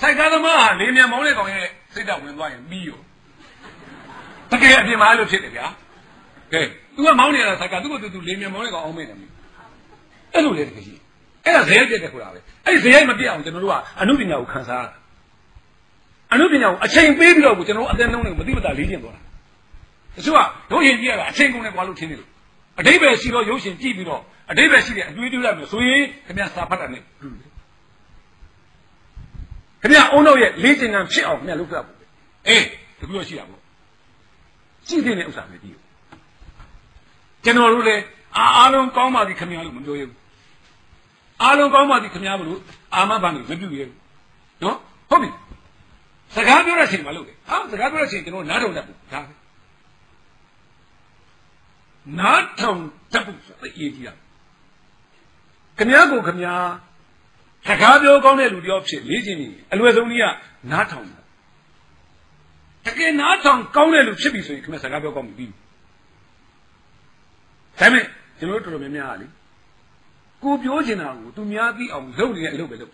စိုက်ကားသမားဟာလေမြန်မောင်းတဲ့ကောင်ရဲ့စိတ်ဓာတ်ဝင်သွားရင်ပြီးရောတကယ်အပြင်မှာလို့ဖြစ်တယ်ဗျာကဲ तू ကမောင်းနေတာစိုက်ကသူ့ကိုသူလေမြန်မောင်းတဲ့ကောင်အောင်မေ့တယ်မျိုးအဲ့လိုလေတကယ်ကြီးအဲ့ဒါဇဲရိုက်ပြတဲ့ခေါ်တာပဲအဲ့ဇဲရိုက်မပြအောင်ကျွန်တော်တို့ကအနုပညာကိုခန်းစားအနုပညာကိုအချိန်ပေးပြီးတော့ကိုကျွန်တော်တို့အသက်နှုံးတွေကိုမသိမသာလေ့ကျင့်သွားတာတချို့ကရုပ်ရှင်ကြည့်ရတာအချိန်ကုန်တယ်ကွာလို့ထင်နေလို့အတိပ္ပယ်ရှိတော့ရုပ်ရှင်ကြည့်ပြီးတော့အတိပ္ပယ်ရှိတဲ့အတွေ့အကြုံရမယ်ဆိုရင်ခင်ဗျာစာဖတ်တာနဲ့ခင်ဗျာအုံတော့ရဲ့လေ့ကျင့်ခန်းဖြစ်အောင်ခင်ဗျာလုပ်ပြဖို့အေးတကူတော့ရှိတာပေါ့ရှိတဲ့ဥစ္စာပဲဒီကျွန်တော်တို့လည်းအားလုံးကောင်းပါသည်ခင်ဗျာလို့မပြောရဘူးအားလုံးကောင်းပါသည်ခင်ဗျာဘလို့အာမဘန်လို့မပြုရဘူးနော်ဟုတ်ပြီစကားပြောတဲ့အချိန်မှာလုပ်တယ်ဟာစကားပြောတဲ့အချိန်ကျွန်တော်နားထောင်တတ်ဘူးဒါပဲနားထောင်တတ်ဘူးဆိုအရေးကြီးတာခင်ဗျာကိုခင်ဗျာစကားပြောကောင်းတဲ့လူတယောက်ဖြစ်လေ့ကျင့်နေအလွယ်ဆုံးနည်းကနားထောင်တာတကယ်နားထောင်ကောင်းတဲ့လူဖြစ်ပြီဆိုရင်ခင်ဗျာစကားပြောကောင်းပြီပြီးဒါပေမဲ့ကျွန်တော်တို့တော်တော်များများကလေကိုပြောချင်တာကိုသူများသိအောင်လုပ်နေတဲ့အလုပ်ပဲလုပ်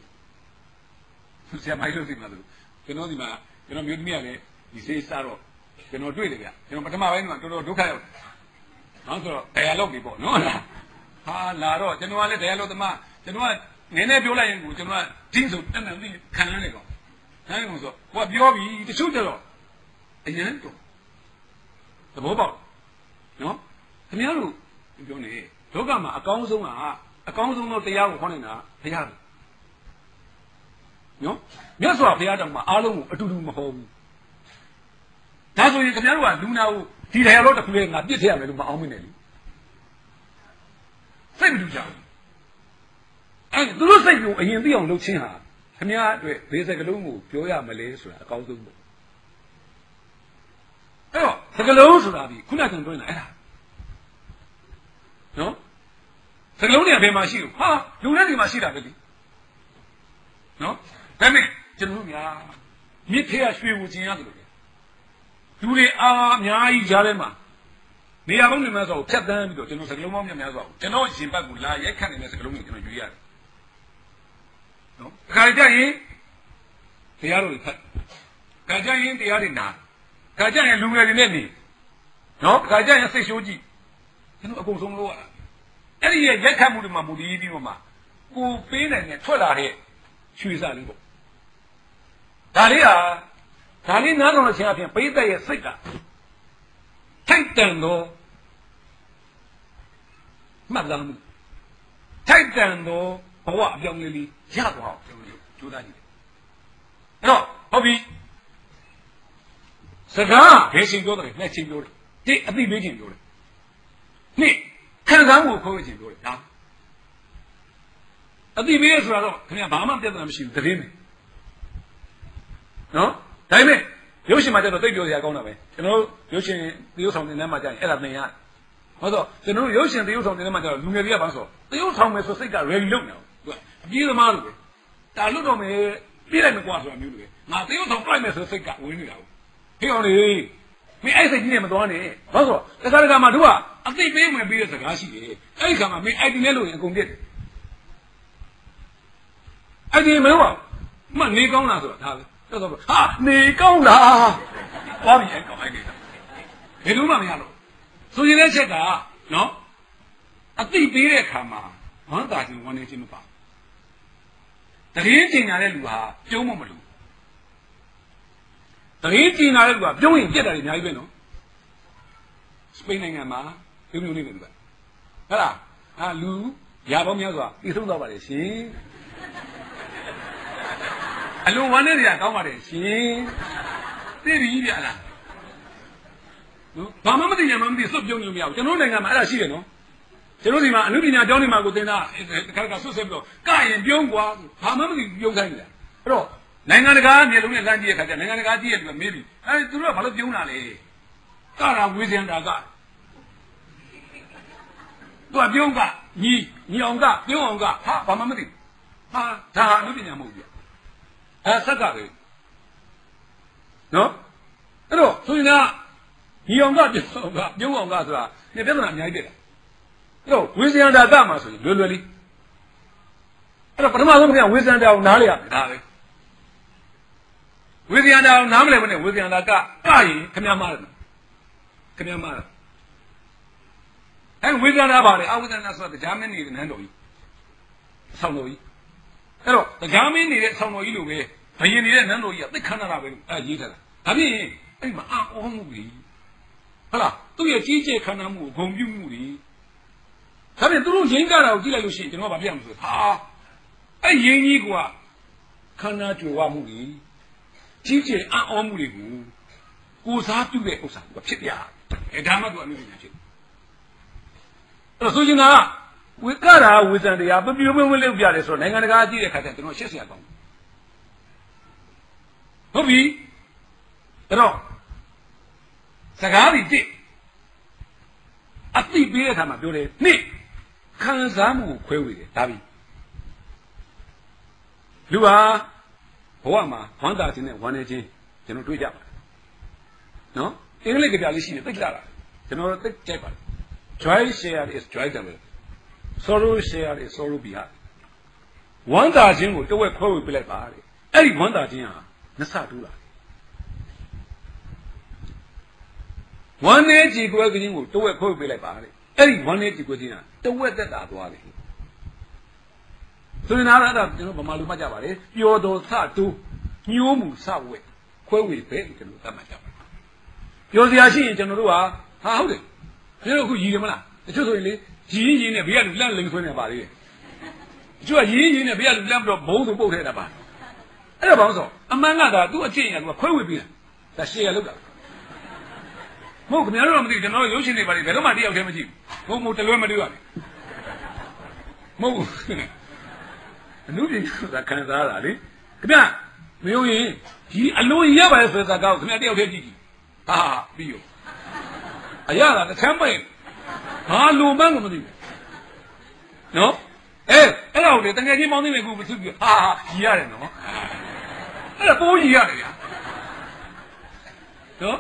ဆရာမိုင်းလို့သိမှာသူကျွန်တော်ဒီမှာကျွန်တော်မျိုးသမီးကလည်းဒီစေးစားတော့ကျွန်တော်တွေ့တယ်ဗျကျွန်တော်ပထမပိုင်းကတော်တော်ဒုက္ခရောက်နောက်ဆိုတော့တရားလုပ်ပြီပေါ့နော်ဟာလာတော့ကျွန်တော်ကလည်းတရားလုပ်သမားကျွန်တော်ကနည်းနည်းပြောလိုက်ရင်ကိုကျွန်တော်ကတင်းဆိုတက်တယ်ခံရတယ်ကောနိုင်လို့ဆိုကိုကပြောပြီတချို့ကျတော့အရန်တော့သဘောပေါက်နော်ခင်ဗျားတို့ပြောနေဒုက္ခမှာအကောင်းဆုံးတော့တရားကိုခေါ်နေတာဘုရားပဲနော်မြတ်စွာဘုရားတောင်မှအားလုံးကိုအတူတူမဟောဘူးဒါဆိုရင်ခင်ဗျားတို့ကလူနာကိုဒီတရားတော်တစ်ခုလေးငါပြစ်ထည့်ရမယ်လို့မအောင်မနဲ့လေစိတ်မတူကြဘူးအဲသူတို့စိတ်ကိုအရင်သိအောင်လုပ်ချင်းဟာခင်ဗျားအတွက်ဘေးစကလုံးကိုပြောရမလဲဆိုတာအကောင်းဆုံးပေါ့အဲ့တော့စကလုံးဆိုတာဒီခုနကကျွန်တော်ပြောနေတာအဲ့ဒါနော်စကလုံးတွေကဘယ်မှာရှိလို့ဟာလူတွေဒီမှာရှိတာပဲလေနော်ဒါပေမဲ့ကျွန်တော်များမြစ်ထဲကရွှေကိုကျင်ရတယ်လို့လူတွေအားအများကြီးကြားထဲမှာနေရာပေါင်းနေမှာဆိုဖြတ်တန်းပြီးတော့ကျွန်တော်စကလုံးပေါင်းများစွာကိုကျွန်တော်ရင်ဘတ်ကိုလာရိုက်ခတ်နေတဲ့စကလုံးကိုကျွန်တော်ရွေးရတယ်နော်ခါကြရင်တရားတော်တွေဖတ်ခါကြရင်တရားတွေနာခါကြရင်လူငယ်တွေနဲ့နေနော်ခါကြရင်စိတ်ရှိုးကြည့်ကျွန်တော်အကုန်ဆုံးလို့ရတာအဲ့ဒီရဲ့ရိုက်ခတ်မှုတွေမှာမူတည်ပြီးတော့မှကိုပေးနိုင်တဲ့ထွက်လာတဲ့ရွှေစားလေးပေါ့ဒါလေးနားထောင်လို့ချင်းအပြင်ပိဋကရဲ့စိတ်ကထိုက်တန်သောမှတ်သားမှုထိုက်တန်သောဘဝအပြောင်းလေးရသွားအောင်ကြိုးစားကြည့်တယ်အဲ့တော့ဟုတ်ပြီစကားဘယ်ချိန်ပြောတယ်လက်ချိန်ပြောတယ်ဒီအသိပေးချိန်ပြောတယ်နှစ်ခံစားမှုကိုခေါ်ချိန်ပြောတယ်ဒါအသိပေးရဆိုတာတော့ခင်ဗျာဘာမှပြဿနာမရှိဘူးသတင်းပဲနော်ဒါပေမဲ့ရုပ်ရှင်မှာကျတော့သိပြောစရာကောင်းတာပဲကျွန်တော်တို့ရုပ်ရှင်သရုပ်ဆောင်တင်တဲ့မှာကျရင်အဲ့ဒါသင်ရတယ်ဟုတ်တော့ကျွန်တော်တို့ရုပ်ရှင်သရုပ်ဆောင်တင်တဲ့မှာကျတော့လူငယ်တွေကဘာလို့ဆိုသရုပ်ဆောင်မယ်ဆိုစိတ်က ready လုပ်နေအောင်သူကအပြေးသမားလိုပဲဒါလွတ်တော့မယ်ပြည့်လိုက်မကွာဆိုတာမျိုးလိုပဲငါသရုပ်ဆောင်ပြလိုက်မယ်ဆိုစိတ်ကဝင်နေတာဟုတ်ဟေ့အောင်လေမင်းအဲ့စိတ်ကြီးနဲ့မသွားနဲ့ဘာလို့ဆိုတော့တခါမှတို့ကအသိပေးဝင်ပြီးတဲ့စကားရှိတယ်အဲ့ဒီခါမှာမင်း ID နဲ့လို့ရင်အကုန်ပြည့်တယ်အဲ့ဒီမလို့မှနေကောင်းလားဆိုတာဒါပဲတော်တော်ဟာနေကောင်းလားသွားပြီအဲ့ကောင်းအဲ့ဒီဘယ်လိုမှမရလို့ဆိုရင်တဲ့ချက်ကနော်အသိပေးတဲ့အခါမှာဝမ်းသာခြင်းဝမ်းနေခြင်းမပါတရင်ကျင်ညာတဲ့လူဟာပြုံးမလို့တရင်ကျင်ညာတဲ့လူကပြုံးရင်ပြက်တာတွေအများကြီးပဲနော်စပိန်နိုင်ငံမှာပြုံးနေတယ်လူကဟုတ်လားဟာလူရာပေါင်းများစွာပြီးဆုံးသွားပါလေရှင်အလုံးဝမ်းနေကြကောင်းပါတယ်ရှင်သိပြီဗျာလားနော်ဘာမှမသိညာမှမသိစွတ်ပြုံးလို့မရဘူးကျွန်တော်နိုင်ငံမှာအဲ့ဒါရှိတယ်နော်ကျွန်တော်ဒီမှာအနုပညာကျောင်းတွေမှာကိုသင်တာခါခါဆွတ်ဆက်ပြီးတော့ကရင်ပြုံးกว่าဘာမှမသိပြုံးခိုင်းနေတာအဲ့တော့ နိုင်ငံတကာမြေလုံးနဲ့လမ်းကြီးရဲ့ခါကျနိုင်ငံတကာကြီးရဲ့လူကမေးပြီသူတို့ကဘာလို့ပြုံးတာလဲကတာဝေစင်တာကသူကပြုံးကညီအောင်ကပြုံးအောင်ကဟာဘာမှမသိဟာဒါဟာလူပညာမဟုတ်ဘူးဆက်ကပဲနော်အဲ့တော့ဆိုရင်ကညီအောင်ကပြုံးအောင်ကဆိုတာဒီပြဿနာအများကြီးတက်တာအဲ့တော့ဝေစင်တာကမှာဆိုရင်လွယ်လွယ်လေးအဲ့တော့ပထမဆုံးကဝေစင်တာကိုနားလေရဒါပဲဝေစင်တာကိုနားမလဲဘဲနဲ့ဝေစင်တာကရင်ခင်ဗျားမားတယ်ခင်ဗျားမားတယ်အဲ့ဝေစင်တာပါလေအဝေစင်တာဆိုတာတရားမင်းနေတဲ့နန်းတော်ကြီးဆောင်းတော်ကြီးအဲ့တော့တရားမင်းနေတဲ့ဆောင်းတော်ကြီးလိုပဲဘယင်နေတဲ့နန်းတော်ကြီးကသိခဏတာပဲရေးထားတာဒါဖြင့်အဲ့မှာအောမှုကြီးဟုတ်လားသူ့ရဲ့ကြီးကျယ်ခန္ဓာမှုကိုဂုဏ်ပြုမှုကြီးဒါဖြင့်သူတို့ရင်းကြတာကိုကြည့်လိုက်လို့ရှိရင်ကျွန်တော်ကပြတ်မှာဆိုဟာအဲ့ရင်းကြီးကခန္ဓာကြွယ်ဝမှုကြီးကြီးကျယ်အောမှုတွေကိုကိုစားပြုတဲ့ဥစ္စာကဖြစ်ပြဒါမှသူအမျိုးပညာဖြစ်အဲ့ဆိုရင်ကဝိကရာဝိဇ္ဇံတရားပပြိုးမင်းဝင်းလုပ်ပြတယ်ဆိုတော့နိုင်ငံတကာကြည့်တဲ့ခါကျကျွန်တော်ရှက်စရာကောင်းဟုတ်ပြီအဲ့တော့စကားပြီးအတိပေးတဲ့အခါမှာပြောတယ်နှစ်ခံစားမှုကိုခွဲဝေတယ်ဒါပြီလူဟာဘဝမှာဝမ်းသာခြင်းနဲ့ဝမ်းနည်းခြင်းကျွန်တော်တွေ့ကြပါတယ်နော်အင်္ဂလိပ်ကြပြလေးရှိတယ်သိကြလားကျွန်တော်သိကြိုက်ပါတယ် joy share is joy တယ် sorrow share is sorrow ပြီးဟာဝမ်းသာခြင်းကိုတဝက်ခွဲဝေပြလိုက်ပါတဲ့အဲ့ဒီဝမ်းသာခြင်းဟာနှစ်ဆတူးလာဝမ်းနည်းကြည်ကွဲခြင်းကိုတဝက်ခွဲဝေပြလိုက်ပါတဲ့အဲ့ဒီဝမ်းနည်းကြည်ကွဲခြင်းဟာတဝက်သက်တာသွားတယ်ဆိုရင်အဲ့ဒါကျွန်တော်ဗမာလူမှတ်ကြပါလေပျော်တော်စတူးညှိုးမှုစဝက်ခွဲဝေပဲကျွန်တော်သတ်မှတ်ကြပါပျော်စရာရှိရင်ကျွန်တော်တို့ဟာဟုတ်တယ်ကျွန်တော်အခုရည်တယ်မလားတချို့ဆိုရင်လေရင်းနဲ့ဘေးကလူလန့်လိန်ဆွဲနေပါလေတချို့ကရင်းနဲ့ဘေးကလူလန့်ပြီးတော့ဘုံဆိုပုတ်ထဲတာပါအဲ့ဒါဘာလို့ဆိုအမှန်ကသာသူ့အကျင့်ရသူကခွဲဝေပြီးတာဒါရှေ့ရလောက်တာမဟုတ်ခင်ဗျားတို့မသိကျွန်တော်ရုပ်ရှင်တွေပါလေဘယ်တော့မှတယောက်တည်းမကြည့်ဘူးဘုံတလွဲမတွေ့ရဘူးမဟုတ်အနုပညာဆိုတာခံစားတာလေခင်ဗျမယုံရင်ဒီအလိုရပါရဲ့ဆိုတာကောက်ခင်ဗျတယောက်တည်းကြည့်ကြည့်ဟာပြီးရောအရသာတစ်ချမ်းပိတ်ဘာလိုမှန်းကိုမသိဘူးနော်အဲ့ဒါကိုလေတကယ်ကြီးမောင်းသိနေကူမသိဘူးဟာကြီးရတယ်နော်အဲ့ဒါပိုးကြီးရတယ်ဗျာနော်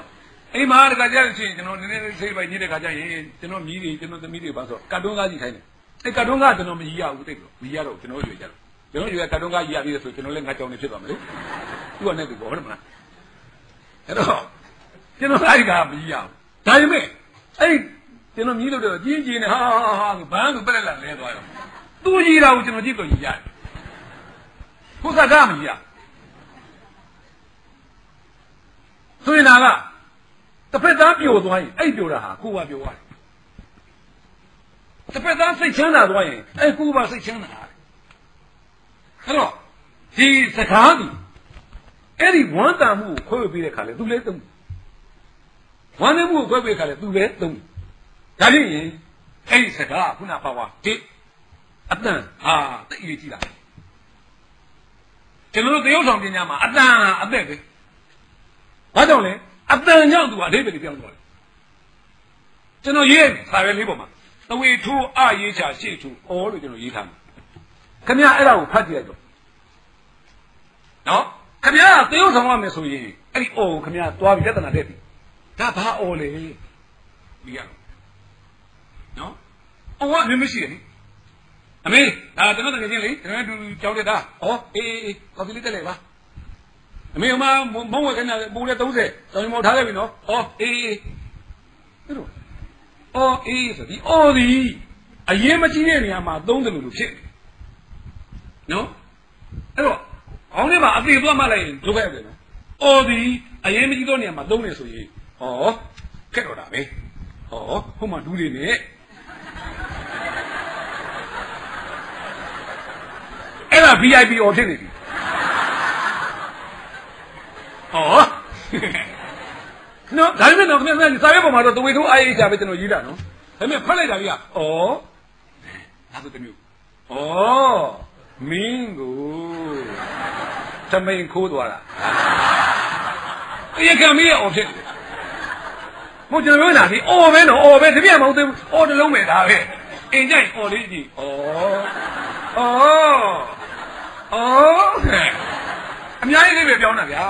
အိမ်မှာတခါကြလို့ရှိရင်ကျွန်တော်နည်းနည်းစိတ်ပိုက်ကြီးတဲ့ခါကျရင်ကျွန်တော်မြည်တွေကျွန်တော်သမီးတွေပါဆိုကတ်တွန်းကားကြီးခိုင်းတယ်အဲ့ကတ်တွန်းကားကျွန်တော်မကြီးရဘူးတိတ်လို့မကြီးရတော့ကျွန်တော်ရွေကြတော့ကျွန်တော်ရွေကတ်တွန်းကားကြီးရပြီးဆိုကျွန်တော်လည်းငါကြောင်နေဖြစ်သွားမယ်လေသူကနဲ့သူပေါ့ဟုတ်မလားအဲ့တော့ကျွန်တော်အဲ့ဒီကမကြီးရဘူးဒါပေမဲ့အဲ့ကျွန်တော်မြည်လို့တော့ကြီးကြီးနဲ့ဟာဘန်းဆိုပြက်လက်လဲသွားရောသူကြီးတာကိုကျွန်တော်ကြည့်တော့ကြီးရတယ်ခုစကားမကြီးရဆိုရင်ကတစ်ဖက်သားပျော်သွားရင်အဲ့ပျော်တာဟာကိုယ်ကပျော်ရတယ်တစ်ဖက်သားစိတ်ချမ်းသာသွားရင်အဲ့ကိုယ်ကစိတ်ချမ်းသာတယ်အဲ့တော့ဒီစကားကြီးအဲ့ဒီဝမ်းသာမှုကိုခွဲဝေပေးတဲ့ခါလေသူလည်းသုံးဝမ်းနည်းမှုကိုခွဲပေးတဲ့ခါလေသူလည်းသုံးဒါဖြစ်ရင်အဲ့ဒီစကားခုနပါဝါဒီအတန်ဟာတိတ်ရေးကြည့်တာကျွန်တော်တို့တရုတ်ဆောင်ပညာမှာအတန်အသက်ပဲဘာကြောင့်လဲအတန်ကြောင့်သူကအဓိပ္ပာယ်ပြောင်းသွားတယ်ကျွန်တော်ရေးစာရွက်လေးပေါ်မှာသဝေထိုးအရေးချရှေ့ထိုးအော်လို့ကျွန်တော်ရေးထားတယ်ခင်ဗျာအဲ့ဒါကိုဖတ်ကြည့်လိုက်တော့နော်ခင်ဗျာတရုတ်ဆောင်ရမယ်ဆိုရင်အဲ့ဒီအော်ကိုခင်ဗျာသွားပြီးပြဿနာတက်ပြီဒါဘာအော်လဲပြီးရနော်အော်ကမျိုးမရှိတယ်နိအမေဒါကျွန်တော်တကယ်ချင်းလေကျွန်တော်တူကြောက်တဲ့သားဩအေးကော်ဖီလေးတက်လိုက်ပါအမေကမုံဝဲခဏပူလဲ30တောင်မောထားလိုက်ပြီနော်ဩအေးအဲ့တော့ဩအေးဆိုဒီဩဒီအရင်မကြီးတဲ့နေရာမှာသုံးတယ်လို့ဖြစ်နော်အဲ့တော့အောင်းထဲမှာအသေးသွားမှလိုက်ရင်ဒုက္ခရောက်တယ်နော်ဩဒီအရင်မကြီးတဲ့နေရာမှာသုံးနေဆိုရင်ဩခက်တော့တာပဲဩဟိုမှာဒူးတွေနဲ့အဲ့ဒါ VIP အော်ဖြစ်နေပြီနော်ဒါပေမဲ့တော့ခင်ဗျာစာရွက်ပေါ်မှာတော့တဝေထိုးအားအေးချပဲကျွန်တော်ရေးတာနော်ဒါပေမဲ့ဖတ်လိုက်တာကြီးကဒါဆိုတမျိုးမင်းကို သမင်ခိုးသွားတာတရားခံမင်းရဲ့အော်ဖြစ်တယ်ဘုကျွန်တော်ပြောတာဒီအော်ပဲနော်အော်ပဲတပြက်မဟုတ်သေးဘူးအော်တစ်လုံးပဲဒါပဲအင်ကြိုက်အော်လေးကြည့်ဩအများကြီးလေးပဲပြောင်းတာဗျာ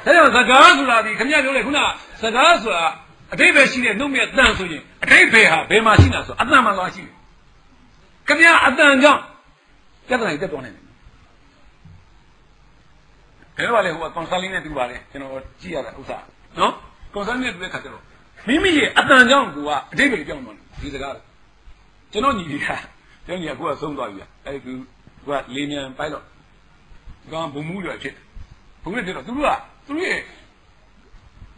ဒါကြောင့်စကားဆိုတာဒီခင်ဗျားပြောလေခုနစကားဆိုတာအတိတ်ပဲရှိတဲ့နှုတ်မြတ်တန်ဆိုရင်အတိတ်ပဲဟာဘယ်မှာရှိတာဆိုအတန်မှသွားရှိတယ်ခင်ဗျားအတန်ကြောင့်ပြဿနာတက်သွားနိုင်တယ်ဘယ်တော့လဲဟိုကွန်ဆာလင်းနဲ့တူပါလေကျွန်တော်ကြည့်ရတာဥစ္စာနော်ကွန်ဆာလင်းနဲ့တူတဲ့ခါကျတော့မိမိရဲ့အတန်ကြောင့်ကိုကအတိတ်ပဲပြောင်းသွားတယ်ဒီစကားကျွန်တော်ညီလေးကကျွန်တော်ညီကကိုကဆုံးသွားပြီအဲ့ဒီကလေးမြန်ပိုက်တော့ကောင်ဘုံမှုတွေဖြစ်ဘုံတွေဖြစ်တော့သူတို့ရဲ့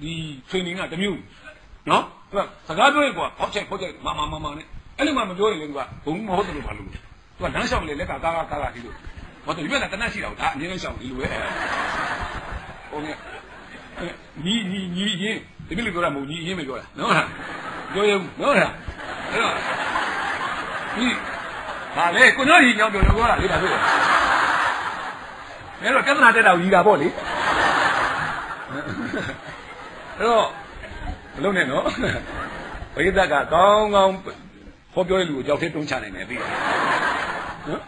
ဒီ training ကတမျိုးနော်သူကစကားပြောရင်ကွာဖောက်ချက်မနဲ့အဲ့လိုမှမပြောရင်လည်းသူကဘုံမဟုတ်တယ်လို့ဘာလို့သူကလမ်းလျှောက်လေလက်ကကားဒီလိုဟောတယ်ဒီဘက်ကတနတ်ရှိတာဒါအမြဲတမ်းလျှောက်ဒီလိုပဲဟိုညီရင်ဒီလိုပြောတာမဟုတ်ညီရင်မပြောတာနော်ဟာပြောရင်နော်ဟာအဲ့တော့ဒီဒါလေကိုတို့ညီညောင်းပြောတာလေဒါဆိုမင်းတို့ပြဿနာတက်တာကိုကြီးတာပေါ့လေအဲ့တော့မလုပ်နဲ့နော်ဘိသက်ကကောင်းဟောပြောတဲ့လူကိုကြောက်ထဲတွန်းချနိုင်တယ်သိတယ်နော်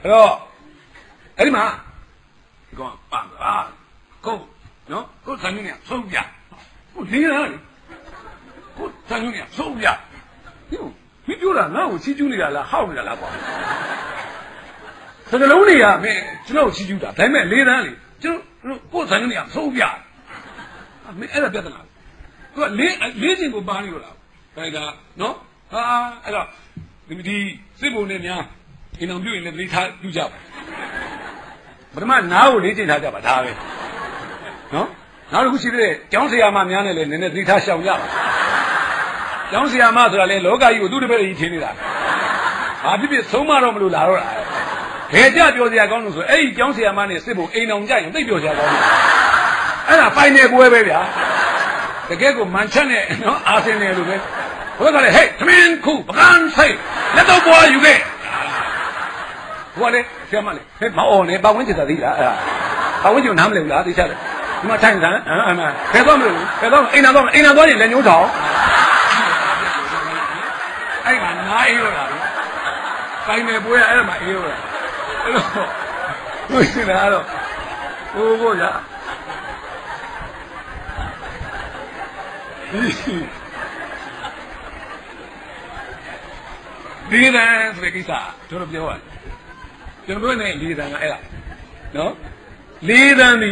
အဲ့တော့အဲ့ဒီမှာဒီကောင်ကိုနော်ကိုဆန်ညနေဆုံးပြကိုလေးလားလေကိုဆန်ညနေဆုံးပြမင်းပြောတာငါ့ကိုချီးကျူးနေတာလားဟောက်နေတာလားကွာစကလုံးတွေကမင်းကျွန်တော်ချီးကျူးတာဒါပေမဲ့လေးတန်းလေကျွန်တော်ကိုဆန်ညနေဆုံးပြမင်းအဲ့ဒါပြဿနာသူကလေးချင်းကိုပါနေလို့လားဒါကနော်ဟာအဲ့တော့ဒီစစ်ဘုံနဲ့များအိမ်အောင်ပြုရင်လည်းသတိထားပြုကြပါပထမနားကိုလေးချင်းထားကြပါဒါပဲနော်နောက်တစ်ခုရှိသေးတယ်ကျောင်းဆရာမများနဲ့လည်းနည်းနည်းသတိထားရှောင်ကြပါကျောင်းဆရာမဆိုတာလေလောကကြီးကိုသူ့တပည့်ကြီးထင်နေတာဘာဖြစ်ဆုံးမတော့မလို့လာတော့တာဘယ်ကြပြောစရာကောင်းလို့ဆိုအဲ့ဒီကျောင်းဆရာမနဲ့စစ်ဘုံအိမ်အောင်ကြရင်သိပြောစရာကောင်းတယ်အဲ့ဒါဖိုင်နယ်ပွဲပဲဗျာတကယ်ကိုမန်ချက်နဲ့နော်အာဆင်နယ်လိုပဲဘုရားကလည်းဟဲ့သမင်းခုပကန်းဆိုင်လက်တော့ပွားယူခဲ့ဘုရားလည်းဆရာမလည်းဟဲ့မအောင်နဲ့ပတ်ဝန်းကျင်သာသိလားအဲ့ဒါပတ်ဝန်းကျင်နားမလည်ဘူးလားသိချတယ်ဒီမှာထိုင်စမ်းဘယ်တော့မလို့ဘယ်တော့အိမ်နာသွားရင်လက်ညှိုးထောင်အဲ့ကနားအေးရတာဖိုင်နယ်ပွဲအဲ့ဒါမှအေးရတာအဲ့တော့သူရှင်လာတော့ဟိုဘောကြာလေးတန်းဆိုတဲ့ကိစ္စတို့တော့ပြောရတယ်ကျွန်တော်တို့နဲ့လေးတန်းကအဲ့ဒါနော်လေးတန်းဒီ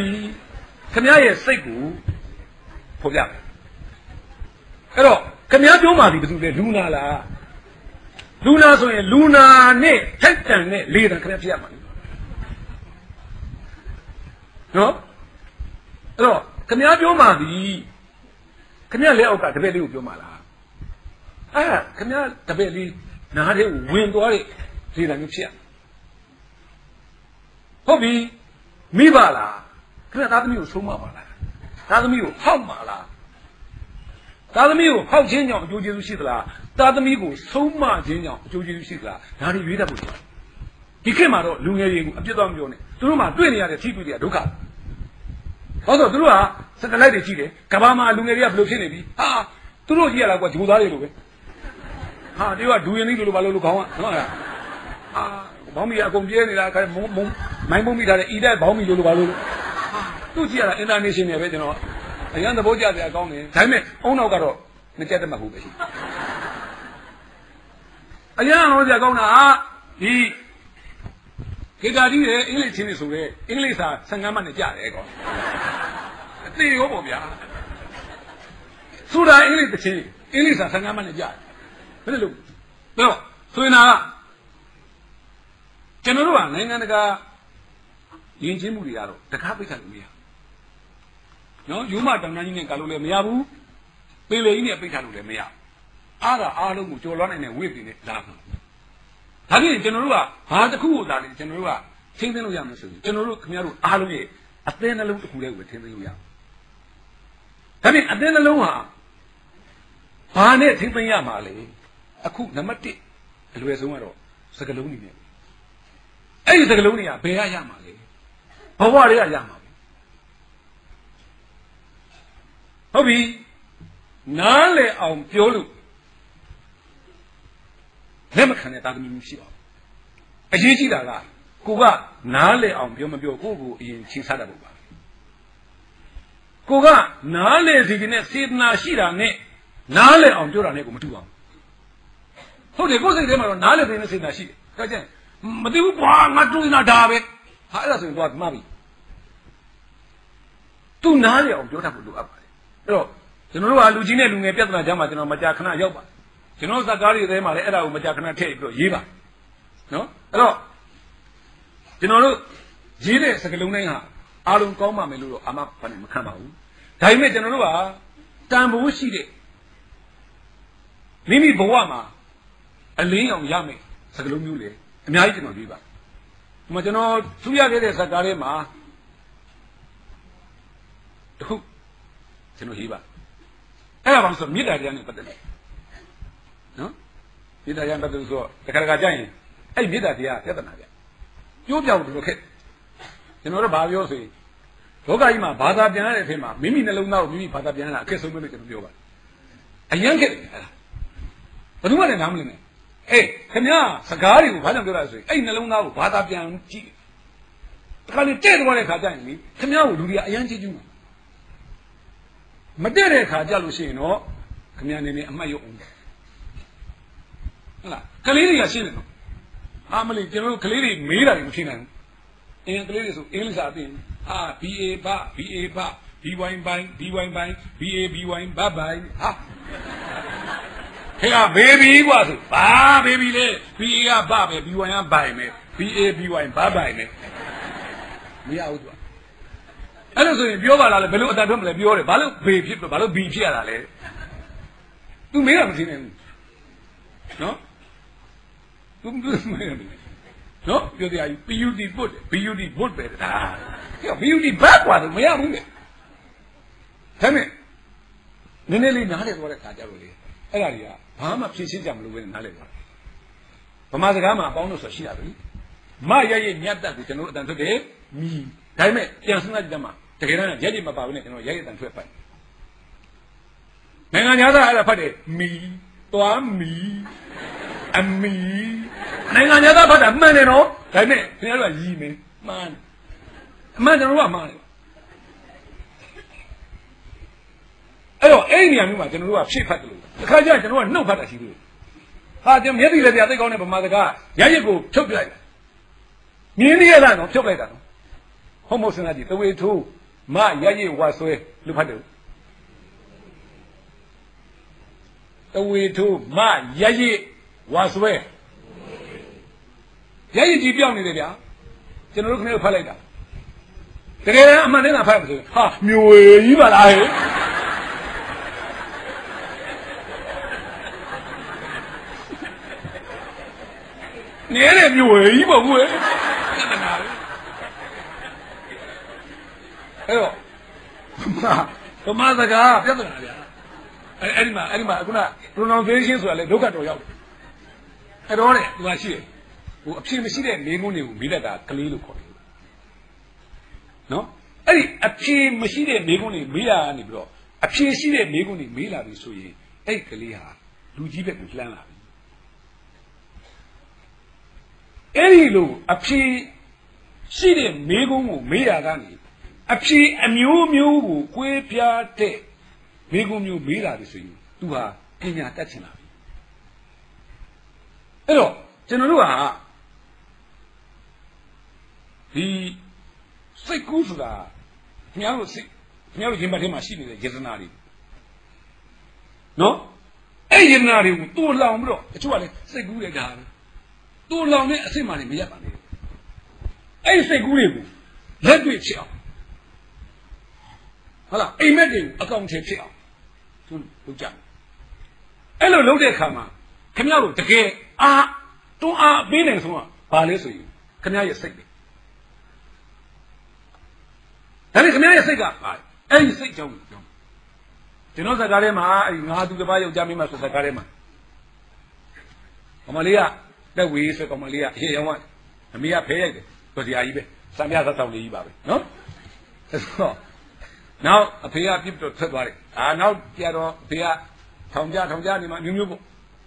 ခမရရဲ့စိတ်ကိုဖော်ပြအဲ့တော့ခမရပြောမှဒီဘယ်သူလဲလူနာလားလူနာဆိုရင်လူနာနဲ့ထက်တန်တဲ့လေးတန်းခမရဖြစ်ရမှာနော်အဲ့တော့ခမရပြောမှဒီခမရလက်အောက်ကတပည့်လေးကိုပြောမှလားအဲ့ဒါခမရတပည့်လေးနားထဲဝင်သွားတဲ့လေတံမျိုးဖြစ်ရဟုတ်ပြီမိပါလားခမရသားသမီးကိုဆုံးမပါလားသားသမီးကိုဟောက်ပါလားသားသမီးကိုဟောက်ခြင်းကြောင့်အကျိုးကျေးဇူးရှိသလားသားသမီးကိုဆုံးမခြင်းကြောင့်အကျိုးကျေးဇူးရှိသလားဒါတွေရွေးတတ်ဖို့ရှိတယ်ဒီခေတ်မှာတော့လူငယ်တွေကိုအပြစ်တော့မပြောနဲ့သူတို့မှတွေ့နေရတဲ့ထိတွေ့တွေကဒုက္ခဟောဆိုသူတို့ဟာစက်တလိုက်တွေရှိတယ်ကဘာမှာလူငယ်တွေကဘယ်လိုဖြစ်နေပြီဟာသူတို့ကြီးရလားကွာဂျိုသားတွေလိုပဲဟာဒီကဒူရင်လေးလိုဘာလို့ခေါင်းကနော်ဟာဘောင်းမီအကုန်ပြဲနေတာခါမိုင်းပုံးမိထားတဲ့ဤတဲ့ဘောင်းမီလိုဘာလို့သူကြည့်ရတာ international ပဲကျွန်တော်အရန်သဘောကျတယ်အကောင်းတယ်ဒါပေမဲ့အုံနောက်ကတော့မကြက်တတ်မှဟုတ်ပဲရှိအရန်အောင်ကြကောင်းတာဒီခေတ္တကြီးရဲ့အင်္ဂလိပ်ချင်းနေဆိုတဲ့အင်္ဂလိပ်စာ15မှတ်နဲ့ကြတယ်ကောအသေးရောပေါ့ဗျာဆိုတာအင်္ဂလိပ်တစ်ချင်းအင်္ဂလိပ်စာ15မှတ်နဲ့ကြတယ်ဘယ်လိုလုပ်တော့ဆိုရင်ကျွန်တော်တို့ကနိုင်ငံတကာယဉ်ကျေးမှုတွေကတော့တကားပိတ်ထားလို့မရနော်ယူမတောင်တန်းကြီးနဲ့ကလို့လည်းမရဘူးပေလေကြီးနဲ့ပိတ်ထားလို့လည်းမရအားလုံးကိုကြော်လွှမ်းနိုင်တဲ့ဝိပ္ပိနဲ့လာဘူးဒါဖြင့်ကျွန်တော်တို့ကဘာတစ်ခုကိုသာလဲကျွန်တော်တို့ကထင်းသိမ်းလို့ရမယ်ဆိုရင်ကျွန်တော်တို့ခင်ဗျားတို့အားလုံးရဲ့အသင်းနှလုံးတစ်ခုတည်းကိုထင်းသိမ်းလို့ရဒါဖြင့်အသင်းနှလုံးဟာဘာနဲ့ထင်းသိမ်းရမှာလဲအခုနံပါတ်1အလွယ်ဆုံးကတော့စကလုံးနေနဲ့အဲ့ဒီစကလုံးတွေကဘယ်ရရမှာလဲ ဘဝတွေကရမှာဟုတ်ပြီနားလေအောင်ပြောလို့လက်မခံတဲ့တာသမီမရှိပါဘူးအရေးကြီးတာကကိုကနားလေအောင်ပြောမပြောကိုအရင်ချင်းစားတတ်ဖို့ပါကိုကနားလေစီကနေစေတနာရှိတာနဲ့နားလေအောင်ပြောတာနဲ့ကိုမတူအောင်ဟုတ်တယ်ကိုယ်စိတ်ထဲမှာတော့နားလေတဲ့စေတနာရှိတယ်ဒါကြောင့်မသိဘူးကွာငါတွေးနေတာဒါပဲဟာအဲ့ဒါဆိုရင်တော့မှားပြီသူနားလေအောင်ပြောတတ်ဖို့လိုအပ်ပါတယ်အဲ့တော့ကျွန်တော်တို့ကလူကြီးနဲ့လူငယ်ပြဿနာကြားမှာကျွန်တော်မကြာခဏရောက်ပါကျွန်တော်ဇာတ်ကားတွေထဲမှာလည်းအဲ့ဒါကိုမကြာခဏထည့်ပြီးတော့ရေးပါနော်အဲ့တော့ကျွန်တော်တို့ရေးတဲ့စကားလုံးတိုင်းဟာအားလုံးကောင်းပါမယ်လို့တော့အာမဖန်မခံပါဘူးဒါပေမဲ့ကျွန်တော်တို့ကတန်ဖိုးရှိတဲ့မိမိဘဝမှာအလင်းအောင်ရမယ်စကားလုံးမျိုးလေအများကြီးကျွန်တော်ရေးပါဒီမှာကျွန်တော်သူရခဲ့တဲ့ဇာတ်ကားထဲမှာတခုကျွန်တော်ရေးပါအဲ့ဒါဘာလို့ဆိုမေတ္တာတရားနဲ့ပတ်သက်တယ်နော်မေတ္တာတရားပတ်သက်ဆိုတော့တခါတခါကြာရင်အဲ့မေတ္တာတရားပြဿနာကြကျိုးပြောင်းလို့ခက်ကျွန်တော်တို့ဘာပြောဆိုရင်လောကကြီးမှာဘာသာပြန်ရတဲ့အချိန်မှာမိမိနှလုံးသားကိုမိမိဘာသာပြန်ရတာအခက်ဆုံးပဲလို့ကျွန်တော်ပြောပါတယ်အရင်ခက်တယ်အဲ့ဒါဘယ်သူမှလည်းနားမလည်နဲ့အေးခင်ဗျာစကားတွေကိုဘာကြောင့်ပြောတာဆိုရင်အဲ့နှလုံးသားကိုဘာသာပြန်ကြည့်တခါလေတဲ့သွားတဲ့ခါကျရင်လေခင်ဗျားကိုလူတွေကအရင်ကြည့်ကြည့်မှာမတည့်တဲ့ခါကြလို့ရှိရင်တော့ခင်ဗျားနေနေအမှတ်ရုပ်အောင်ဟုတ်လားကလေးတွေကရှင်းတယ်နော်အာမလေးကျွန်တော်တို့ကလေးတွေမေးတာတွေမရှင်းနိုင်ဘူးအင်းကလေးတွေဆိုအင်္ဂလိပ်စာအပြင်ဟာ BA ဘ BA ဘ BY ဘိုင်း BY ဘိုင်း BA BY ဘဘိုင်းဟာဟဲ့ကဘေဘီကွာဆိုဘာဘေဘီလဲ BA ကဘပဲ BY ကဘိုင်းပဲ BA BY ဘဘိုင်းပဲမရဘူးသူကအဲ့လိုဆိုရင်ပြောပါလားလေဘယ်လိုအတန်ထွက်မလဲပြောတယ်ဘာလို့ဘေဖြစ်ဘာလို့ B ဖြစ်ရတာလဲသူမေးတာမသိနိုင်ဘူးနော်သူမေးတယ်နော်ပြောတရားကြီး PUD ပုတ်တယ် PUD ပုတ်ပဲဒါဟဲ့ PUD ဘက်ကွာမရဘူးလေဒါမဲ့နည်းနည်းလေးနားလည်သွားတဲ့ခါကြလို့လေအဲ့ဒါတွေကဘာမှဖြည့်ရှင်းကြမလို့ပဲနားလည်သွားဗမာစကားမှာအပေါင်းလို့ဆိုရှိတာပဲမရရဲ့မြတ်တက်ကိုကျွန်တော်အတန်ထွက်တယ်မြည်ဒါပေမဲ့ပြန်စဉ်းစားကြည့်တယ်မှာတကယ်တမ်းရက်ကြီးမပါဘူးနဲ့ကျွန်တော်ရက်အတန်ထွက်ပိုက်နိုင်ငံသားအဲ့ဒါဖတ်တယ်မီသွားမီအမီနိုင်ငံသားဖတ်တာမှန်တယ်နော်ဒါပေမဲ့ခင်ဗျားတို့ကရည်မယ်မှန်အမှန်ကျွန်တော်တို့ကမှားတယ်အဲ့တော့အဲ့ဒီနေရာမျိုးမှာကျွန်တော်တို့ကဖြည့်ဖတ်တယ်လို့တစ်ခါကျရင်ကျွန်တော်ကနှုတ်ဖတ်တာရှိသေးတယ်ဟာကျွန်တော်မျက်စိလည်းပြသိကောင်းတဲ့ဗမာစကားရက်ရက်ကိုဖြုတ်ပြလိုက်တယ်မြင်းရလားနော်ဖြုတ်လိုက်တာနော်ဟုတ်မဟုတ်စဉ်းစားကြည့်တဝေထိုးမရရဝါဆွဲလို့ဖတ်တယ်တဝေထိုးမရရဝါဆွဲရရကြီးပြောင်းနေတယ်ဗျာကျွန်တော်တို့ခဏဖတ်လိုက်တာတကယ်အမှန်တည်းကဖတ်မှာဆိုဟာမျိုးဝေကြီးပါလားဟဲ့နေရမျိုးဝေကြီးပေါ့ကွယ်အဲ့တော့ဗမာစကားပြဿနာဗျာအဲ့ဒီမှာခုန pronunciation ဆိုတာလေဒုက္ခတော်ရောက်တယ်အဲ့တော့လေသူကရှိတယ်ဟိုအဖြစ်မရှိတဲ့နေကုန်းတွေကိုမေးတတ်တာကလေးလို့ခေါ်တယ်နော်အဲ့ဒီအဖြစ်မရှိတဲ့နေကုန်းတွေမေးတာကနေပြီးတော့အဖြစ်ရှိတဲ့နေကုန်းတွေမေးလာပြီဆိုရင်အဲ့ကလေးဟာလူကြီးဘက်ကိုလှမ်းလာပြီအဲ့ဒီလိုအဖြစ်ရှိတဲ့နေကုန်းကိုမေးတာကနေအဖြေအမျိုးမျိုးကိုကွဲပြားတဲ့မိကုံမျိုးမေးလာပြီဆိုရင်သူဟာပညာတတ်ချင်လာပြီအဲ့တော့ကျွန်တော်တို့ဟာဒီစိတ်ကူးဆိုတာခင်ဗျားတို့ရင်ဘတ်ထဲမှာရှိနေတဲ့ယတနာတွေနော်အဲ့ယတနာတွေကိုတူလောင်ပြီးတော့အချို့ကလည်းစိတ်ကူးတဲ့ဓာတ်တူလောင်တဲ့အစ်စ်မှလည်းမရပါနဲ့အဲ့စိတ်ကူးတွေကိုလက်တွေ့ဖြစ်အောင်ဟုတ်လားအိမ်မက်တွေအကောင့်ထဲဖြစ်အောင်သူလုပ်ကြအဲ့လိုလုပ်တဲ့အခါမှာခင်ဗျားတို့တကယ်တွန်းအားပေးနေဆုံးကဘာလဲဆိုရင်ခင်ဗျားရဲ့စိတ်ပဲဒါနဲ့ခင်ဗျားရဲ့စိတ်ကဘာအဲ့ဒီစိတ်ကြောင့်ကျွန်တော်စကားထဲမှာအဲ့ငါသူတစ်ပါးယောက်ျားမင်းမဆိုစကားထဲမှာကမလေးကလက်ဝေးဆိုကမလေးကဟေ့ရောင်းကအမေကဖဲရိုက်တယ်ဆိုတရားကြီးပဲ စံပြသက်ဆောင်နေကြီးပါပဲနော်နောက်အဖေကပြစ်တော့ထွက်သွားတယ်နောက်ကြတော့အဖေကထောင်ကြနေမှာမျိုးပေါ့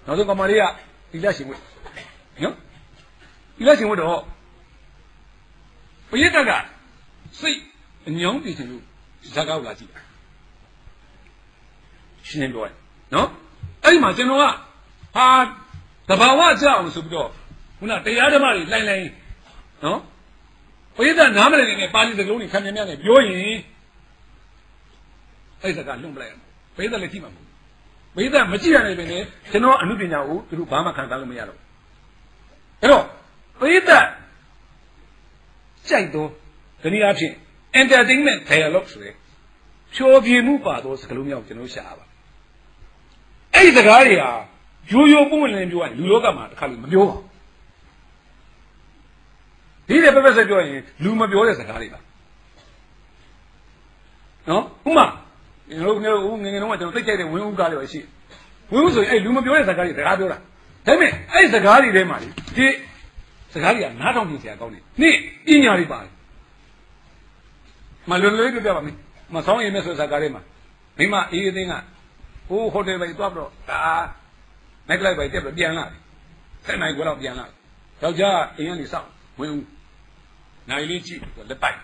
နောက်ဆုံးကမာလေးကဒီလက်ရှင်ဝတ်နော်ဒီလက်ရှင်ဝတ်တော့ပရိသတ်ကစိတ်အညောင်းပြည့်ချင်လို့ဇာတ်ကောက်လာကြည့်ရှင်းပြောရနော်အဲ့မှာကျွန်တော်ကဟာတဘာဝကြအောင်ဆိုပြီးတော့ခုနတရားဓမ္မတွေလိုက်နော်ပရိသတ်နားမလည်နေတဲ့ပါဠိစကားလုံးတွေခံမြင်များနေပြောရင်အဲ့စကားလွန့်ပလိုက်ရမှာပရိသတ်လည်းကြည့်မှာမဟုတ်ပရိသတ်မကြည့်ရနိုင်ပဲနဲ့ကျွန်တော်အမှုပညာကိုသူတို့ဘာမှခံစားလို့မရတော့အဲ့တော့ပရိသတ်ကြိုက်တော့ဒီနည်းအားဖြင့် entertainment dialogue ဆိုတဲ့ဖြောပြမှုပါသောစကားလုံးများကိုကျွန်တော်ရှားပါအဲ့ဒီစကားတွေဟာရိုးပွင့်လင်းပြောရရင်လူလောကမှာတစ်ခါလို့မပြောပါဘူးဒီတဲ့ပပဆက်ပြောရင်လူမပြောတဲ့စကားတွေပါနော်ဥမာကျွန်တော်ငယ်တုန်းကကျွန်တော်သိကြတဲ့ဝင်းဦးကားတွေရှိဝင်းဦးဆိုရင်အဲ့လူမပြောတဲ့စကားတွေစကားပြောတာဒါပေမဲ့အဲ့စကားတွေထဲမှာဒီစကားတွေကနားထောင်ကြည့်စရာကောင်းတယ်နေ့ပညာတွေပါတယ်မလွယ်လွယ်ပြပြပါမယ်မဆောင်ရည်မဲ့ဆိုစကားတွေမှာမိမအေးအသိန်းကဟိုဟိုတယ်ပဲသွားပြီးတော့နိုက်ကလိုက်ပဲတက်ပြီးပြန်လာတယ်ဆက်နိုင်ကတော့ပြန်လာယောက်ျားအိမ်ကနေစောင့်ဝင်ဦးနိုင်လေးကြည့်လက်ပိုက်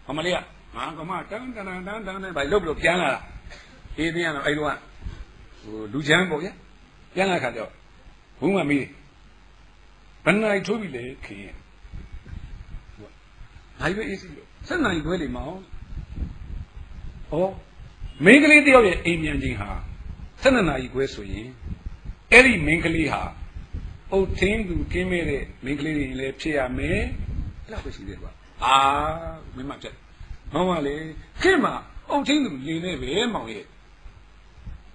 ခမလေးကငါကမတန်းပဲလှုပ်ပြီးတော့ပြန်လာတာအေးသိန်းကတော့အဲ့တော့ဟိုလူချမ်းပေါ့ဗျာပြန်လာခါတော့ဘုံမမေးဘယ်နိုင်ထိုးပြီလေခင်ဗျနိုင်ပဲအေးစီလို့ဆက်နိုင်ခွဲလေမောင်မင်းကလေးတယောက်ရဲ့အိမ်မြန်ချင်းဟာ12နာရီခွဲဆိုရင်အဲ့ဒီမင်းကလေးဟာအုတ်ထင်းသူကင်းမဲ့တဲ့မင်းကလေးတွေလည်းဖြစ်ရမယ်အဲ့လိုပဲရှိသေးတယ်ကွာမင်းမပြတ်မောင်ကလေခင်မှာအုတ်ထင်းသူလင်းနေပဲမောင်ရဲ့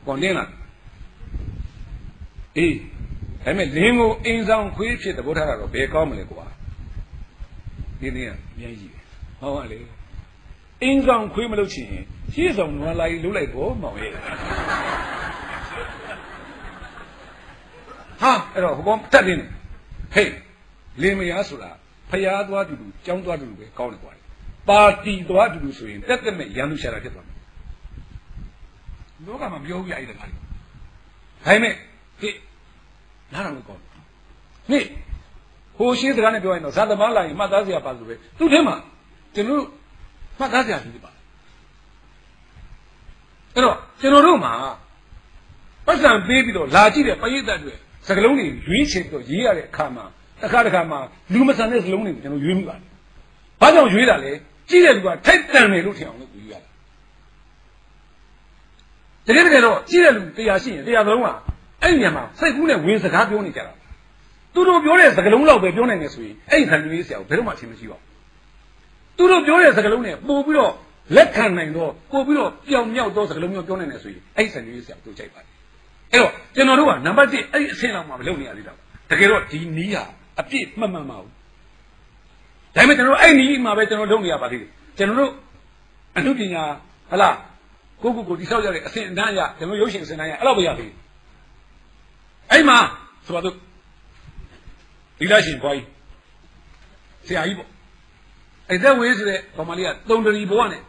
ပေါ်နေလားအေးဒါပေမဲ့လင်းကိုအင်းဆောင်ခွေးဖြစ်သဘောထားတာတော့ဘယ်ကောင်းမလဲကွာဒီနေ့ကအများကြီးတယ်မောင်ကလေအင်းဆောင်ခွေးမလုပ်ချင်ရင်ရှေ့ဆောင်နွားလာကြီးလှုပ်လိုက်တော့မောင်ရဲ့အဲ့တော့ဟိုကောင်တက်နေဟေးလင်းမယားဆိုတာဖျားသွားတူတူကြောင်းသွားတူတူပဲကောင်းတယ်ကွာပါတီသွားတူတူဆိုရင်တက်တက်မဲ့ရန်သူရှာတာဖြစ်သွားမယ်လောကမှာပြောပြရတဲ့ခါလေးဒါပေမဲ့ဟေးနားတော်လို့ကောင်းနေဟိုရှင်းစကားနဲ့ပြောရင်တော့ဇာတမလာရင်မှတ်သားစရာပါလို့ပဲသူ့ထဲမှာကျွန်တော်မှတ်သားစရာကြီးပါအဲ့တော့ကျွန်တော်တို့မှာပတ်စံပေးပြီးတော့လာကြည့်တဲ့ပရိသတ်တွေစကလုံးတွေရွေးချယ်ပြီးတော့ရေးရတဲ့အခါမှာတစ်ခါမှာလူမဆန်တဲ့စလုံးတွေကိုကျွန်တော်ရွေးမိပါတယ်။ဘာကြောင့်ရွေးတာလဲကြည့်တဲ့လူကထိုက်တန်တယ်လို့ထင်အောင်လို့ရွေးရတာ။တကယ်တော့ကြည့်တဲ့လူတရားရှိရင်တရားစလုံးကအဲ့ညမှာစိတ်ကူးနဲ့ဝင်စကားပြောနေကြတာ။သူတို့ပြောတဲ့စကလုံးလောက်ပဲပြောနိုင်တယ်ဆိုရင်အဲ့ဒီခံရွေးစရာကိုဘယ်တော့မှအချင်းမရှိပါဘူး။သူတို့ပြောတဲ့စကလုံးနဲ့ပို့ပြီးတော့လက်ခံနိုင်တော့ပို့ပြီးတော့ပြောင်မြောက်သောစကလုံးမျိုးပြောနိုင်တယ်ဆိုရင်အဲ့ဒီခံရွေးစရာကိုကြိုက်ပါတယ်။အဲ့တော့ကျွန်တော်တို့ကနံပါတ်1အဲ့ဒီအဆင့်လောက်မှမလုပ်နေရသေးတာတကယ်တော့ဒီနီးဟာအပြည့်မှတ်မှန်ပါဘူးဒါပေမဲ့ကျွန်တော်အဲ့နီးမှာပဲကျွန်တော်လုပ်နေရပါသေးတယ်ကျွန်တော်တို့အမှုပညာဟလားကိုတိဆောက်ရတဲ့အဆင့်အတန်းအရကျွန်တော်ရုပ်ရှင်အဆင့်အတန်းအရအဲ့လောက်ပဲရသေးတယ်အဲ့မှာဆိုတော့ဒီလားရှင်ဘွားကြီးဆရာကြီးပေါ့အဲ့သက်ဝေးဆိုတဲ့ကောင်မလေးကသုံးတရီဘဝနဲ့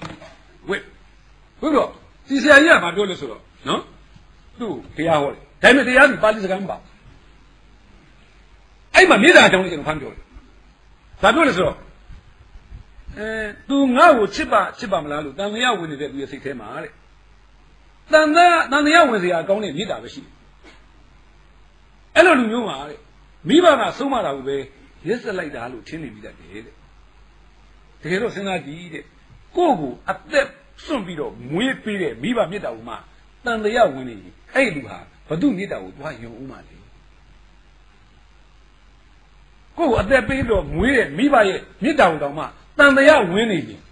ဝစ်ပြီးတော့ဒီဆရာကြီးကမပြောလို့ဆိုတော့နော်သူ့တရားဟောတယ်ဒါပေမဲ့တရားစီပါဠိစကားမပါအဲ့မှာမြေသားအကြောင်းလေးကျွန်တော်ဖမ်းပြောတယ်ဘာပြောလဲဆိုတော့သူငါ့ကိုချစ်ပါမလားလို့တန်လျာဝင်နေတဲ့သူရဲ့စိတ်ထဲမှာတဲ့တန်လျာဝင်စရာအကောင်းတဲ့မြေသားပဲရှိတယ်အဲ့လိုလူမျိုးမှာတဲ့မိဘကဆုံးမတာကိုပဲရက်စက်လိုက်တာလို့ထင်နေပြီးတတ်တယ်တဲ့တကယ်တော့စဉ်းစားကြည့်တဲ့ကိုယ့်ကိုအသက်စွန့်ပြီးတော့မွေးပေးတဲ့မိဘမြတ်တာကိုမှတန်တရားဝင်နေရင်အဲ့လူဟာဘု து မြတ်တာကိုသွားယုံဦးမှလေကိုယ်အသက်ပေးတော့မွေးတဲ့မိဘရဲ့မြတ်တာကိုတောင်မှတန်တရားဝင်နေရင်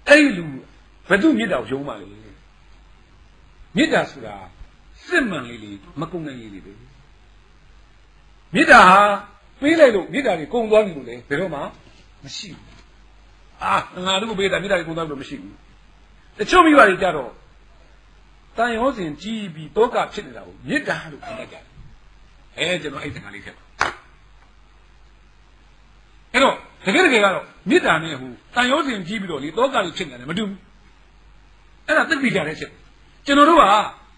အဲ့လူဘု து မြတ်တာကိုယုံမှလေမြတ်တာဆိုတာစစ်မှန်လေးမကုန်နိုင်လေးပဲမြတ်တာဟာပေးလိုက်လို့မြတ်တာတွေကုန်သွားပြီလို့လေဘယ်တော့မှမရှိဘူးငါတို့ပေးတာမြတ်တာတွေကုန်သွားပြီလို့မရှိဘူးတချို့မိဘတွေကြတော့တန်ရောစဉ်ကြီးပြီးတောကဖြစ်နေတာကိုမြတ်တာလို့ခေါ်လိုက်ကြတယ်ကျွန်တော်အဲ့တခါလေးထက်ပါ တကယ်ကတော့မေတ္တာနဲ့ဟိုတန်ရုံးစင်ကြီးပြီးတော့လေတောကတွေဖြစ်နေတယ်မတူဘူးအဲ့ဒါသိပြီးကြတဲ့ချက်ကျွန်တော်တို့က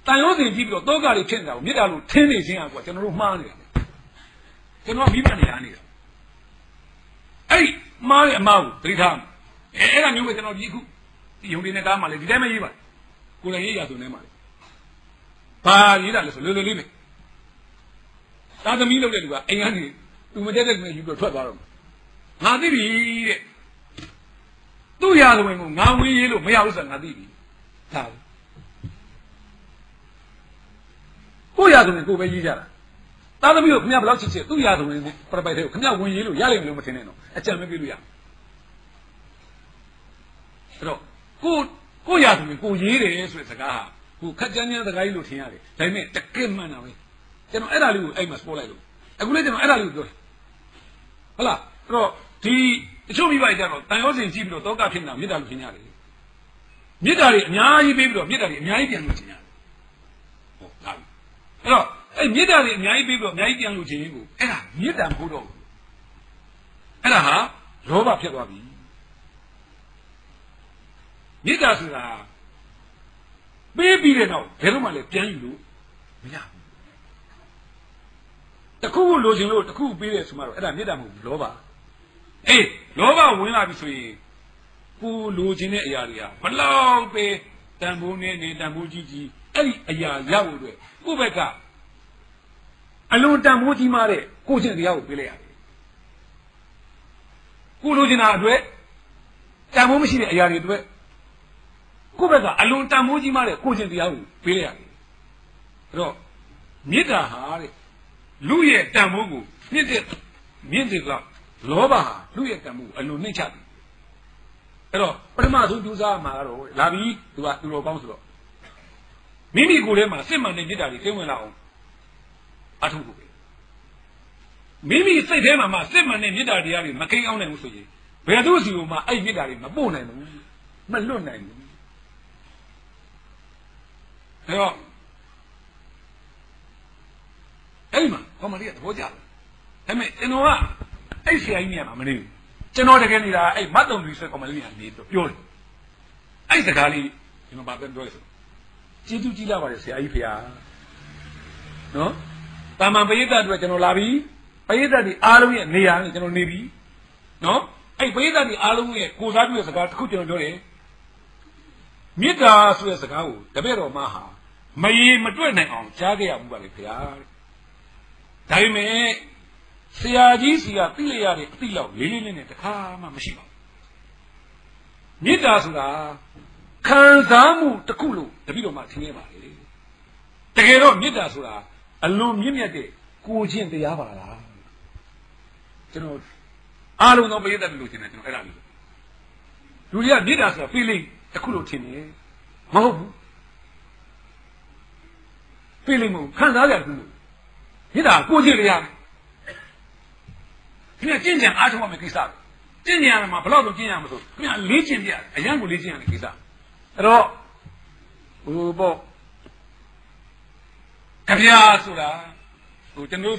တန်ရုံးစင်ကြီးပြီးတော့တောကတွေဖြစ်နေတာကိုမေတ္တာလို့ထင်းနေခြင်းอ่ะကွာကျွန်တော်တို့မှားနေတာကျွန်တော်မိဘနေရနေတာအဲ့ဒီမှားတဲ့အမှားကိုသတိထားအဲ့ဒါမျိုးပဲကျွန်တော်ဒီအခုဒီယုံတွေနဲ့တားမှလေဒီတိုင်းမရေးပါကိုယ်လည်းရေးရဆိုနေမှာလေဘာရေးတာလဲဆိုလွယ်လွယ်လေးပဲသာသမီလုပ်တဲ့လူကအိမ်ကနေသူမတက်တဲ့ကနေယူပြီးထွက်သွားတော့ငါသိပြီတဲ့သူ့ရာဇဝင်ကိုငါဝေးရေးလို့မရဘူးဆိုတာငါသိပြီဒါကိုရာဇဝင်ကိုပဲရေးကြတာသာသမီကိုခင်ဗျားဘယ်လောက်ချစ်ချစ်သူ့ရာဇဝင်ကိုပြပိုက်တဲ့ကိုခင်ဗျားဝင်ရေးလို့ရလိမ့်မယ်လို့မထင်နဲ့တော့အကြံမပေးလို့ရအဲ့တော့ကိုရာဇဝင်ကိုရေးတယ်ဆိုတဲ့စကားဟာကိုခက်ကြမ်းကြမ်းစကားကြီးလို့ထင်ရတယ်ဒါပေမဲ့တကယ်မှန်တာပဲကျွန်တော်အဲ့ဒါလေးကိုအဲ့မှာစပေါ်လိုက်လို့အခုလည်းကျွန်တော်အဲ့ဒါလေးကိုပြောတယ်ဟုတ်လားအဲ့တော့ဒီတချို့မိဘကြတော့တန်ရောစင်ကြည့်ပြီးတော့တောကဖြစ်နေတာမေတ္တာလို့ထင်ရတယ်မေတ္တာတွေအများကြီးပေးပြီးတော့မေတ္တာတွေအများကြီးပြန်လို့ထင်ရတယ်ဟုတ်လားအဲ့တော့အဲ့မေတ္တာတွေအများကြီးပေးပြီးတော့အများကြီးပြန်လို့ခြင်းကိုအဲ့ဒါမေတ္တာမဟုတ်တော့ဘူးအဲ့ဒါဟာလောဘဖြစ်သွားပြီမေတ္တာဆိုတာပေးပြီးတဲ့နောက်ဘယ်တော့မှလည်းပြန်ယူလို့မရဘူးတခုခုလိုချင်လို့တခုပေးတယ်ဆိုမှတော့အဲ့ဒါမေတ္တာမဟုတ်ဘူးလောဘအေးလောဘဝင်လာပြီဆိုရင်ကိုလိုချင်တဲ့အရာတွေကဘလောက်ပဲတန်ဖိုးနဲ့နေတန်ဖိုးကြီးအဲ့ဒီအရာရောက်လို့အတွက်ကိုယ့်ဘက်ကအလွန်တန်ဖိုးကြီးမားတဲ့ကိုယ့်ချင်းတရားကိုပေးလိုက်ရတယ်ကိုလိုချင်တာအတွက်တန်ဖိုးမရှိတဲ့အရာတွေအတွက်ကိုယ့်ဘက်ကအလွန်တန်ဖိုးကြီးမားတဲ့ကိုယ့်ချင်းတရားကိုပေးလိုက်ရတယ်အဲ့တော့မေတ္တာဟာတဲ့လူရဲ့တန်ဖိုးကိုမြင့်တဲ့ကလောဘဟာလူရဲ့တန်ဖိုးအလွန်နှိမ့်ချတယ်အဲ့တော့ပထမဆုံးကြိုးစားမှာကတော့လာပြီးသူကသူတော်ကောင်းဆိုတော့မိမိကိုယ်ထဲမှာစစ်မှန်တဲ့မေတ္တာတွေသိဝင်လာအောင်အထုပ်ဖို့မိမိစိတ်ထဲမှာစစ်မှန်တဲ့မေတ္တာတရားတွေမကိန်းအောင်နိုင်ဘူးဆိုရင်ဘယ်သူစီကိုမှအဲ့မေတ္တာတွေမပို့နိုင်ဘူးမလွတ်နိုင်ဘူးအဲ့တော့အဲ့ဒီမှာကောမလေးကသဘောကျတယ်ဒါပေမဲ့ကျွန်တော်ကအဲ့ဆရာကြီးနေရာမှာမနေဘူးကျွန်တော်တကယ်နေတာအဲ့မတ်တုံလူဆက်ကောမလေးကနေပြောတယ်အဲ့စကားလေးကျွန်တော်ဗာပြန်ပြောရဆိုကျေးဇူးကြီးလာပါတယ်ဆရာကြီးဖေဟာနော်တာမန်ပရိသတ်တွေကျွန်တော်လာပြီပရိသတ်တွေအားလုံးရဲ့နေရာနဲ့ကျွန်တော်နေပြီနော်အဲ့ပရိသတ်တွေအားလုံးရဲ့ကိုစားပြုတဲ့စကားတစ်ခုကျွန်တော်ပြောတယ်မေတ္တာဆိုတဲ့စကားကိုတပည့်တော်မဟာမရေမတွေ့နိုင်အောင်ကြားခဲ့ရမှုပါလေခင်ဗျာဒါပေမဲ့ဆရာကြီးစီကသိလိုက်ရတဲ့အသိလောက်လေးလေးနဲ့တခါမှမရှိပါဘူးမေတ္တာဆိုတာခံစားမှုတစ်ခုလို့တပည့်တော်မထင်ခဲ့ပါလေတကယ်တော့မေတ္တာဆိုတာအလွန်မြင့်မြတ်တဲ့ကိုချင်းတရားပါလားကျွန်တော်အားလုံးသောပရိသတ်တွေလို့ထင်တယ်ကျွန်တော်အဲ့ဒါလေးလူတွေကမေတ္တာဆိုတာ feeling တစ်ခုလို့ထင်တယ်မဟုတ်ဘူး feeling ကိုခံစားရတဲ့ခုလို့မေတ္တာကိုချင်းတရားခင်ဗျကျင့်ကြံအားထုတ်ရမယ့်ကိစ္စကျင့်ကြံရမှာဘယ်လောက်တော့ကျင့်ရမှာဆိုခင်ဗျလေ့ကျင့်ပြရတယ်အရန်ကိုလေ့ကျင့်ရတဲ့ကိစ္စအဲ့တော့ဟိုပေါ့ကြပြာဆိုတာဟိုကျွန်တော်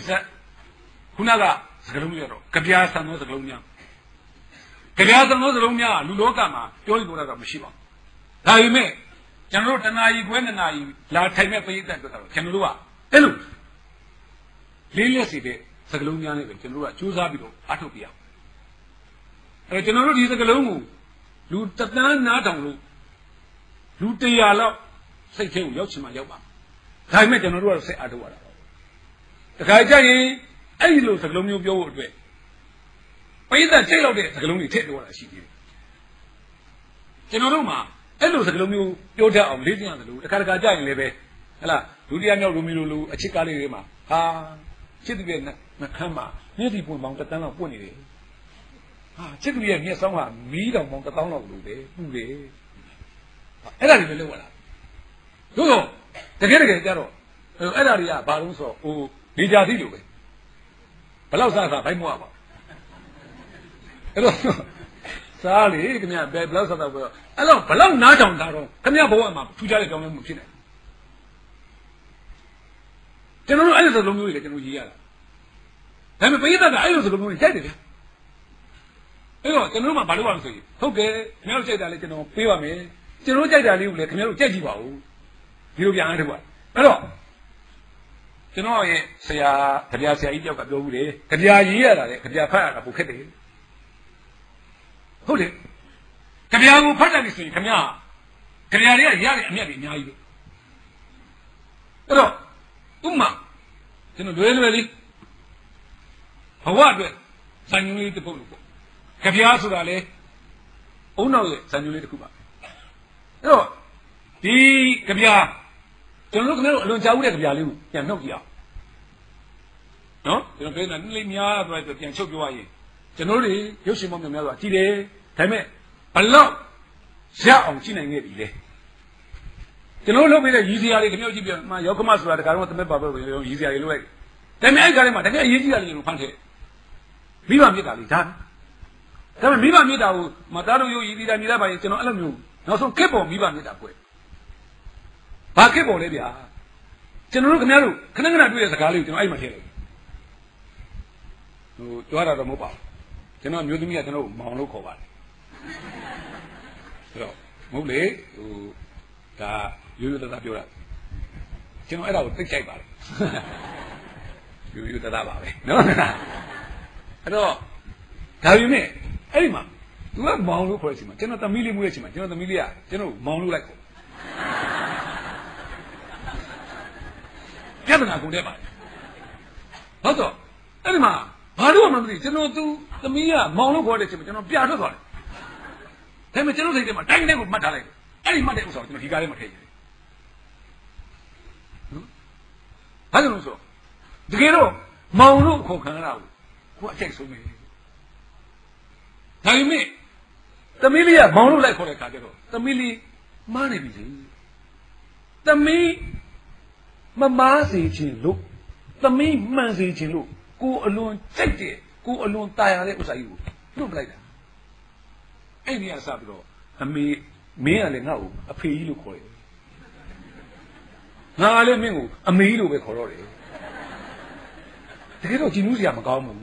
ခုနကစကလုံးလေးတော့ကြပြာဆံသောစကလုံးများကြပြာဆံသောစကလုံးများလူလောကမှာပြောလို့တော့မရှိပါဘူးဒါပေမဲ့ကျွန်တော်တို့တဏှာကြီးခွဲတဏှာကြီးလာထိုင်မဲ့ပိဋကတ်တော့ကျွန်တော်တို့ကအဲ့လိုလေးလက်စီတဲ့စကလုံးများနဲ့ပဲကျွန်တော်တို့ကကြိုးစားပြီးတော့အထုတ်ပြရအောင်အဲ့ကျွန်တော်တို့ဒီစကလုံးကိုလူတသန်းနားထောင်လို့လူ100လောက်စိတ်ထဲကိုရောက်ချင်မှရောက်ပါဒါပေမဲ့ကျွန်တော်တို့ကတော့စိတ်အားထုတ်ရတာပေါ့တခါကြရင်အဲ့ဒီလိုစကလုံးမျိုးပြောဖို့အတွက်ပိဋကတ်ချိန်လောက်တဲ့စကလုံးတွေထည့်ပြောတာရှိသေးတယ်ကျွန်တော်တို့မှာအဲ့လိုစကလုံးမျိုးပြောတတ်အောင်လေ့ကျင့်ရတယ်လို့တခါတခါကြရင်လည်းပဲဟလာဒုတိယမြောက်လိုမီလိုအချစ်ကားလေးတွေမှာဟာချစ်သူရဲ့နှခမ်းမှာမျက်စိပွင့်ပေါင်း1,000,000လောက်ပွင့်နေတယ်ဟာချစ်သူရဲ့မျက်စောင်းကမီးတောင်ပေါင်း1,000,000လောက်လို့ပဲပူတယ်အဲ့ဒါတွေပဲလုပ်ရတာသို့တော့တကယ်ကြတော့အဲ့ဒါတွေကဘာလို့ဆိုဟိုနေကြသိလို့ပဲဘလောက်စားဘိုက်မွားပါအဲ့တော့စားလေခင်ဗျဘယ်ဘလောက်စားတော့အဲ့တော့ဘလောက်နားတောင်တာတော့ခင်ဗျဘဝမှာထူးခြားတဲ့ကြောင်းလည်းမဖြစ်နိုင်ကျွန်တော်တို့အဲ့လိုစလုံးမျိုးတွေလည်းကျွန်တော်ရေးရတာဒါပေမဲ့ပိဋကတ်ကအဲ့လိုစလုံးမျိုးတွေကြိုက်တယ်ဗျ အဲ့တော့ကျွန်တော်တို့မှဘာလို့ပါလို့ဆိုရင်ဟုတ်ကဲ့ခင်ဗျားတို့ကြိုက်တာလေကျွန်တော်ပေးပါမယ်ကျွန်တော်တို့ကြိုက်တာလေးကိုလည်းခင်ဗျားတို့ကြိုက်ကြည့်ပါဦးဒီလိုပြန်အားထုတ်ပါအဲ့တော့ကျွန်တော်ရဲ့ဆရာကြပြဆရာကြီးတယောက်ကပြောဘူးလေကြပြရေးရတာလေကြပြဖတ်ရတာပိုခက်တယ်ဟုတ်တယ်ကြပြကိုဖတ်တယ်ဆိုရင်ခင်ဗျားကြပြတွေကရတဲ့အမြတ်တွေအများကြီးပဲအဲ့တော့ဥမာကျွန်တော်လွယ်လေးဘဝအတွက်စံညွှန်းလေးတစ်ပုဒ်လို့ပေါ့ကြပြဆိုတာလေအုံနောက်ရဲ့စံညွှန်းလေးတစ်ခုပါအဲ့တော့ဒီကြပြကျွန်တော်တို့ခင်ဗျားတို့အလွန်ကြားဦးတဲ့ကြပြလေးကိုပြန်နှုတ်ကြည့်အောင်နော်ကျွန်တော်ပြောနေတာလေးများသွားတယ်ပြန်ချုပ်ပြောရရင်ကျွန်တော်တို့ရုပ်ရှင်မောင်များစွာကြည်တယ်ဒါပေမဲ့ဘလောက်ရအောင်ကြည့်နိုင်ခဲ့ပြီလေကျွန်တော်လုပ်ပေးတဲ့ရည်စရာတွေခင်ဗျားကြည့်ပြမှာယောဂမဆိုတာတခါတော့သမက်ပါပဲရည်စရာတွေလုပ်လိုက်ဒါပေမဲ့အဲ့ကားထဲမှာတကယ်အရေးကြီးတာလေးကိုဖန်ထည့်မိဘမြတ်တာလေးဒါပေမဲ့မိဘမြတ်တာကိုမသားတို့ရုပ်ရည်စရာမြည်လိုက်ပါရင်ကျွန်တော်အဲ့လိုမျိုးနောက်ဆုံးခက်ပေါ်မိဘမြတ်တာကွယ်ဘာခက်ပေါ်လဲဗျာကျွန်တော်တို့ခင်ဗျားတို့ခဏခဏတွေ့တဲ့စကားလေးကိုကျွန်တော်အဲ့မှာထည့်လိုက်ဟိုကြွားတာတော့မဟုတ်ပါဘူးကျွန်တော်မျိုးသမီးကကျွန်တော်မောင်လို့ခေါ်ပါတယ်အဲ့တော့မဟုတ်လေဟိုဒါရိုးရိုးသားသားပြောတာကျွန်တော်အဲ့ဒါကိုသိကြိုက်ပါတယ်ရိုးရိုးသားသားပါပဲနော်အဲ့တော့ဒါပေမဲ့အဲ့ဒီမှာသူကမောင်လို့ခေါ်တဲ့အချိန်မှာကျွန်တော်သမီးလေးမွေးတဲ့အချိန်မှာကျွန်တော်သမီးလေးကကျွန်တော်မောင်လို့လိုက်ခေါ်ပြဿနာကုန်တဲ့ပါတယ်ဟုတ်တော့အဲ့ဒီမှာဘာလို့မှမသိကျွန်တော်သူသမီးကမောင်လို့ခေါ်တဲ့အချိန်မှာကျွန်တော်ပြထွက်သွားတယ်ဒါပေမဲ့ကျွန်တော်စိတ်ထဲမှာတိုင်းတိုင်းကိုမှတ်ထားလိုက်တယ်အဲ့ဒီမှတ်တဲ့ဥစ္စာကိုကျွန်တော်ဒီကားထဲမှာထည့်ရတယ်နော်ဘာလို့လဲဆိုတကယ်တော့မောင်လို့ခေါ်ခံရတာကိုအကြိုက်ဆုံးပဲဒါပေမဲ့သမီးလေးကမောင်လို့လိုက်ခေါ်တဲ့ခါကျတော့သမီးလေးမားနေပြီလေသမီးမမားစေခြင်းလို့သမီးမှန်စေခြင်းလို့ကိုအလွန်ကြိုက်တယ်ကိုအလွန်ตายရတဲ့ဥစ္စာကြီးကိုလွတ်ပလိုက်တာအဲ့ဒီကစပြီးတော့အမေမင်းကလည်းငါ့ကိုအဖေကြီးလို့ခေါ်တယ်ငါလည်းမင်းကိုအမေကြီးလို့ပဲခေါ်တော့တယ်တကယ်တော့ကြည်နူးစရာမကောင်းဘူး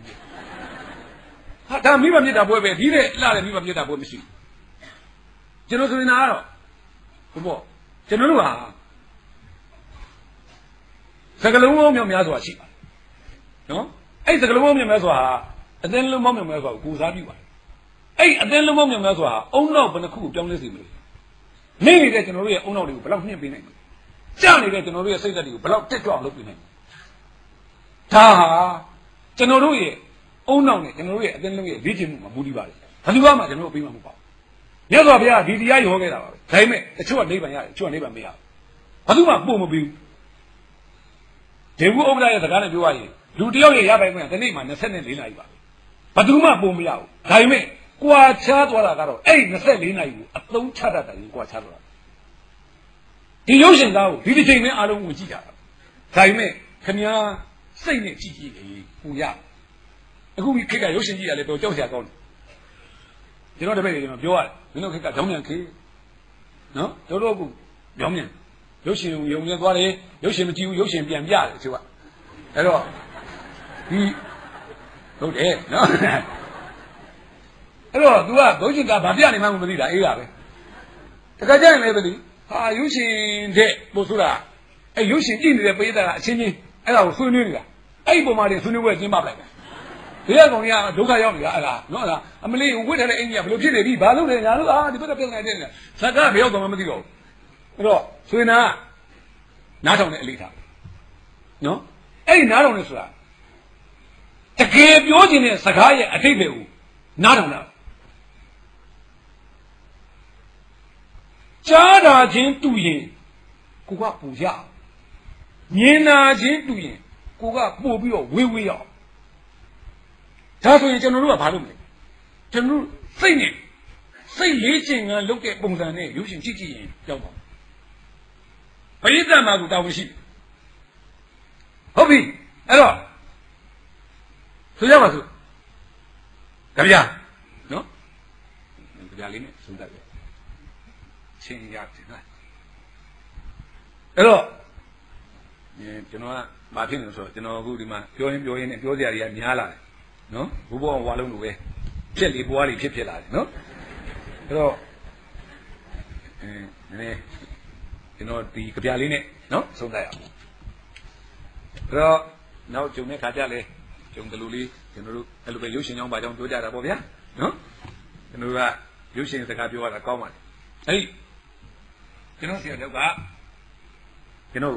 ဟာဒါမိဘမြတ်တာပွဲပဲဒီတဲ့လှတဲ့မိဘမြတ်တာပွဲမရှိကျွန်တော်ဆိုရင်ကတော့ဘုဘောကျွန်တော်တို့ဟာစကလုံးပေါင်းမြောက်များစွာရှိပါတယ်နော်အဲ့စကလုံးပေါင်းမြောက်များစွာဟာအသင်းလုံးပေါင်းမြောက်များစွာကိုစားပြုပါတယ်အဲ့အသင်းလုံးပေါင်းမြောက်များစွာဟာအုံနောက်ဘယ်နှခုကိုပြောင်းလဲစေမလဲနေနေတဲ့ကျွန်တော်တို့ရဲ့အုံနောက်တွေကိုဘယ်လောက်နှိမ့်ပေးနိုင်မလဲကြာနေတဲ့ကျွန်တော်တို့ရဲ့စိတ်ဓာတ်တွေကိုဘယ်လောက်တက်ကြွအောင်လုပ်ပေးနိုင်မလဲဒါဟာကျွန်တော်တို့ရဲ့အုံနောက်နဲ့ကျွန်တော်တို့ရဲ့အသင်းလုံးရဲ့လေ့ကျင့်မှုမှာမူတည်ပါတယ်ဘယ်သူမှကျွန်တော်တို့ပေးမှာမဟုတ်ပါဘူးမြတ်စွာဘုရားဒီတရားရောခဲ့တာပါပဲဒါပေမဲ့တချို့ကနိဗ္ဗာန်ရတယ်တချို့ကနိဗ္ဗာန်မရဘူးဘယ်သူမှပို့မပေးဘူးဒေဝဥပ္ပဒါရဲ့စကားနဲ့ပြောရရင်လူတယောက်ရဲ့ရပိုင်ခွင့်ကဒီနေ့မှ24နာရီပါဘယ်သူမှပို့မရဘူးဒါပေမဲ့ကွာခြားသွားတာကတော့အဲ့24နာရီကိုအသုံးချတတ်တယ်ကွာခြားသွားတာဒီရုပ်ရှင်သားကိုဒီတစ်ချိန်နဲ့အားလုံးကိုကြည့်ကြတာဒါပေမဲ့ခင်ဗျားစိတ်နဲ့ကြည့်ကြည့်လေပူရအခုခေတ်ကရုပ်ရှင်ကြည့်ရလဲတော့ကြောက်စရာကောင်းတယ်ကျွန်တော်တပည့်တွေကျွန်တော်ပြောရတယ်မင်းတို့ခေတ်ကကြောင်းမြန်ခေတ်နော်တို့တို့ကကြောင်းမြန်ရုပ်ရှင်ရုံနဲ့သွားတယ်ရုပ်ရှင်မကြည့်ဘူးရုပ်ရှင်ပြန်ပြတယ်သူကအဲ့တော့ဒီဟုတ်တယ်နော်အဲ့တော့ तू ကဘုရှင်ကဘာပြနေမှမသိတာအေးတာပဲတခါကျရင်လည်းသတိဟာရုပ်ရှင်တဲ့ပို့ဆိုတာအဲ့ရုပ်ရှင်ကြည့်နေတဲ့ပရိသတ်ကအချင်းချင်းအဲ့ဒါကိုဆွေးနွေးနေတာအဲ့ဒီပုံမှာတွေဆွေးနွေးပွဲကျင်းပလိုက်တယ်ဒီကကောင်ကြီးကဒုက္ခရောက်နေတာအဲ့ဒါနော်အဲ့ဒါအမလေးဝစ်ထားတဲ့အင်ကြီးကဘယ်လိုဖြစ်နေပြီဘာလို့လဲညာလို့ဒီဘက်ကပြောင်းနေတယ်ဇက်ကဘယ်ရောက်တော့မှမသိတော့ဘူးအဲ့တော့ဆွေနာနားထောင်တဲ့အလေးထားနော်အဲ့ဒီနားထောင်နေဆိုတာတကယ်ပြောချင်တဲ့စကားရဲ့အထိပ္ပယ်ကိုနားထောင်တာကြားတာချင်းတူရင်ကိုကပူရမြင်တာချင်းတူရင်ကိုကပို့ပြီးတော့ဝေးဝေးရအောင်ဒါဆိုရင်ကျွန်တော်တို့ကဘာလုပ်မလဲကျွန်တော်တို့စိတ်နဲ့စိတ်လေးချင်ကလုပ်တဲ့ပုံစံနဲ့ရုပ်ရှင်ကြည့်ကြည့်ရင်ကြောက်ပါပရိသတ်မှာကိုတာဝန်ရှိဟုတ်ပြီအဲ့တော့ဆိုရပါစို့ကြပြနော်ကြပြလေးနဲ့ဆုံးတတ်တယ်ချင်းရတယ်နော်အဲ့တော့ကျွန်တော်ကမဖြစ်နေဆိုတော့ကျွန်တော်အခုဒီမှာပြောရင်းနဲ့ပြောစရာတွေကများလာတယ်နော်ဘိုးဘောဝါလုံးလိုပဲ ပြက်လေးပွားလေးဖြစ်လာတယ်နော်အဲ့တော့နည်းကျွန်တော်ဒီကြပြလေးနဲ့နော်ဆုံးသတ်ရအောင်အဲ့တော့နောက်ဂျုံတဲ့ခါကြလဲဂျုံတလူလေးကျွန်တော်တို့အဲ့လိုပဲရုပ်ရှင်ကြောင်းပါကြောင်းပြောကြတာပေါ့ဗျာနော်ကျွန်တော်ကရုပ်ရှင်စကားပြောရတာကောင်းပါလေအဲ့ကျွန်တော်ဆရာတယောက်ကကျွန်တော်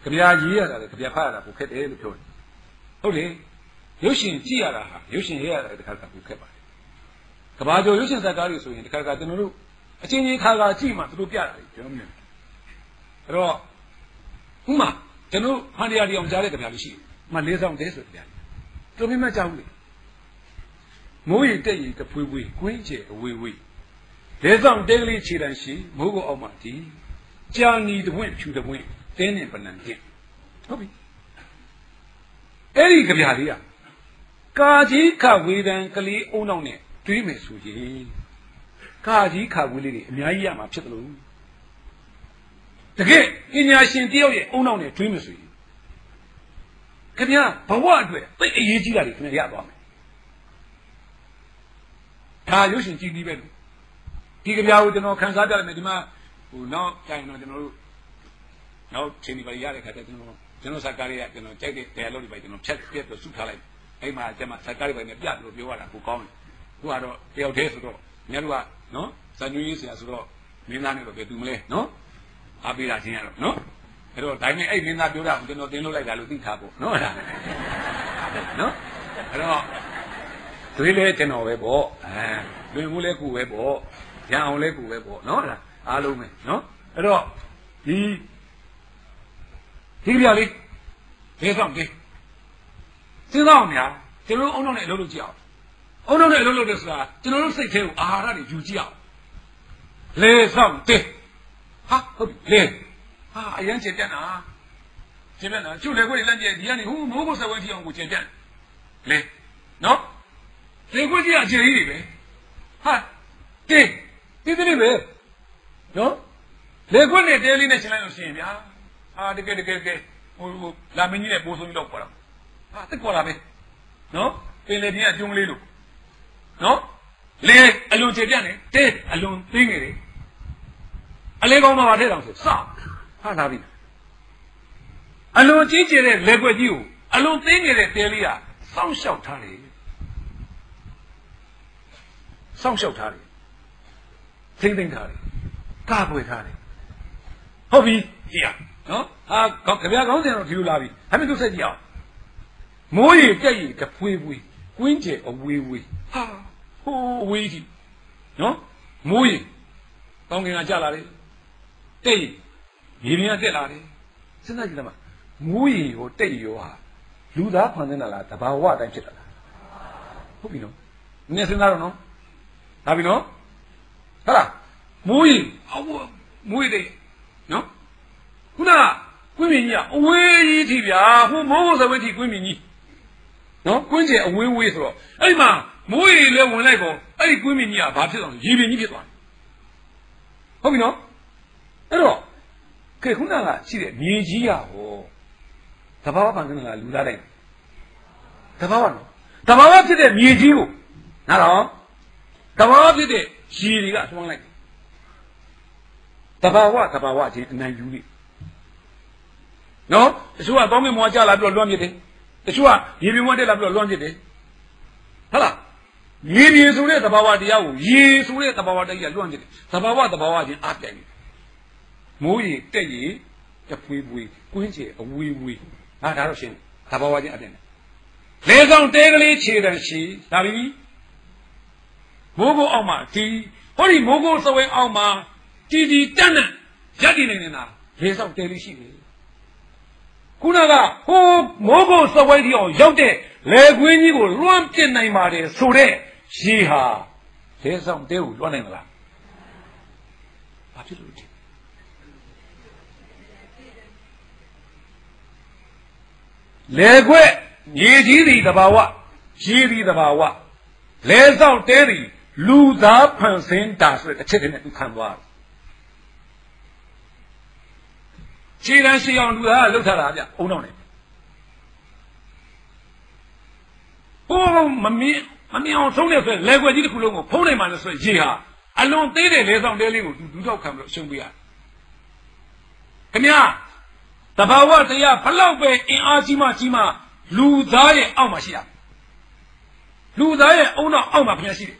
ကြပြရေးရတာလေကြပြဖတ်ရတာကိုခက်တယ်လို့ပြောတယ်ဟုတ်လေရုပ်ရှင်ကြည့်ရတာဟာရုပ်ရှင်ရေးရတာတခါတခါကိုခက်ပါတယ်ကဘာကျော်ရုပ်ရှင်ဇာတ်ကားတွေဆိုရင်တခါတခါကျွန်တော်တို့အချင်းချင်းခါခါကြည့်မှသူတို့ပြတာလေကျွန်တော်မြင်အဲ့တော့ဥမာကျွန်တော်ဟန်တရားတရားကြားတဲ့ကြပြလေးရှိတယ်မှ၄ဆောင်တဲဆိုကြပြလေးတော်မြင်မှကြောက်လေမိုးရီတက်ရီတဖွေးဖွေးကွင်းကျဲအဝေးဝေး၄ဆောင်တဲကလေးခြေတန်းရှိမိုးကိုအောက်မှဒီကြာနီတပွင့်ဖြူတပွင့်တင်းနဲ့ပနံကျင့်ဟုတ်ပြီအဲ့ဒီကြပြလေးကကာကြီးခဝေဒံကလေးအုံနောက်နဲ့တွေးမယ်ဆိုရင်ကာကြီးခဝေးလေးတွေအများကြီးရမှာဖြစ်တယ်လို့တကယ်ပညာရှင်တယောက်ရဲ့အုံနောက်နဲ့တွေးမယ်ဆိုရင်ခင်ဗျာဘဝအတွက်သိအရေးကြီးတာတွေခင်ဗျာရသွားမယ်ဒါရုပ်ရှင်ကြည့်ပြီးပဲလို့ဒီကြပြကိုကျွန်တော်ခန်းစားပြလိုက်မယ်ဒီမှာဟိုနောက်ကျရင်တော့ကျွန်တော်တို့နောက်ချိန်ဒီပါရတဲ့ခါကျကျွန်တော်စကားလေးကကျွန်တော်ကြိုက်တဲ့ dialogue တွေပဲကျွန်တော်ဖြတ်ပြတ်ပြီးစုထားလိုက်အဲ့မှာကျမစကားတွေပဲနဲ့ပြတ်လို့ပြောရတာကိုကောင်းတယ်သူကတော့တယောက်တည်းဆိုတော့မြတ်တို့ကနော်ဇာညွှန်းရေးဆရာဆိုတော့မင်းသားနဲ့တော့ဘယ်သူမလဲနော်အားပေးတာချင်းရတော့နော်အဲ့တော့ဒါနဲ့အဲ့မင်းသားပြောတာကိုကျွန်တော်သင်လို့လိုက်တာလို့သိထားဖို့နော်လားနော်အဲ့တော့တွေးလဲကျွန်တော်ပဲပေါ့လွင်မှုလဲကိုပဲပေါ့ရန်အောင်လဲကိုပဲပေါ့နော်လားအားလုံးပဲနော်အဲ့တော့ဒီပြလေးဒေဆောင်တေးစဉ်းစားအောင်များကျွန်တော်အုံနောက်နဲ့အလုပ်လုပ်ကြည့်အောင်အုံနောက်နဲ့အလုပ်လုပ်တယ်ဆိုတာကျွန်တော်တို့စိတ်ထဲကိုအာဟာရတွေယူကြည့်အောင်လေဆောင်တေးဟာဟုတ်ပြီလေဟာအရင်ကျင်ပြတ်တာကျွတ်လေခွေးလန့်ကျဲဒီကနေဟိုမိုးကိုစဝဲထီအောင်ကိုကျင်ပြတ်လေနော်လေခွေးကြီးအကျယ်ကြီးတွေပဲဟာတေးလေးပဲနော်လေခွေးနဲ့တဲလေးနဲ့ရှင်းလိုက်လို့ရှိရင်ဗျာဟာတကယ်ဟိုလာမင်းကြီးနဲ့ပိုးဆုံးပြီးတော့ပေါ်တာဟာတက်ပေါ်လာပဲနော်ပင်လေပြင်းအကျုံးလေးလို့နော်လေအလွန်ခြေပြတ်နေတဲအလွန်သိငယ်တယ်အလေးကောင်းမှပါထဲတောင်ဆိုစဟာလာပြီအလွန်ကြီးကျယ်တဲ့လေကွက်ကြီးကိုအလွန်သိငယ်တဲ့တဲလေးကစောင့်ရှောက်ထားတယ်ထိမ့်သိမ့်ထားတယ်ကာပွေထားတယ်ဟုတ်ပြီကြည့်ရနော်ဟာကြပြကောင်းစင်တော့ဒီလိုလာပြီဒါပေမဲ့သူဆက်ကြည့်အောင်မိုးရီတက်ရီတဖွေးဖွေးကွင်းကျဲအဝေးဝေးဟာဟိုးအဝေးကြီးနော်မိုးရီကောင်းကင်ကကျလာတယ်တက်ရီရေပြင်ကတက်လာတယ်စဉ်းစားကြည့်လားမိုးရီရောတက်ရီရောဟာလူသားဖန်ဆင်းတာလားတဘာဝအတိုင်းဖြစ်တာလားဟုတ်ပြီနော်နည်းစဉ်းစားတော့နော်ဒါပြီနော်ဟာလားမိုးရီတဲ့နော်ခုနကကွင်းမြင်ကြီးကအဝေးကြီးထိဗျာဟိုမိုးကိုစဝဲထိကွင်းမြင်ကြီးနော်ကွင်းကျဲအဝေးဆိုတော့အဲ့မှာမိုးရီလဲဝင်လိုက်ပေါ့အဲ့ဒီကွင်းမြင်ကြီးကဘာဖြစ်သွားလဲရေပြင်ကြီးဖြစ်သွားတယ်ဟုတ်ပြီနော်အဲ့တော့ခေခုနကရှိတဲ့မြေကြီးကဟောတဘာဝပန်ကနကလူသားတိုင်းတဘာဝနော်တဘာဝဖြစ်တဲ့မြေကြီးကိုနားတော့တဘာဝဖြစ်တဲ့ရေတွေကသွန်းလိုက်တဘာဝချင်းအနိုင်ယူလိနော်တချို့ကပေါင်းမင်းမွားကြလာပြီးတော့လွှမ်းပစ်တယ်တချို့ကရေပြင်မွားတက်လာပြီးတော့လွှမ်းပစ်တယ်ဟုတ်လားရေပြင်ဆိုတဲ့တဘာဝတရားကိုရေဆိုတဲ့တဘာဝတရားလွှမ်းပစ်တယ်တဘာဝချင်းအားပြိုင်တယ်မိုးရီတက်ရီတဖွေးဖွေးကွင်းကျဲအဝေးဟာဒါတော့ရှင်းတဘာဝချင်းအပြိုင်တယ်လေဆောင်တဲကလေးခြေတန်းရှိဒါပြီမိုးကိုအောက်မှာဒီဟောဒီမိုးကိုစဝဲအောက်မှာတီတက်နဲ့ရက်တည်နေနေတာလေဆောင်တဲလေးရှိတယ်ခုနကဟိုမိုးကိုစဝဲတီအောင်ရောက်တဲ့လေကွင်းကြီးကိုလွှမ်းပစ်နိုင်ပါတယ်ဆိုတဲ့ရေဟာလေဆောင်တဲကိုလွှမ်းနိုင်မလားဘာဖြစ်လို့လဲလေခွက်မြေကြီးသည်တဘာဝရေသည်တဘာဝလေဆောင်တဲသည်လူသားဖန်ဆင်းတာဆိုတဲ့အချက်တည်းနဲ့သူခံသွားတယ်ခြေတန်းရှိအောင်လူသားကလှုပ်ထားတာဗျအုံနောက်နေဟိုမမင်း မမြင်အောင်ဆုံးနေဆိုလဲခွက်ကြီးတစ်ခုလုံးကိုဖုံးနိုင်မှလည်းဆိုရေဟာအလွန်သေးတဲ့လဲဆောင်တဲလေးကိုဒူးထောက်ခံပြီးရှုံးပေးရခင်ဗျာတဘာဝတရားဘလောက်ပဲအင်အားကြီးမှလူသားရဲ့အောက်မှာရှိရလူသားရဲ့အုံနောက်အောက်မှာခင်ဗျာရှိတယ်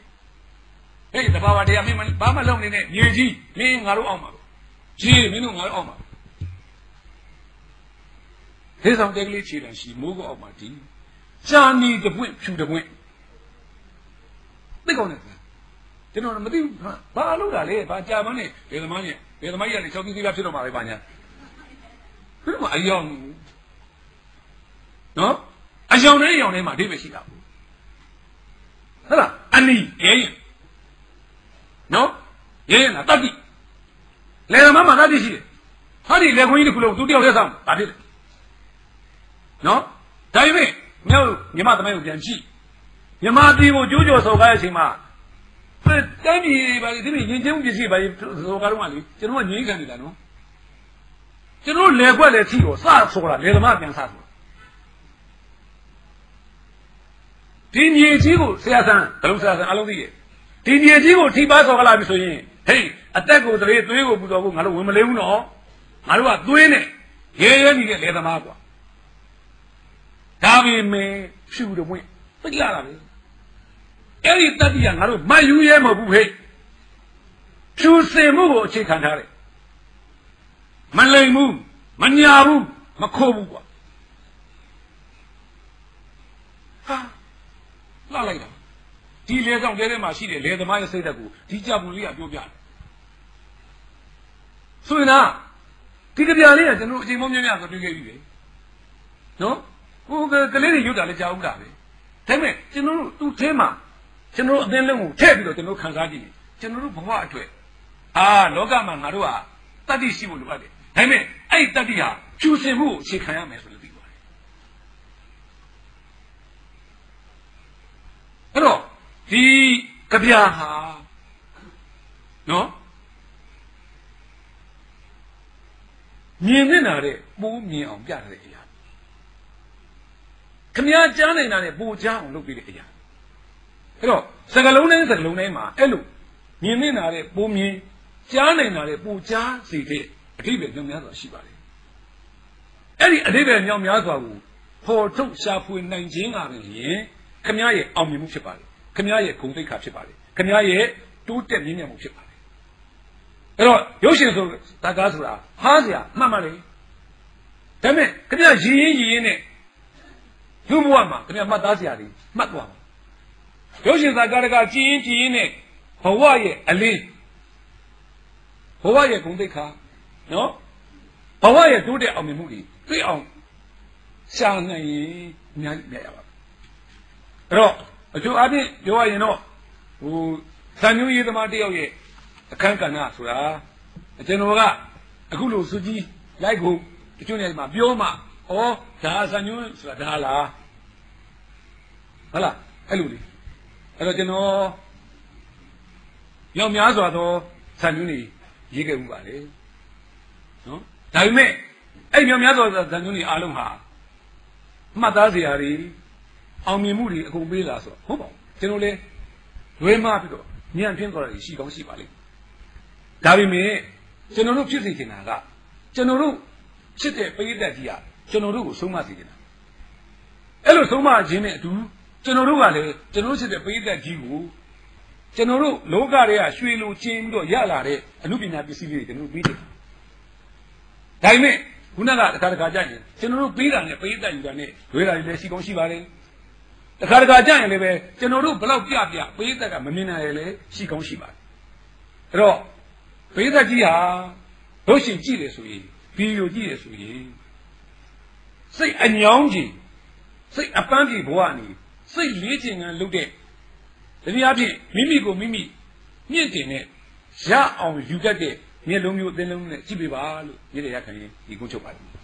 ဟေးတဘာဝတရားမင်းဘာမှလုပ်နေနဲ့ရေကြီးမင်းငါတို့အောက်မှာရေမင်းတို့ငါတို့အောက်မှာဟေးဆောင်တဲကလေးခြေတံရှိမိုးကိုအောက်မှာဒီရှာနီတပွင့်ဖြူတပွင့်သိကောင်းတယ်ကျွန်တော်မသိဘူးဘာလုပ်တာလဲဘာကြာမနဲ့ဘယ်သမားကြီးကလည်း၆သီးသီးဖြစ်တော့မှာပဲပါညာဘယ်မှာအယောင်နော်အယောင်နဲ့အယောင်ထဲမှာအဓိပ္ပာယ်ရှိတာဟုတ်လားအနီရဲရင်နော်ရဲရင်လားတတိလေသမားမှာတတိရှိတယ်ဟာဒီလေခွင်းကြီးတစ်ခုလုံးသူတယောက်တည်းဆောင်ဘာဖြစ်လဲနော်ဒါပေမဲ့မြောက်မြမသမိုင်းကိုပြန်ကြည့်မြမပြည်ကိုကျိုးကျော်ဆော်ကားတဲ့အချိန်မှာတမ်းပြည်ပါလေဒီရင်ချင်းပစ္စည်းပါလေဆော်ကားတော့ကလေကျွန်တော်ကငြိမ်းခံနေတာနော်ကျွန်တော်လေခွက်လေထိကိုစဆော်တာလေသမားပြန်စဆော်ဒီမြေကြီးကိုဆရာဆန်းဘယ်လိုဆရာဆန်းအလုံးသိရဲ့ဒီမြေကြီးကိုထိပါဆော်ကလာပြီဆိုရင်ဟေးအသက်ကိုသွေးကိုပူတော်ကိုငါတို့ဝင်မလေးဘူးနော်ငါတို့ကသွေးနဲ့ရဲနေတဲ့လေသမားကွာဒါပေမဲ့ဖြူတော့ဝင်သိလာတာပဲအဲ့ဒီတတိယငါတို့မယူရဲမဟုတ်ဘူးဟဲ့ဖြူစင်မှုကိုအခြေခံထားတယ်မလိမ်ဘူးမညာဘူးမခိုးဘူးကွာဟာလာလိုက်တာဒီလေဆောင်တဲထဲမှာရှိတဲ့လေသမားရဲ့စိတ်ဓာတ်ကိုဒီကြပွန်လေးကပြောပြတယ်ဆိုရင်ဒီကြပြလေးကကျွန်တော်အချိန်မောင်းများဆိုတွေ့ခဲ့ပြီပဲနော်ဟိုကလေးတွေရွတ်တာလည်းကြားဦးတာပဲဒါပေမဲ့ကျွန်တော်တို့သူ့ထဲမှာကျွန်တော်အသင်းလုံးကိုထည့်ပြီးတော့ကျွန်တော်ခံစားကြည့်တယ်ကျွန်တော်တို့ဘဝအတွက်လောကမှာငါတို့ကတတ္တိရှိဖို့လိုအပ်တယ်ဒါပေမဲ့အဲ့ဒီတတ္တိဟာကျူစင်မှုကိုအခြေခံရမယ်ဆိုလို့သိပါတယ်အဲ့တော့ဒီကြပြဟာနော်မြင်နေတာတဲ့ပိုးမြင်အောင်ပြတဲ့အရာခမည်းကြားနေတာနဲ့ပိုကြားအောင်လုပ်ပေးတဲ့အရာအဲ့တော့စကလုံးတိုင်းမှာအဲ့လိုမြင်နေတာတဲ့ပိုမြင်ကြားနေတာတဲ့ပိုကြားစီတဲ့အဓိပ္ပာယ်များစွာရှိပါတယ်အဲ့ဒီအဓိပ္ပာယ်များစွာကိုဖော်ထုတ်ရှာဖွေနိုင်ခြင်းကပဲရင်ခမည်းရဲ့အောင်မြင်မှုဖြစ်ပါတယ်ခမည်းရဲ့ဂုဏ်သိက္ခာဖြစ်ပါတယ်ခမည်းရဲ့တိုးတက်မြင့်မြတ်မှုဖြစ်ပါတယ်အဲ့တော့ရုပ်ရှင်ဆိုတကားဆိုတာဟားစရာမှတ်မှလေဒါပေမဲ့ခမည်းရင်းနဲ့လူဘဝမှာခမည်းမှတ်သားစရာတွေမှတ်သွားပါရုပ်ရှင်သာကာရကကြည်ရင်နဲ့ဘဝရဲ့အလေးဘဝရဲ့ဂုဏ်သိက္ခာနော်ဘဝရဲ့တိုးတက်အောင်မြင်မှုတွေတွေ့အောင်ရှာနိုင်ရင်အများကြီးမြတ်ရပါဘူးအဲ့တော့အကျိုးအပြင်ပြောရရင်တော့စံညွှန်းရေးသမားတယောက်ရဲ့အခန်းကဏ္ဍဆိုတာကျွန်တော်ကအခုလိုစုကြည်လိုက်ကိုတချို့နေရာမှာပြောမှဒါစံညွှန်းဆိုတာဒါလားဟုတ်လားအဲ့လိုလေအဲ့တော့ကျွန်တော်ရောက်များစွာသောစံညွှန်းတွေရေးခဲ့မှုပါလေနော်ဒါပေမဲ့အဲ့မြောက်များစွာသောစံညွှန်းတွေအားလုံးဟာမှတ်သားစရာတွေအောင်မြင်မှုတွေအကုန်ပေးလာဆိုတော့ဟုတ်ပါဘူးကျွန်တော်လည်းလွဲမှားပြီးတော့ညံ့ဖျင်းသွားတာရှိကောင်းရှိပါလိမ့်ဒါပေမဲ့ကျွန်တော်တို့ဖြစ်စေချင်တာကကျွန်တော်တို့ချစ်တဲ့ပရိသတ်ကြီးကကျွန်တော်တို့ကိုဆုံးမစေချင်တာအဲ့လိုဆုံးမခြင်းနဲ့အတူကျွန်တော်တို့ကလည်းကျွန်တော်တို့ချစ်တဲ့ပရိသတ်ကြီးကိုကျွန်တော်တို့လောကတွေကရွှေလိုကျင်းပြီးတော့ရလာတဲ့အမှုပညာပစ္စည်းတွေကျွန်တော်တို့ပြီးတယ်ဒါပေမဲ့ခုနကတခါကြရင်ကျွန်တော်တို့ပြီးတာနဲ့ပရိသတ်ယူတာနဲ့လွဲတာတွေလည်းရှိကောင်းရှိပါလေတခါကြရင်လည်းပဲကျွန်တော်တို့ဘလောက်ပြပရိသတ်ကမမြင်နိုင်ရလေရှိကောင်းရှိပါတယ်အဲ့တော့ပရိသတ်ကြီးဟာတို့ရှင်ကြည့်တယ်ဆိုရင်ဗီဒီယိုကြည့်တယ်ဆိုရင်စိတ်အညောင်းကြီးစိတ်အပန်းပြေဘဝနေစိတ်လေးချင်ခံလုပ်တဲ့တနည်းအားဖြင့်မိမိကိုမိမိမြင့်တင်နဲ့ရအောင်ယူတတ်တဲ့မျက်လုံးမျိုးအသင်းလုံးနဲ့ကြည့်ပေးပါလို့ရေးရရခံရင်ဒီကုန်းချုပ်ပါတယ်